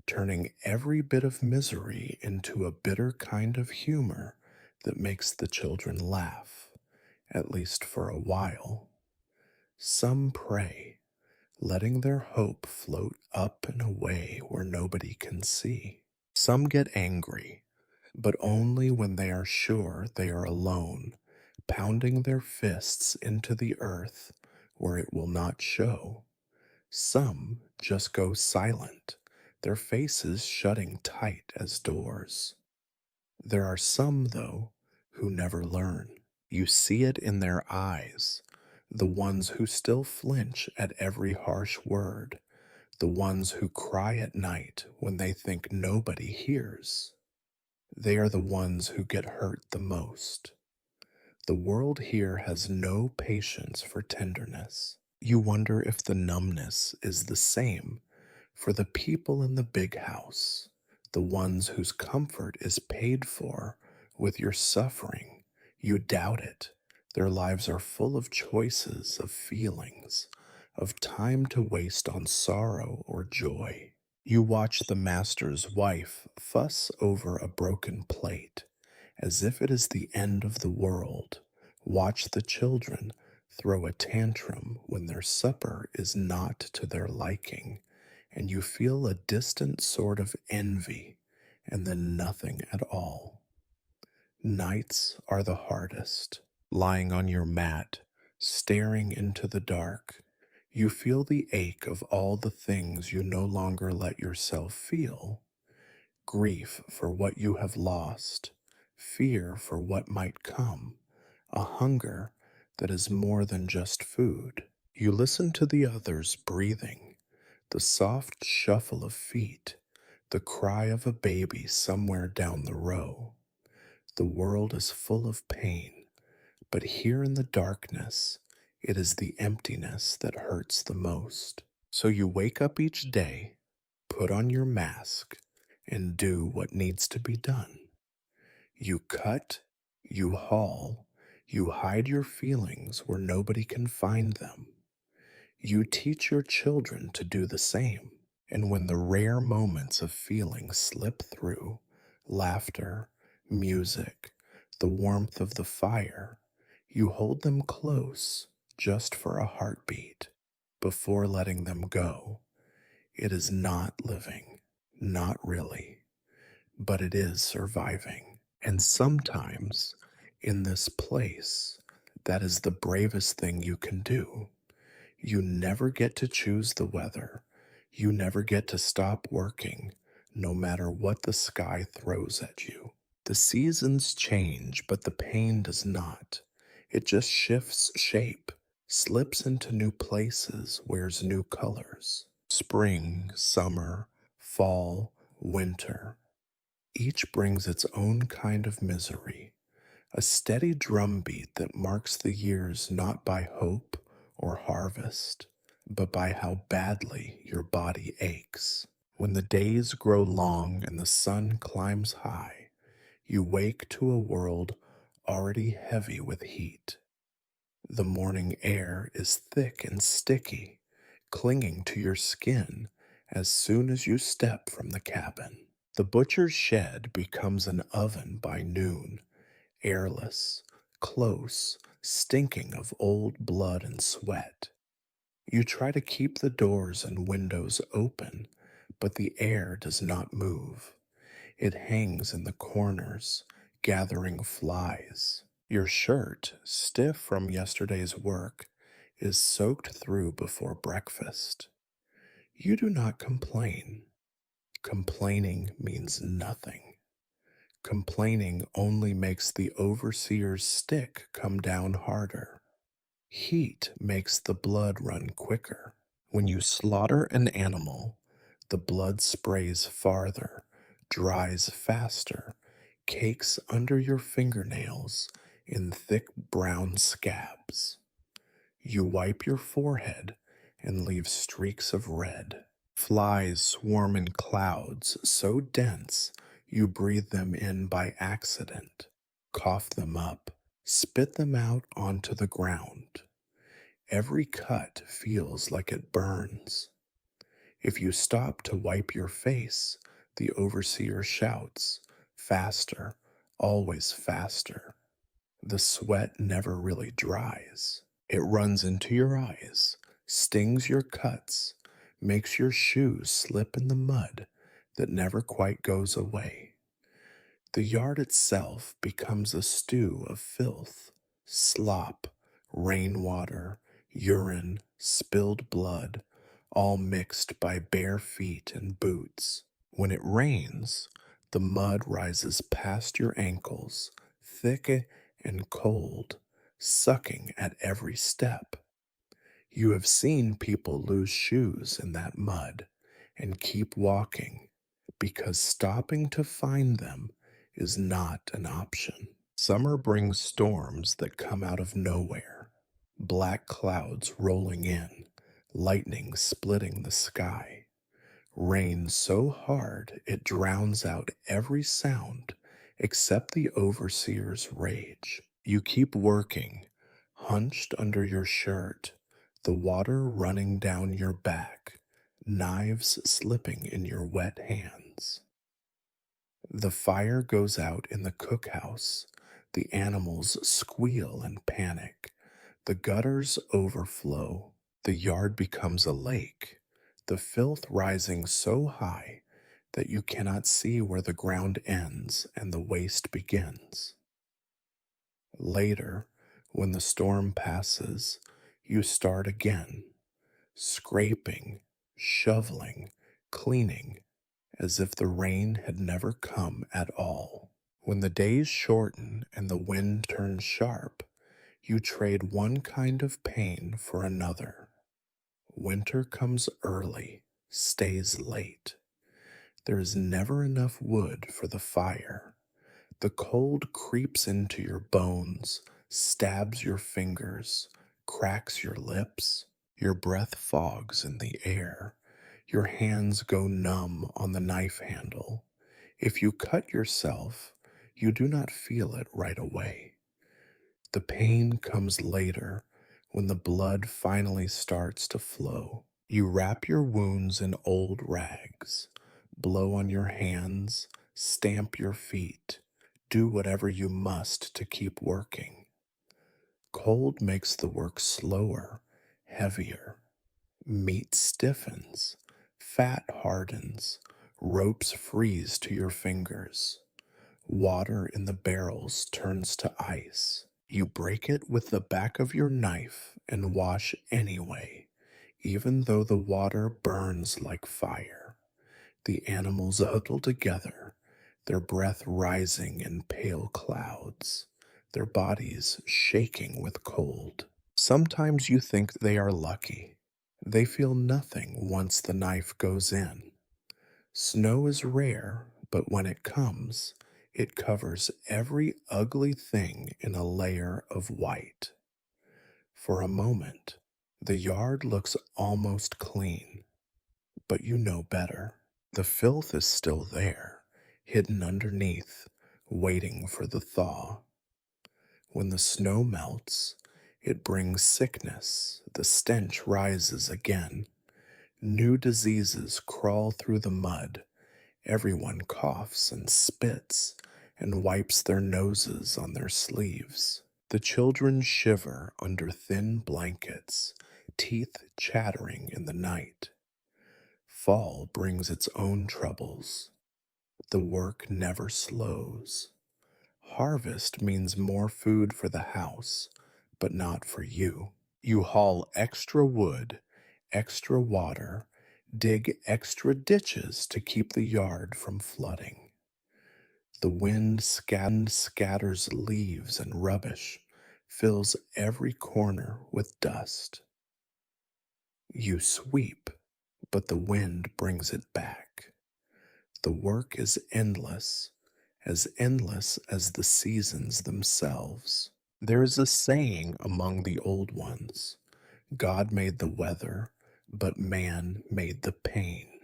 turning every bit of misery into a bitter kind of humor that makes the children laugh, at least for a while. Some pray, letting their hope float up and away where nobody can see. Some get angry, but only when they are sure they are alone, pounding their fists into the earth where it will not show. Some just go silent, their faces shutting tight as doors. There are some, though, who never learn. You see it in their eyes, the ones who still flinch at every harsh word, the ones who cry at night when they think nobody hears. They are the ones who get hurt the most. The world here has no patience for tenderness. You wonder if the numbness is the same for the people in the big house, the ones whose comfort is paid for with your suffering. You doubt it. Their lives are full of choices, of feelings, of time to waste on sorrow or joy. You watch the master's wife fuss over a broken plate as if it is the end of the world. Watch the children throw a tantrum when their supper is not to their liking, and you feel a distant sort of envy and then nothing at all. Nights are the hardest. Lying on your mat, staring into the dark, you feel the ache of all the things you no longer let yourself feel. Grief for what you have lost, fear for what might come, a hunger that is more than just food. You listen to the others breathing, the soft shuffle of feet, the cry of a baby somewhere down the row. The world is full of pain, but here in the darkness, it is the emptiness that hurts the most. So you wake up each day, put on your mask, and do what needs to be done. You cut, you haul, you hide your feelings where nobody can find them. You teach your children to do the same. And when the rare moments of feeling slip through, laughter, music, the warmth of the fire, you hold them close just for a heartbeat before letting them go. It is not living, not really, but it is surviving. And sometimes In this place, that is the bravest thing you can do. You never get to choose the weather. You never get to stop working, no matter what the sky throws at you. The seasons change, but the pain does not. It just shifts shape, slips into new places, wears new colors. Spring, summer, fall, winter. Each brings its own kind of misery, a steady drumbeat that marks the years not by hope or harvest, but by how badly your body aches. When the days grow long and the sun climbs high, you wake to a world already heavy with heat. The morning air is thick and sticky, clinging to your skin as soon as you step from the cabin. The butcher's shed becomes an oven by noon, airless, close, stinking of old blood and sweat. You try to keep the doors and windows open, but the air does not move. It hangs in the corners, gathering flies. Your shirt, stiff from yesterday's work, is soaked through before breakfast. You do not complain. Complaining means nothing. Complaining only makes the overseer's stick come down harder. Heat makes the blood run quicker. When you slaughter an animal, the blood sprays farther, dries faster, cakes under your fingernails in thick brown scabs. You wipe your forehead and leave streaks of red. Flies swarm in clouds so dense you breathe them in by accident, cough them up, spit them out onto the ground. Every cut feels like it burns. If you stop to wipe your face, the overseer shouts, "Faster, always faster." The sweat never really dries. It runs into your eyes, stings your cuts, makes your shoes slip in the mud that never quite goes away. The yard itself becomes a stew of filth, slop, rainwater, urine, spilled blood, all mixed by bare feet and boots. When it rains, the mud rises past your ankles, thick and cold, sucking at every step. You have seen people lose shoes in that mud and keep walking because stopping to find them is not an option. Summer brings storms that come out of nowhere, black clouds rolling in, lightning splitting the sky, rain so hard it drowns out every sound except the overseer's rage. You keep working, hunched under your shirt, the water running down your back, knives slipping in your wet hands. The fire goes out in the cookhouse. The animals squeal and panic. The gutters overflow. The yard becomes a lake, the filth rising so high that you cannot see where the ground ends and the waste begins. Later, when the storm passes, you start again, scraping, shoveling, cleaning, as if the rain had never come at all. When the days shorten and the wind turns sharp, you trade one kind of pain for another. Winter comes early, stays late. There is never enough wood for the fire. The cold creeps into your bones, stabs your fingers, cracks your lips. Your breath fogs in the air. Your hands go numb on the knife handle. If you cut yourself, you do not feel it right away. The pain comes later when the blood finally starts to flow. You wrap your wounds in old rags, blow on your hands, stamp your feet, do whatever you must to keep working. Cold makes the work slower, heavier. Meat stiffens, fat hardens, ropes freeze to your fingers. Water in the barrels turns to ice. You break it with the back of your knife and wash anyway, even though the water burns like fire. The animals huddle together, their breath rising in pale clouds, their bodies shaking with cold. Sometimes you think they are lucky. They feel nothing once the knife goes in. Snow is rare, but when it comes, it covers every ugly thing in a layer of white. For a moment, the yard looks almost clean, but you know better. The filth is still there, hidden underneath, waiting for the thaw. When the snow melts, it brings sickness, the stench rises again. New diseases crawl through the mud. Everyone coughs and spits and wipes their noses on their sleeves. The children shiver under thin blankets, teeth chattering in the night. Fall brings its own troubles. The work never slows. Harvest means more food for the house, but not for you. You haul extra wood, extra water, dig extra ditches to keep the yard from flooding. The wind scatters leaves and rubbish, fills every corner with dust. You sweep, but the wind brings it back. The work is endless as the seasons themselves. There is a saying among the old ones: God made the weather, but man made the pain.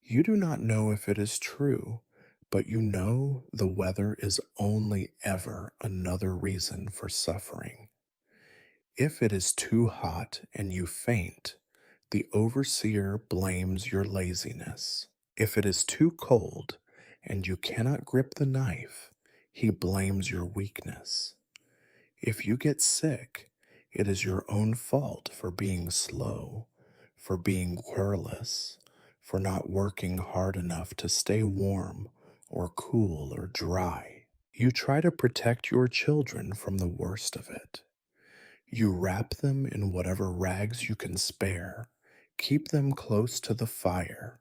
You do not know if it is true, but you know the weather is only ever another reason for suffering. If it is too hot and you faint, the overseer blames your laziness. If it is too cold and you cannot grip the knife, he blames your weakness. If you get sick, it is your own fault for being slow, for being careless, for not working hard enough to stay warm or cool or dry. You try to protect your children from the worst of it. You wrap them in whatever rags you can spare, keep them close to the fire,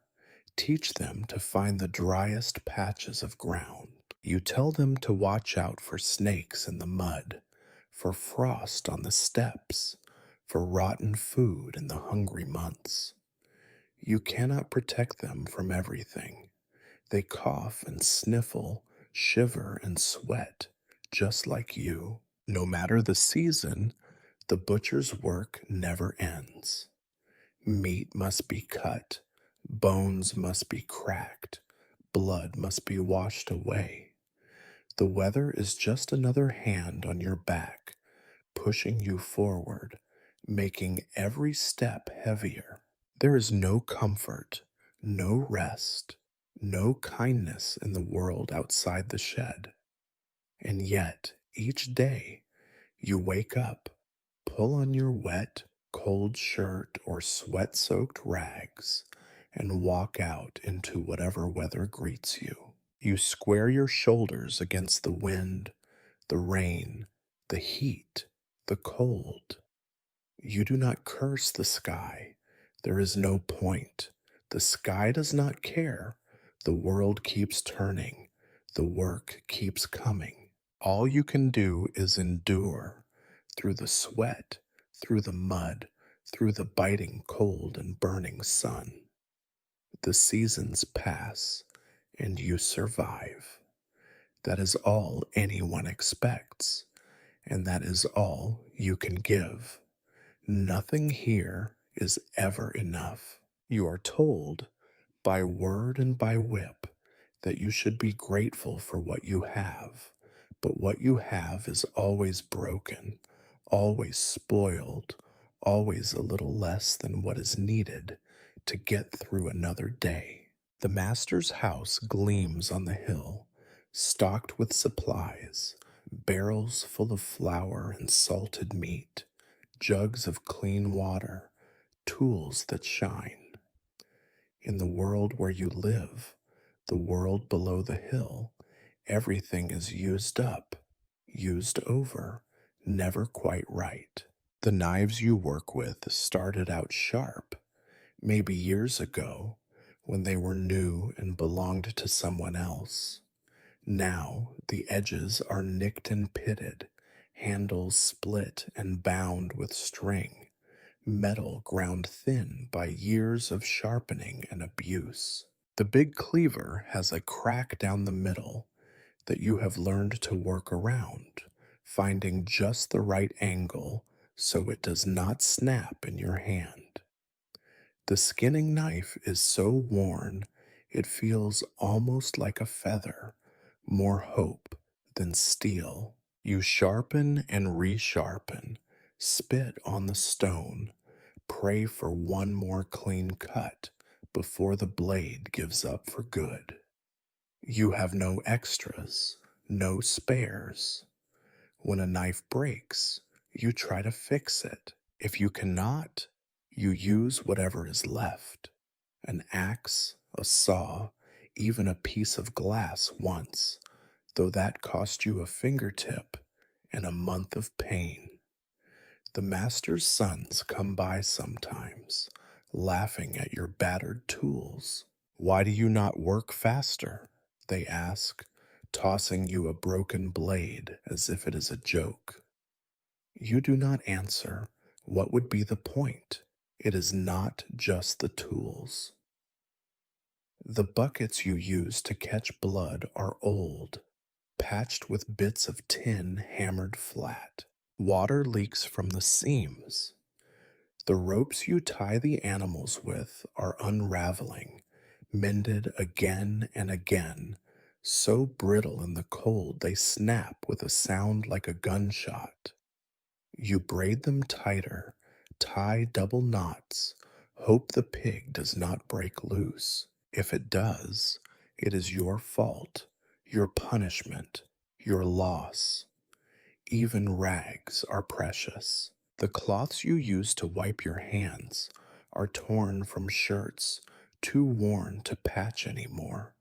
teach them to find the driest patches of ground. You tell them to watch out for snakes in the mud, for frost on the steps, for rotten food in the hungry months. You cannot protect them from everything. They cough and sniffle, shiver and sweat, just like you. No matter the season, the butcher's work never ends. Meat must be cut, bones must be cracked, blood must be washed away. The weather is just another hand on your back, pushing you forward, making every step heavier. There is no comfort, no rest, no kindness in the world outside the shed. And yet, each day, you wake up, pull on your wet, cold shirt or sweat soaked rags, and walk out into whatever weather greets you. You square your shoulders against the wind, the rain, the heat, the cold. You do not curse the sky. There is no point. The sky does not care. The world keeps turning. The work keeps coming. All you can do is endure through the sweat, through the mud, through the biting cold and burning sun. The seasons pass and you survive. That is all anyone expects, and that is all you can give. Nothing here is ever enough. You are told by word and by whip that you should be grateful for what you have, but what you have is always broken, always spoiled, always a little less than what is needed to get through another day. The master's house gleams on the hill, stocked with supplies, barrels full of flour and salted meat, jugs of clean water, tools that shine. In the world where you live, the world below the hill, Everything is used up, used over, never quite right. The knives you work with started out sharp, maybe years ago, when they were new and belonged to someone else. Now the edges are nicked and pitted, handles split and bound with string, metal ground thin by years of sharpening and abuse. The big cleaver has a crack down the middle that you have learned to work around, finding just the right angle so it does not snap in your hand. The skinning knife is so worn it feels almost like a feather, more hope than steel. You sharpen and resharpen, spit on the stone, pray for one more clean cut before the blade gives up for good. You have no extras, no spares. When a knife breaks, you try to fix it. If you cannot, you use whatever is left: an axe, a saw, even a piece of glass once, though that cost you a fingertip and a month of pain. The master's sons come by sometimes, laughing at your battered tools. Why do you not work faster? They ask, tossing you a broken blade as if it is a joke. You do not answer. What would be the point? It is not just the tools. The buckets you use to catch blood are old, patched with bits of tin hammered flat. Water leaks from the seams. The ropes you tie the animals with are unraveling, mended again and again, so brittle in the cold they snap with a sound like a gunshot. You braid them tighter, tie double knots, hope the pig does not break loose. If it does, it is your fault, your punishment, your loss. Even rags are precious. The cloths you use to wipe your hands are torn from shirts too worn to patch anymore,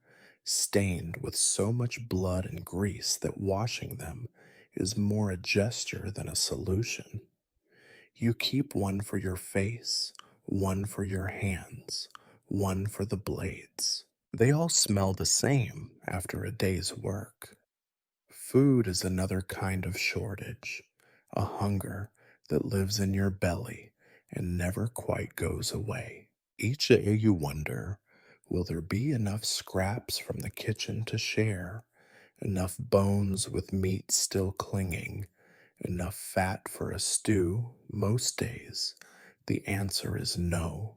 stained with so much blood and grease that washing them is more a gesture than a solution. You keep one for your face, one for your hands, one for the blades. They all smell the same after a day's work. Food is another kind of shortage, a hunger that lives in your belly and never quite goes away. Each day you wonder, will there be enough scraps from the kitchen to share, enough bones with meat still clinging, enough fat for a stew? Most days, the answer is no.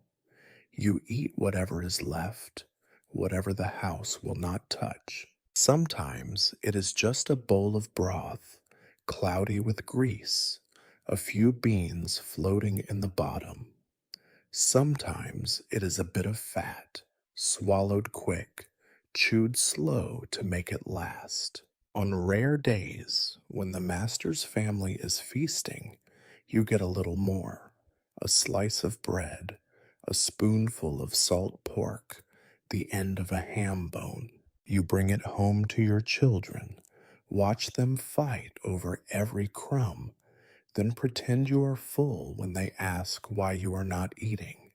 You eat whatever is left, whatever the house will not touch. Sometimes it is just a bowl of broth, cloudy with grease, a few beans floating in the bottom. Sometimes it is a bit of fat, swallowed quick, chewed slow to make it last. On rare days, when the master's family is feasting, you get a little more: a slice of bread, a spoonful of salt pork, the end of a ham bone. You bring it home to your children, watch them fight over every crumb, then pretend you are full when they ask why you are not eating.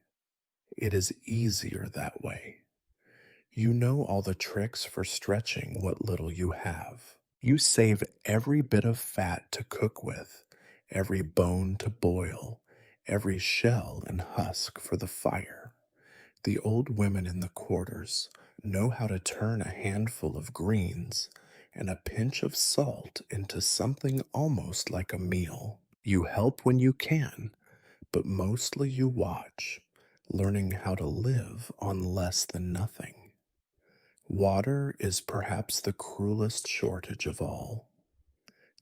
It is easier that way. You know all the tricks for stretching what little you have. You save every bit of fat to cook with, every bone to boil, every shell and husk for the fire. The old women in the quarters know how to turn a handful of greens and a pinch of salt into something almost like a meal. You help when you can, but mostly you watch, learning how to live on less than nothing. Water is perhaps the cruelest shortage of all.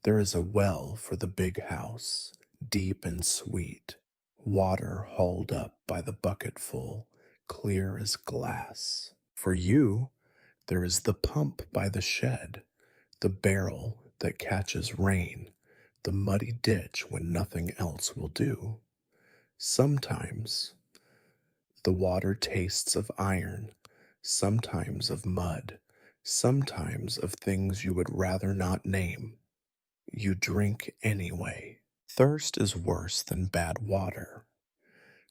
There is a well for the big house, deep and sweet, water hauled up by the bucketful, clear as glass. For you, there is the pump by the shed, the barrel that catches rain, the muddy ditch when nothing else will do. Sometimes the water tastes of iron, sometimes of mud, sometimes of things you would rather not name. You drink anyway. Thirst is worse than bad water.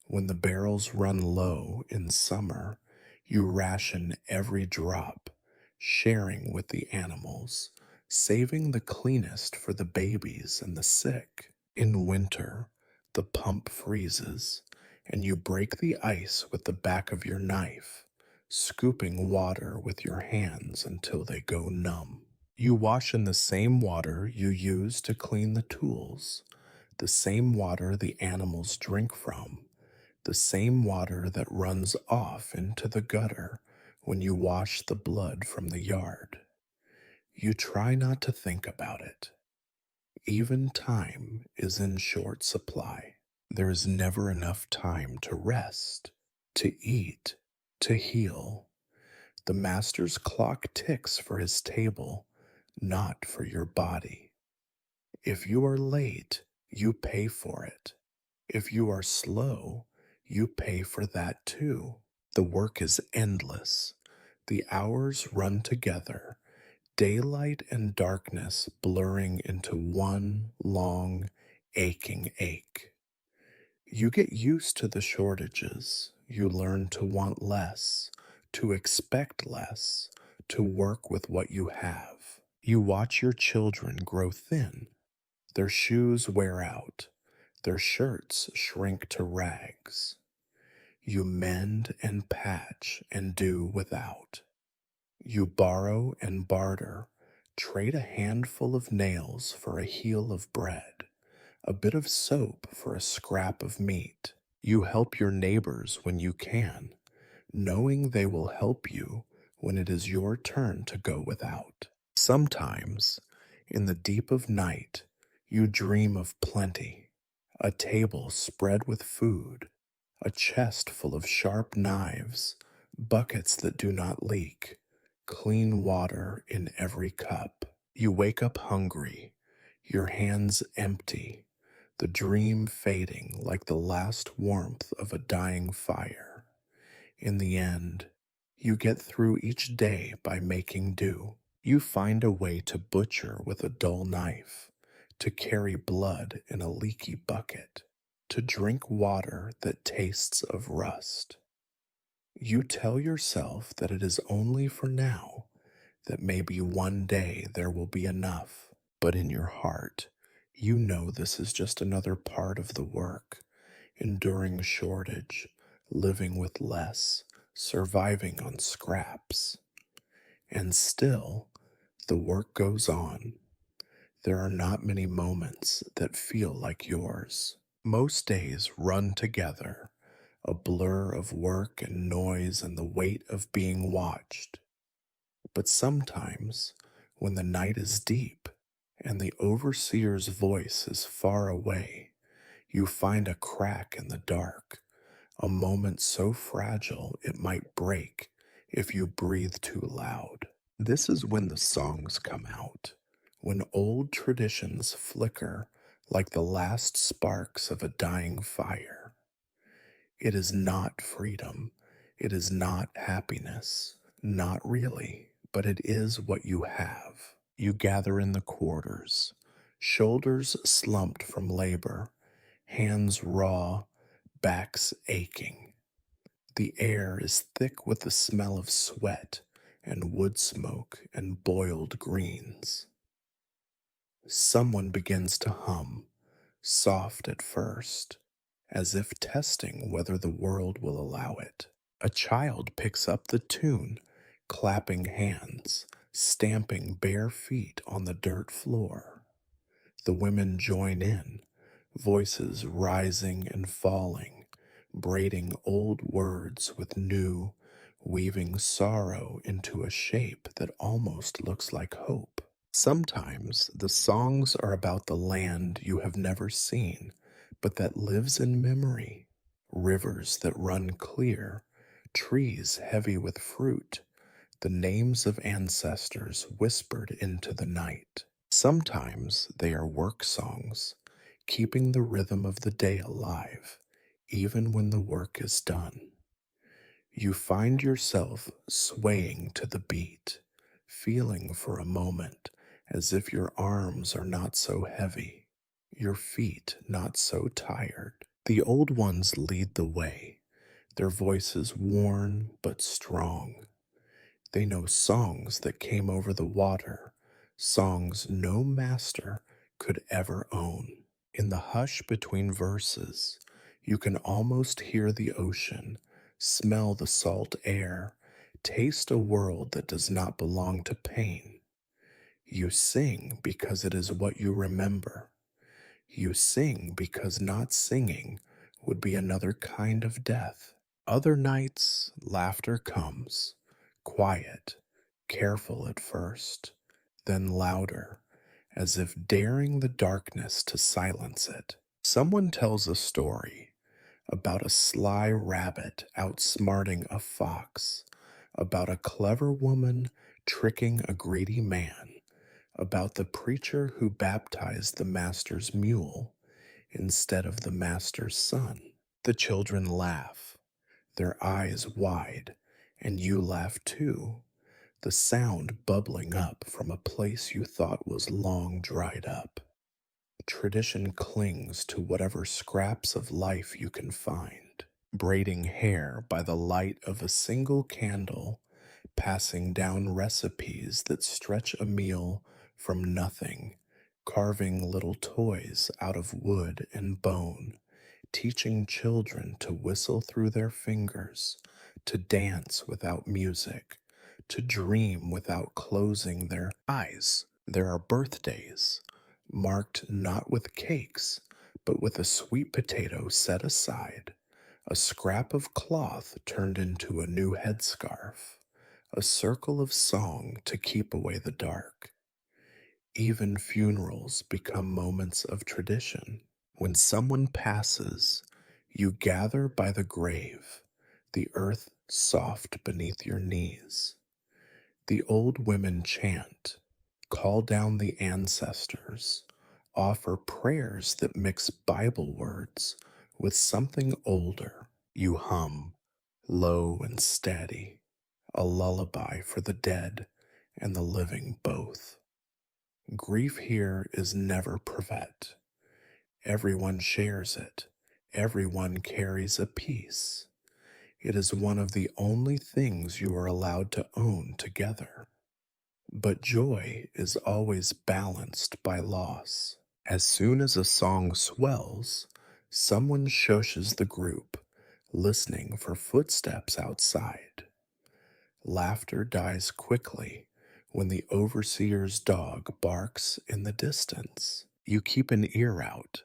When the barrels run low in summer, you ration every drop, sharing with the animals, saving the cleanest for the babies and the sick. In winter, the pump freezes, and you break the ice with the back of your knife, scooping water with your hands until they go numb. You wash in the same water you use to clean the tools, the same water the animals drink from, the same water that runs off into the gutter when you wash the blood from the yard. You try not to think about it. Even time is in short supply. There is never enough time to rest, to eat, to heal. The master's clock ticks for his table, not for your body. If you are late, you pay for it. If you are slow, you pay for that too. The work is endless. The hours run together, daylight and darkness blurring into one long, aching ache. You get used to the shortages. You learn to want less, to expect less, to work with what you have. You watch your children grow thin. Their shoes wear out. Their shirts shrink to rags. You mend and patch and do without. You borrow and barter, trade a handful of nails for a heel of bread, a bit of soap for a scrap of meat. You help your neighbors when you can, knowing they will help you when it is your turn to go without. Sometimes, in the deep of night, you dream of plenty, a table spread with food, a chest full of sharp knives, buckets that do not leak, clean water in every cup. You wake up hungry, your hands empty, the dream fading like the last warmth of a dying fire. In the end, you get through each day by making do. You find a way to butcher with a dull knife, to carry blood in a leaky bucket, to drink water that tastes of rust. You tell yourself that it is only for now, that maybe one day there will be enough, but in your heart, you know this is just another part of the work, enduring shortage, living with less, surviving on scraps. And still, the work goes on. There are not many moments that feel like yours. Most days run together, a blur of work and noise and the weight of being watched. But sometimes, when the night is deep and the overseer's voice is far away, you find a crack in the dark, a moment so fragile it might break if you breathe too loud. This is when the songs come out, when old traditions flicker like the last sparks of a dying fire. It is not freedom. It is not happiness. Not really, but it is what you have. You gather in the quarters, shoulders slumped from labor, hands raw, backs aching. The air is thick with the smell of sweat and wood smoke and boiled greens. Someone begins to hum, soft at first, as if testing whether the world will allow it. A child picks up the tune, clapping hands, stamping bare feet on the dirt floor. The women join in, voices rising and falling, braiding old words with new, weaving sorrow into a shape that almost looks like hope. Sometimes the songs are about the land you have never seen, but that lives in memory. Rivers that run clear, trees heavy with fruit, the names of ancestors whispered into the night. Sometimes they are work songs, keeping the rhythm of the day alive, even when the work is done. You find yourself swaying to the beat, feeling for a moment as if your arms are not so heavy, your feet not so tired. The old ones lead the way, their voices worn but strong. They know songs that came over the water, songs no master could ever own. In the hush between verses, you can almost hear the ocean, smell the salt air, taste a world that does not belong to pain. You sing because it is what you remember. You sing because not singing would be another kind of death. Other nights, laughter comes, quiet, careful at first, then louder, as if daring the darkness to silence it. Someone tells a story about a sly rabbit outsmarting a fox, about a clever woman tricking a greedy man, about the preacher who baptized the master's mule instead of the master's son. The children laugh, their eyes wide, and you laugh too, the sound bubbling up from a place you thought was long dried up. Tradition clings to whatever scraps of life you can find, braiding hair by the light of a single candle, passing down recipes that stretch a meal from nothing, carving little toys out of wood and bone, teaching children to whistle through their fingers, to dance without music, to dream without closing their eyes. There are birthdays, marked not with cakes, but with a sweet potato set aside, a scrap of cloth turned into a new headscarf, a circle of song to keep away the dark. Even funerals become moments of tradition. When someone passes, you gather by the grave, the earth soft beneath your knees. The old women chant, call down the ancestors, offer prayers that mix Bible words with something older. You hum, low and steady, a lullaby for the dead and the living both. Grief here is never privet. Everyone shares it. Everyone carries a piece. It is one of the only things you are allowed to own together. But joy is always balanced by loss. As soon as a song swells, someone shoshes the group, listening for footsteps outside. Laughter dies quickly when the overseer's dog barks in the distance. You keep an ear out,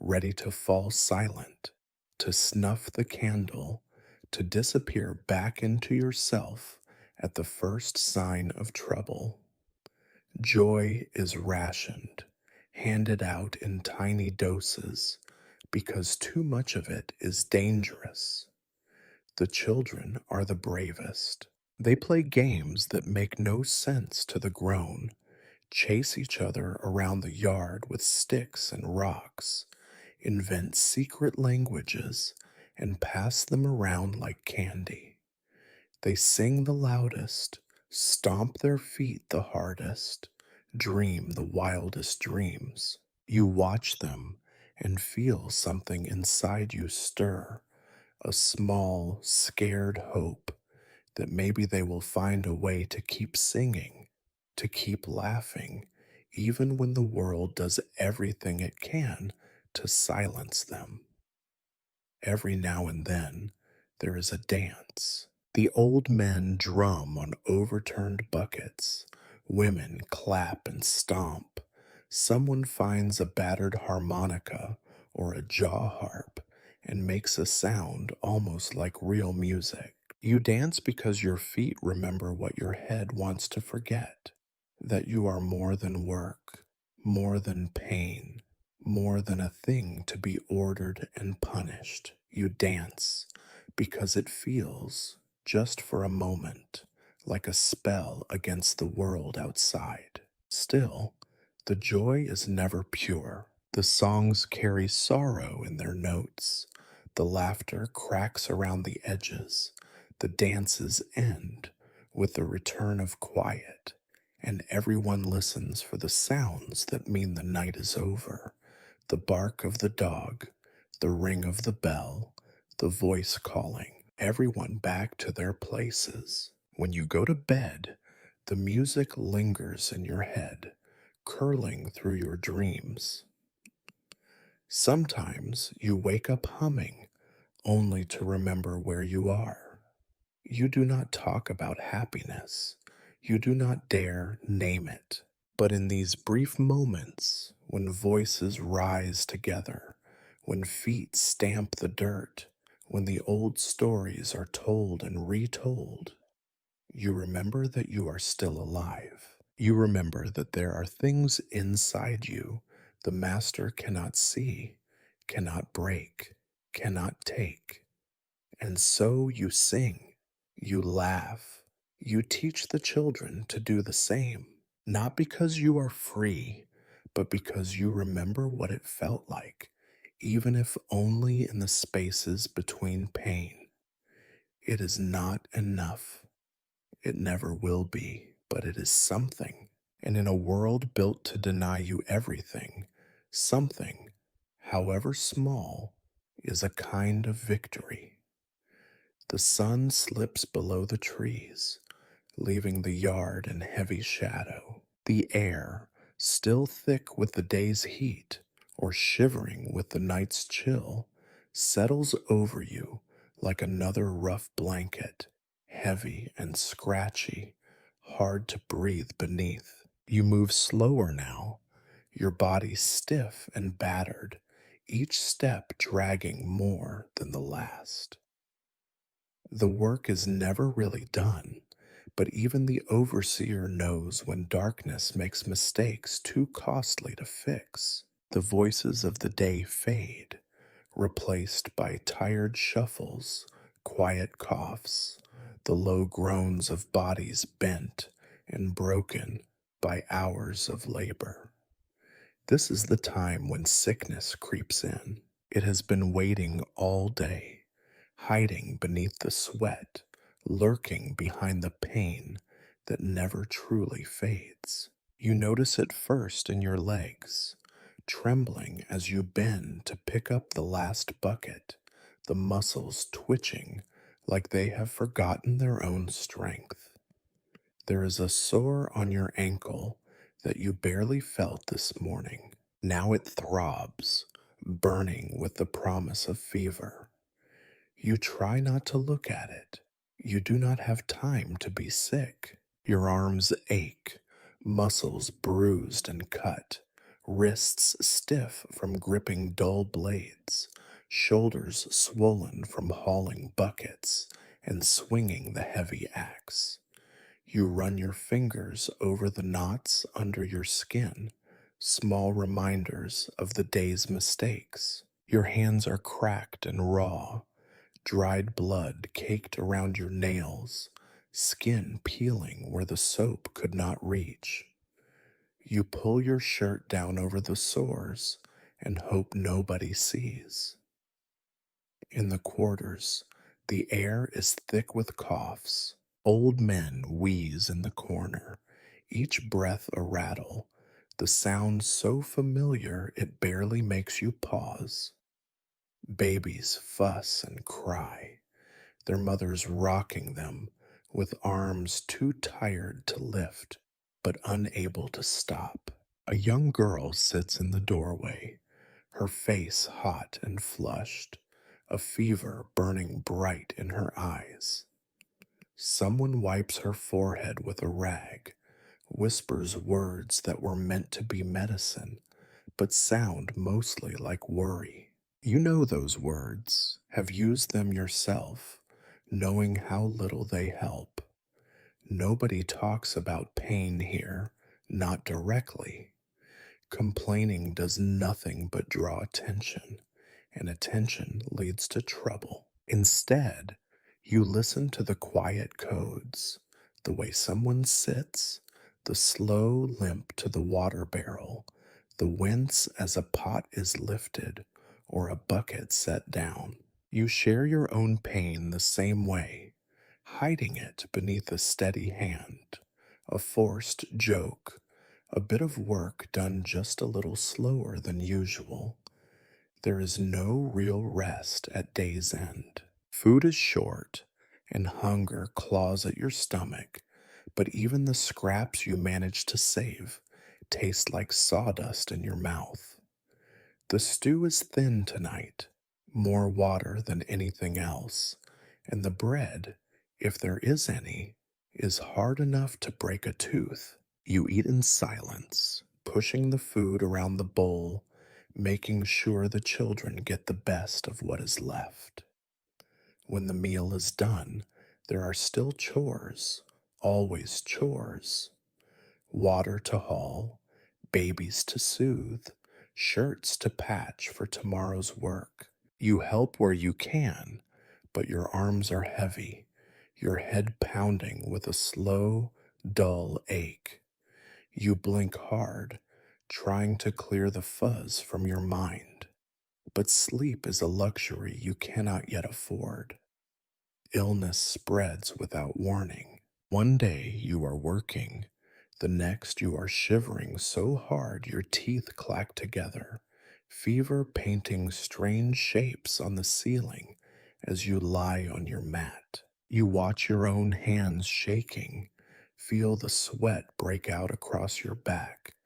ready to fall silent, to snuff the candle, to disappear back into yourself at the first sign of trouble. Joy is rationed, handed out in tiny doses, because too much of it is dangerous. The children are the bravest. They play games that make no sense to the grown, chase each other around the yard with sticks and rocks, invent secret languages, and pass them around like candy. They sing the loudest, stomp their feet the hardest, dream the wildest dreams. You watch them and feel something inside you stir, a small, scared hope that maybe they will find a way to keep singing, to keep laughing, even when the world does everything it can to silence them. Every now and then, there is a dance. The old men drum on overturned buckets. Women clap and stomp. Someone finds a battered harmonica or a jaw harp and makes a sound almost like real music. You dance because your feet remember what your head wants to forget, that you are more than work, more than pain, more than a thing to be ordered and punished. You dance because it feels, just for a moment, like a spell against the world outside. Still, the joy is never pure. The songs carry sorrow in their notes. The laughter cracks around the edges. The dances end with the return of quiet. and everyone listens for the sounds that mean the night is over: the bark of the dog, the ring of the bell, the voice calling everyone back to their places. When you go to bed, the music lingers in your head, curling through your dreams. Sometimes you wake up humming, only to remember where you are. You do not talk about happiness. You do not dare name it. But in these brief moments, when voices rise together, when feet stamp the dirt, when the old stories are told and retold, you remember that you are still alive. You remember that there are things inside you the master cannot see, cannot break, cannot take. And so you sing, you laugh, you teach the children to do the same, not because you are free, but because you remember what it felt like, even if only in the spaces between pain. It is not enough. It never will be, but it is something. And in a world built to deny you everything, something, however small, is a kind of victory. The sun slips below the trees, leaving the yard in heavy shadow. The air, still thick with the day's heat, or shivering with the night's chill, settles over you like another rough blanket, heavy and scratchy, hard to breathe beneath. You move slower now, your body stiff and battered, each step dragging more than the last. The work is never really done, but even the overseer knows when darkness makes mistakes too costly to fix. The voices of the day fade, replaced by tired shuffles, quiet coughs, the low groans of bodies bent and broken by hours of labor. This is the time when sickness creeps in. It has been waiting all day, hiding beneath the sweat, lurking behind the pain that never truly fades. You notice it first in your legs, trembling as you bend to pick up the last bucket, the muscles twitching like they have forgotten their own strength. There is a sore on your ankle that you barely felt this morning. Now it throbs, burning with the promise of fever. You try not to look at it. You do not have time to be sick. Your arms ache, muscles bruised and cut, wrists stiff from gripping dull blades, shoulders swollen from hauling buckets and swinging the heavy axe. You run your fingers over the knots under your skin, small reminders of the day's mistakes. Your hands are cracked and raw, dried blood caked around your nails, skin peeling where the soap could not reach. You pull your shirt down over the sores and hope nobody sees. In the quarters, the air is thick with coughs. Old men wheeze in the corner, each breath a rattle, the sound so familiar it barely makes you pause. Babies fuss and cry, their mothers rocking them with arms too tired to lift but unable to stop. A young girl sits in the doorway, her face hot and flushed, a fever burning bright in her eyes. Someone wipes her forehead with a rag, whispers words that were meant to be medicine, but sound mostly like worry. You know those words, have used them yourself, knowing how little they help. Nobody talks about pain here, not directly. Complaining does nothing but draw attention, and attention leads to trouble. Instead, you listen to the quiet codes, the way someone sits, the slow limp to the water barrel, the wince as a pot is lifted or a bucket set down. You share your own pain the same way, hiding it beneath a steady hand, a forced joke, a bit of work done just a little slower than usual. There is no real rest at day's end. Food is short, and hunger claws at your stomach, but even the scraps you manage to save taste like sawdust in your mouth. The stew is thin tonight, more water than anything else, and the bread, if there is any, is hard enough to break a tooth. You eat in silence, pushing the food around the bowl, making sure the children get the best of what is left. When the meal is done, there are still chores, always chores. Water to haul, babies to soothe, shirts to patch for tomorrow's work. You help where you can, but your arms are heavy, your head pounding with a slow, dull ache. You blink hard, trying to clear the fuzz from your mind. But sleep is a luxury you cannot yet afford. Illness spreads without warning. One day you are working, the next you are shivering so hard your teeth clack together, fever painting strange shapes on the ceiling as you lie on your mat. You watch your own hands shaking, feel the sweat break out across your back,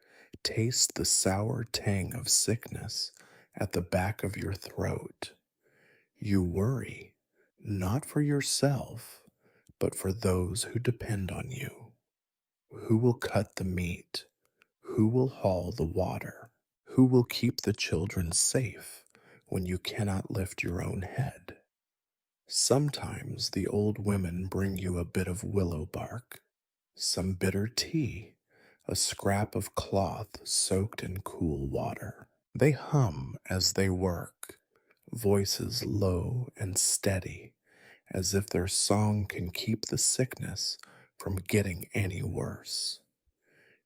taste the sour tang of sickness at the back of your throat. You worry, not for yourself, but for those who depend on you. Who will cut the meat? Who will haul the water? Who will keep the children safe when you cannot lift your own head? Sometimes the old women bring you a bit of willow bark, some bitter tea, a scrap of cloth soaked in cool water. They hum as they work, voices low and steady, as if their song can keep the sickness from getting any worse.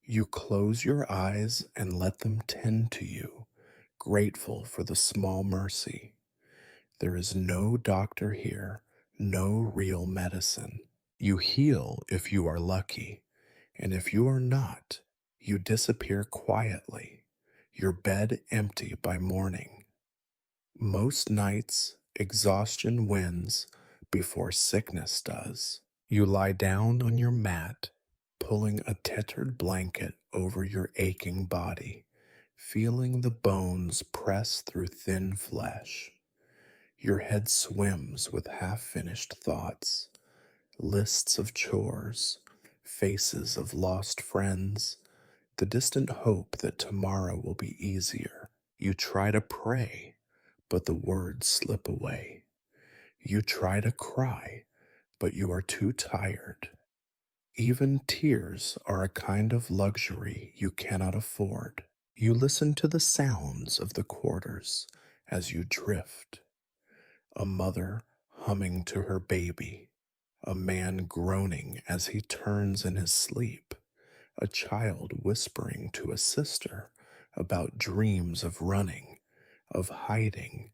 You close your eyes and let them tend to you, grateful for the small mercy. There is no doctor here, no real medicine. You heal if you are lucky, and if you are not, you disappear quietly, your bed empty by morning. Most nights, exhaustion wins before sickness does. You lie down on your mat, pulling a tattered blanket over your aching body, feeling the bones press through thin flesh. Your head swims with half finished thoughts, lists of chores, faces of lost friends, the distant hope that tomorrow will be easier. You try to pray, but the words slip away. You try to cry, but you are too tired. Even tears are a kind of luxury you cannot afford. You listen to the sounds of the quarters as you drift. A mother humming to her baby, a man groaning as he turns in his sleep, a child whispering to a sister about dreams of running, of hiding,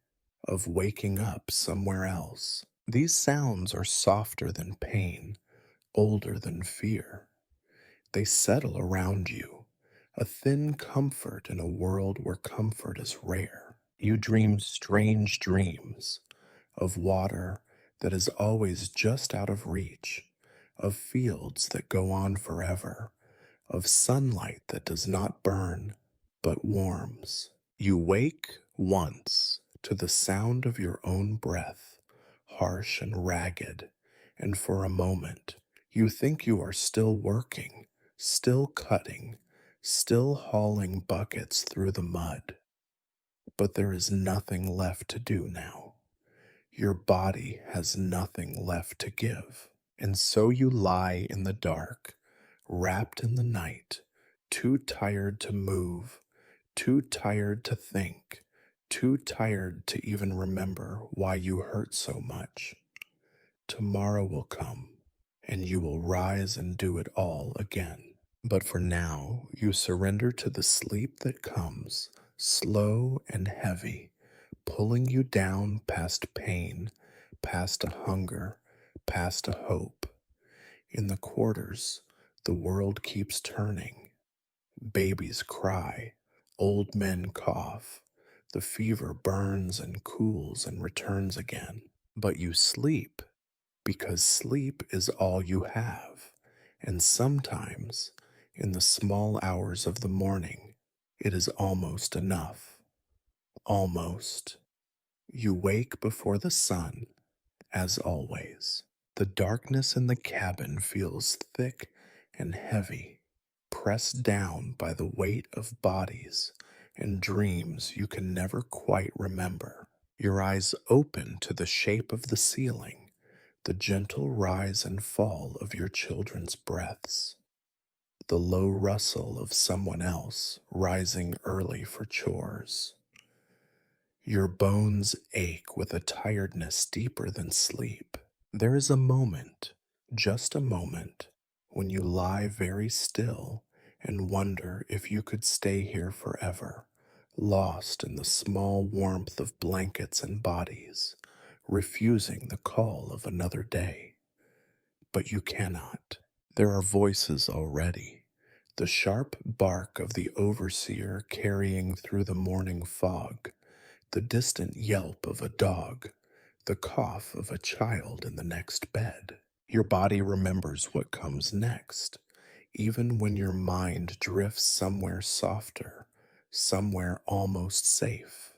of waking up somewhere else. These sounds are softer than pain, older than fear. They settle around you, a thin comfort in a world where comfort is rare. You dream strange dreams of water that is always just out of reach, of fields that go on forever, of sunlight that does not burn but warms. You wake once to the sound of your own breath, harsh and ragged, and for a moment you think you are still working, still cutting, still hauling buckets through the mud. But there is nothing left to do now. Your body has nothing left to give. And so you lie in the dark, wrapped in the night, too tired to move, too tired to think, too tired to even remember why you hurt so much. Tomorrow will come, and you will rise and do it all again. But for now, you surrender to the sleep that comes, slow and heavy, pulling you down past pain, past a hunger, past a hope. In the quarters, The world keeps turning. Babies cry. Old men cough. The fever burns and cools and returns again. But you sleep because sleep is all you have. And sometimes, in the small hours of the morning, it is almost enough. Almost. You wake before the sun, as always. The darkness in the cabin feels thick and heavy, pressed down by the weight of bodies and dreams you can never quite remember. Your eyes open to the shape of the ceiling, the gentle rise and fall of your children's breaths, the low rustle of someone else rising early for chores. Your bones ache with a tiredness deeper than sleep. There is a moment, just a moment, when you lie very still and wonder if you could stay here forever, lost in the small warmth of blankets and bodies, refusing the call of another day. But you cannot. There are voices already. The sharp bark of the overseer carrying through the morning fog, the distant yelp of a dog, the cough of a child in the next bed. Your body remembers what comes next, even when your mind drifts somewhere softer, somewhere almost safe.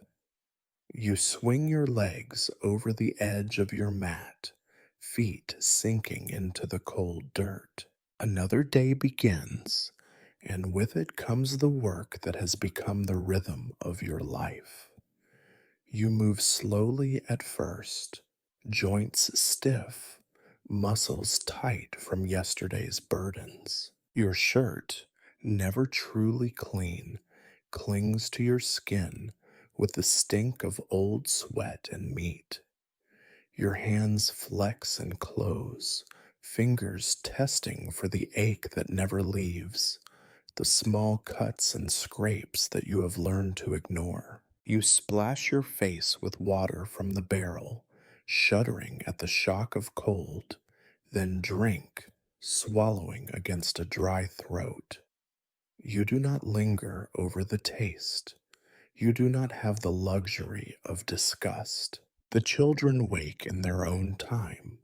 You swing your legs over the edge of your mat, feet sinking into the cold dirt. Another day begins, and with it comes the work that has become the rhythm of your life. You move slowly at first, joints stiff, muscles tight from yesterday's burdens. Your shirt, never truly clean, clings to your skin with the stink of old sweat and meat. Your hands flex and close, fingers testing for the ache that never leaves, the small cuts and scrapes that you have learned to ignore. You splash your face with water from the barrel, shuddering at the shock of cold, then drink, swallowing against a dry throat. You do not linger over the taste. You do not have the luxury of disgust. The children wake in their own time,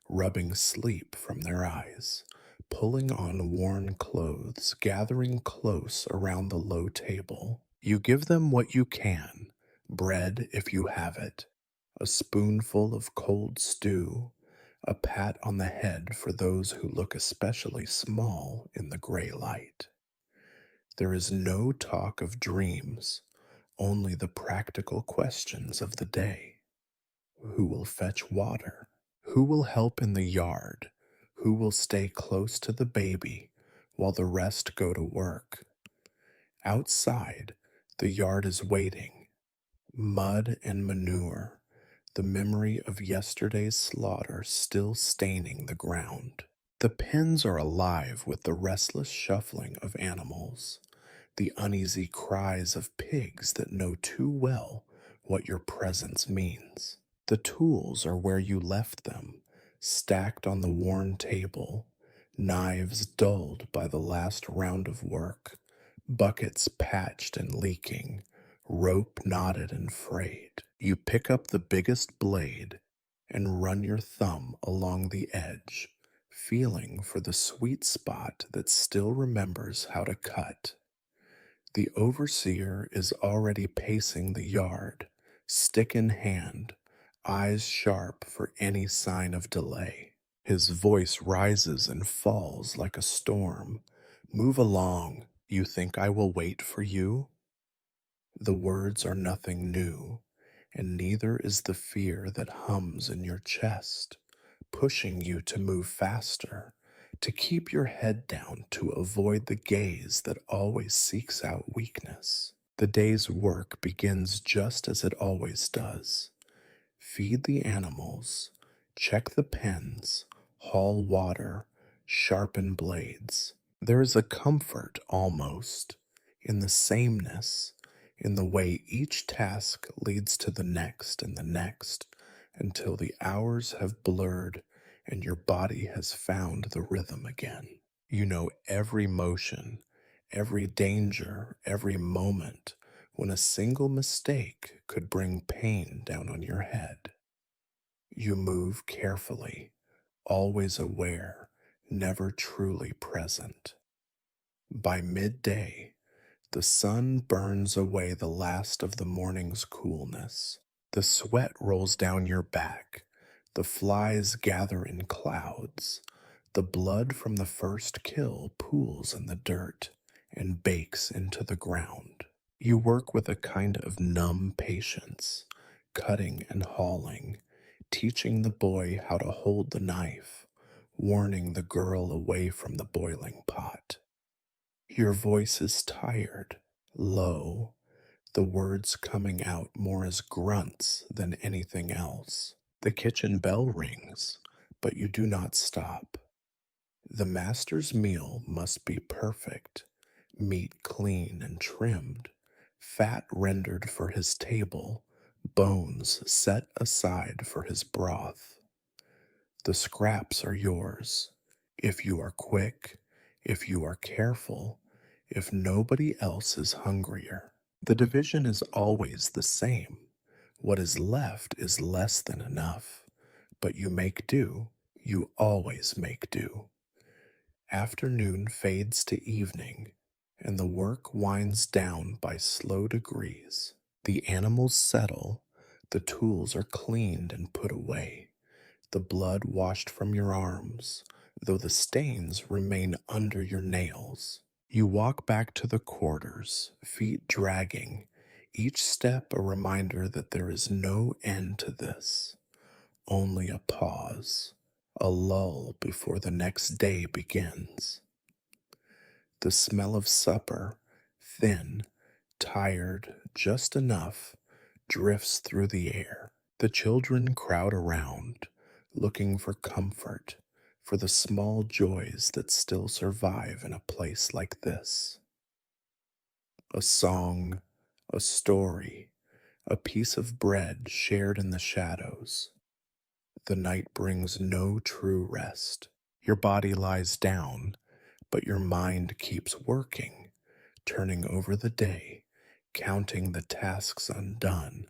rubbing sleep from their eyes, pulling on worn clothes, gathering close around the low table. You give them what you can, bread if you have it, a spoonful of cold stew, a pat on the head for those who look especially small in the gray light. There is no talk of dreams, only the practical questions of the day. Who will fetch water? Who will help in the yard? Who will stay close to the baby while the rest go to work? Outside, the yard is waiting. Mud and manure, the memory of yesterday's slaughter still staining the ground. The pens are alive with the restless shuffling of animals, the uneasy cries of pigs that know too well what your presence means. The tools are where you left them, stacked on the worn table, knives dulled by the last round of work, buckets patched and leaking, rope knotted and frayed. You pick up the biggest blade and run your thumb along the edge, feeling for the sweet spot that still remembers how to cut. The overseer is already pacing the yard, stick in hand, eyes sharp for any sign of delay. His voice rises and falls like a storm. Move along. You think I will wait for you? The words are nothing new, and neither is the fear that hums in your chest, pushing you to move faster, to keep your head down, to avoid the gaze that always seeks out weakness. The day's work begins just as it always does. Feed the animals, check the pens, haul water, sharpen blades. There is a comfort, almost, in the sameness, in the way each task leads to the next and the next, until the hours have blurred and your body has found the rhythm again. You know every motion, every danger, every moment when a single mistake could bring pain down on your head. You move carefully, always aware, never truly present. By midday, the sun burns away the last of the morning's coolness. The sweat rolls down your back. The flies gather in clouds. The blood from the first kill pools in the dirt and bakes into the ground. You work with a kind of numb patience, cutting and hauling, teaching the boy how to hold the knife, warning the girl away from the boiling pot. Your voice is tired, low, the words coming out more as grunts than anything else. The kitchen bell rings, but you do not stop. The master's meal must be perfect, meat clean and trimmed, fat rendered for his table, bones set aside for his broth. The scraps are yours. If you are quick, if you are careful, if nobody else is hungrier. The division is always the same. What is left is less than enough, but you make do. You always make do. Afternoon fades to evening, and the work winds down by slow degrees. The animals settle, the tools are cleaned and put away, the blood washed from your arms, though the stains remain under your nails. You walk back to the quarters, feet dragging, each step a reminder that there is no end to this, only a pause, a lull before the next day begins. The smell of supper, thin, tired, just enough, drifts through the air. The children crowd around, looking for comfort, for the small joys that still survive in a place like this. A song, a story, a piece of bread shared in the shadows. The night brings no true rest. Your body lies down, but your mind keeps working, turning over the day, counting the tasks undone,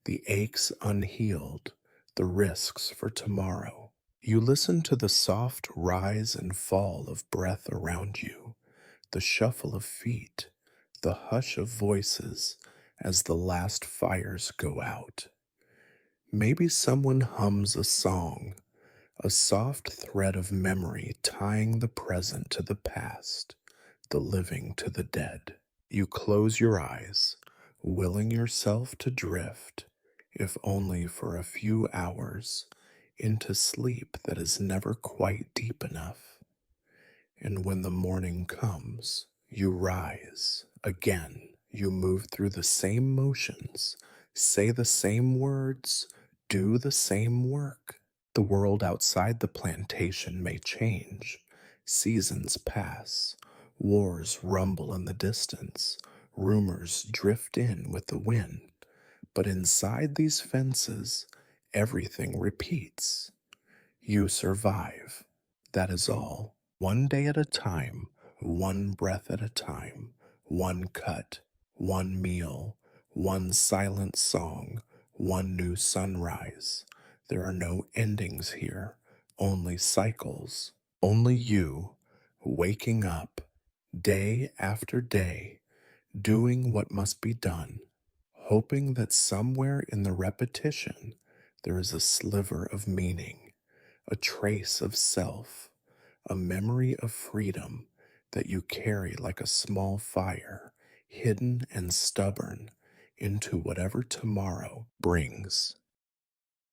the aches unhealed, the risks for tomorrow. You listen to the soft rise and fall of breath around you, the shuffle of feet, the hush of voices as the last fires go out. Maybe someone hums a song, a soft thread of memory tying the present to the past, the living to the dead. You close your eyes, willing yourself to drift, if only for a few hours, into sleep that is never quite deep enough. And when the morning comes, you rise again. You move through the same motions, say the same words, do the same work. The world outside the plantation may change. Seasons pass. Wars rumble in the distance. Rumors drift in with the wind. But inside these fences, everything repeats. You survive. That is all. One day at a time, one breath at a time, one cut, one meal, one silent song, one new sunrise. There are no endings here, only cycles. Only you, waking up, day after day, doing what must be done, hoping that somewhere in the repetition there is a sliver of meaning, a trace of self, a memory of freedom that you carry like a small fire, hidden and stubborn, into whatever tomorrow brings.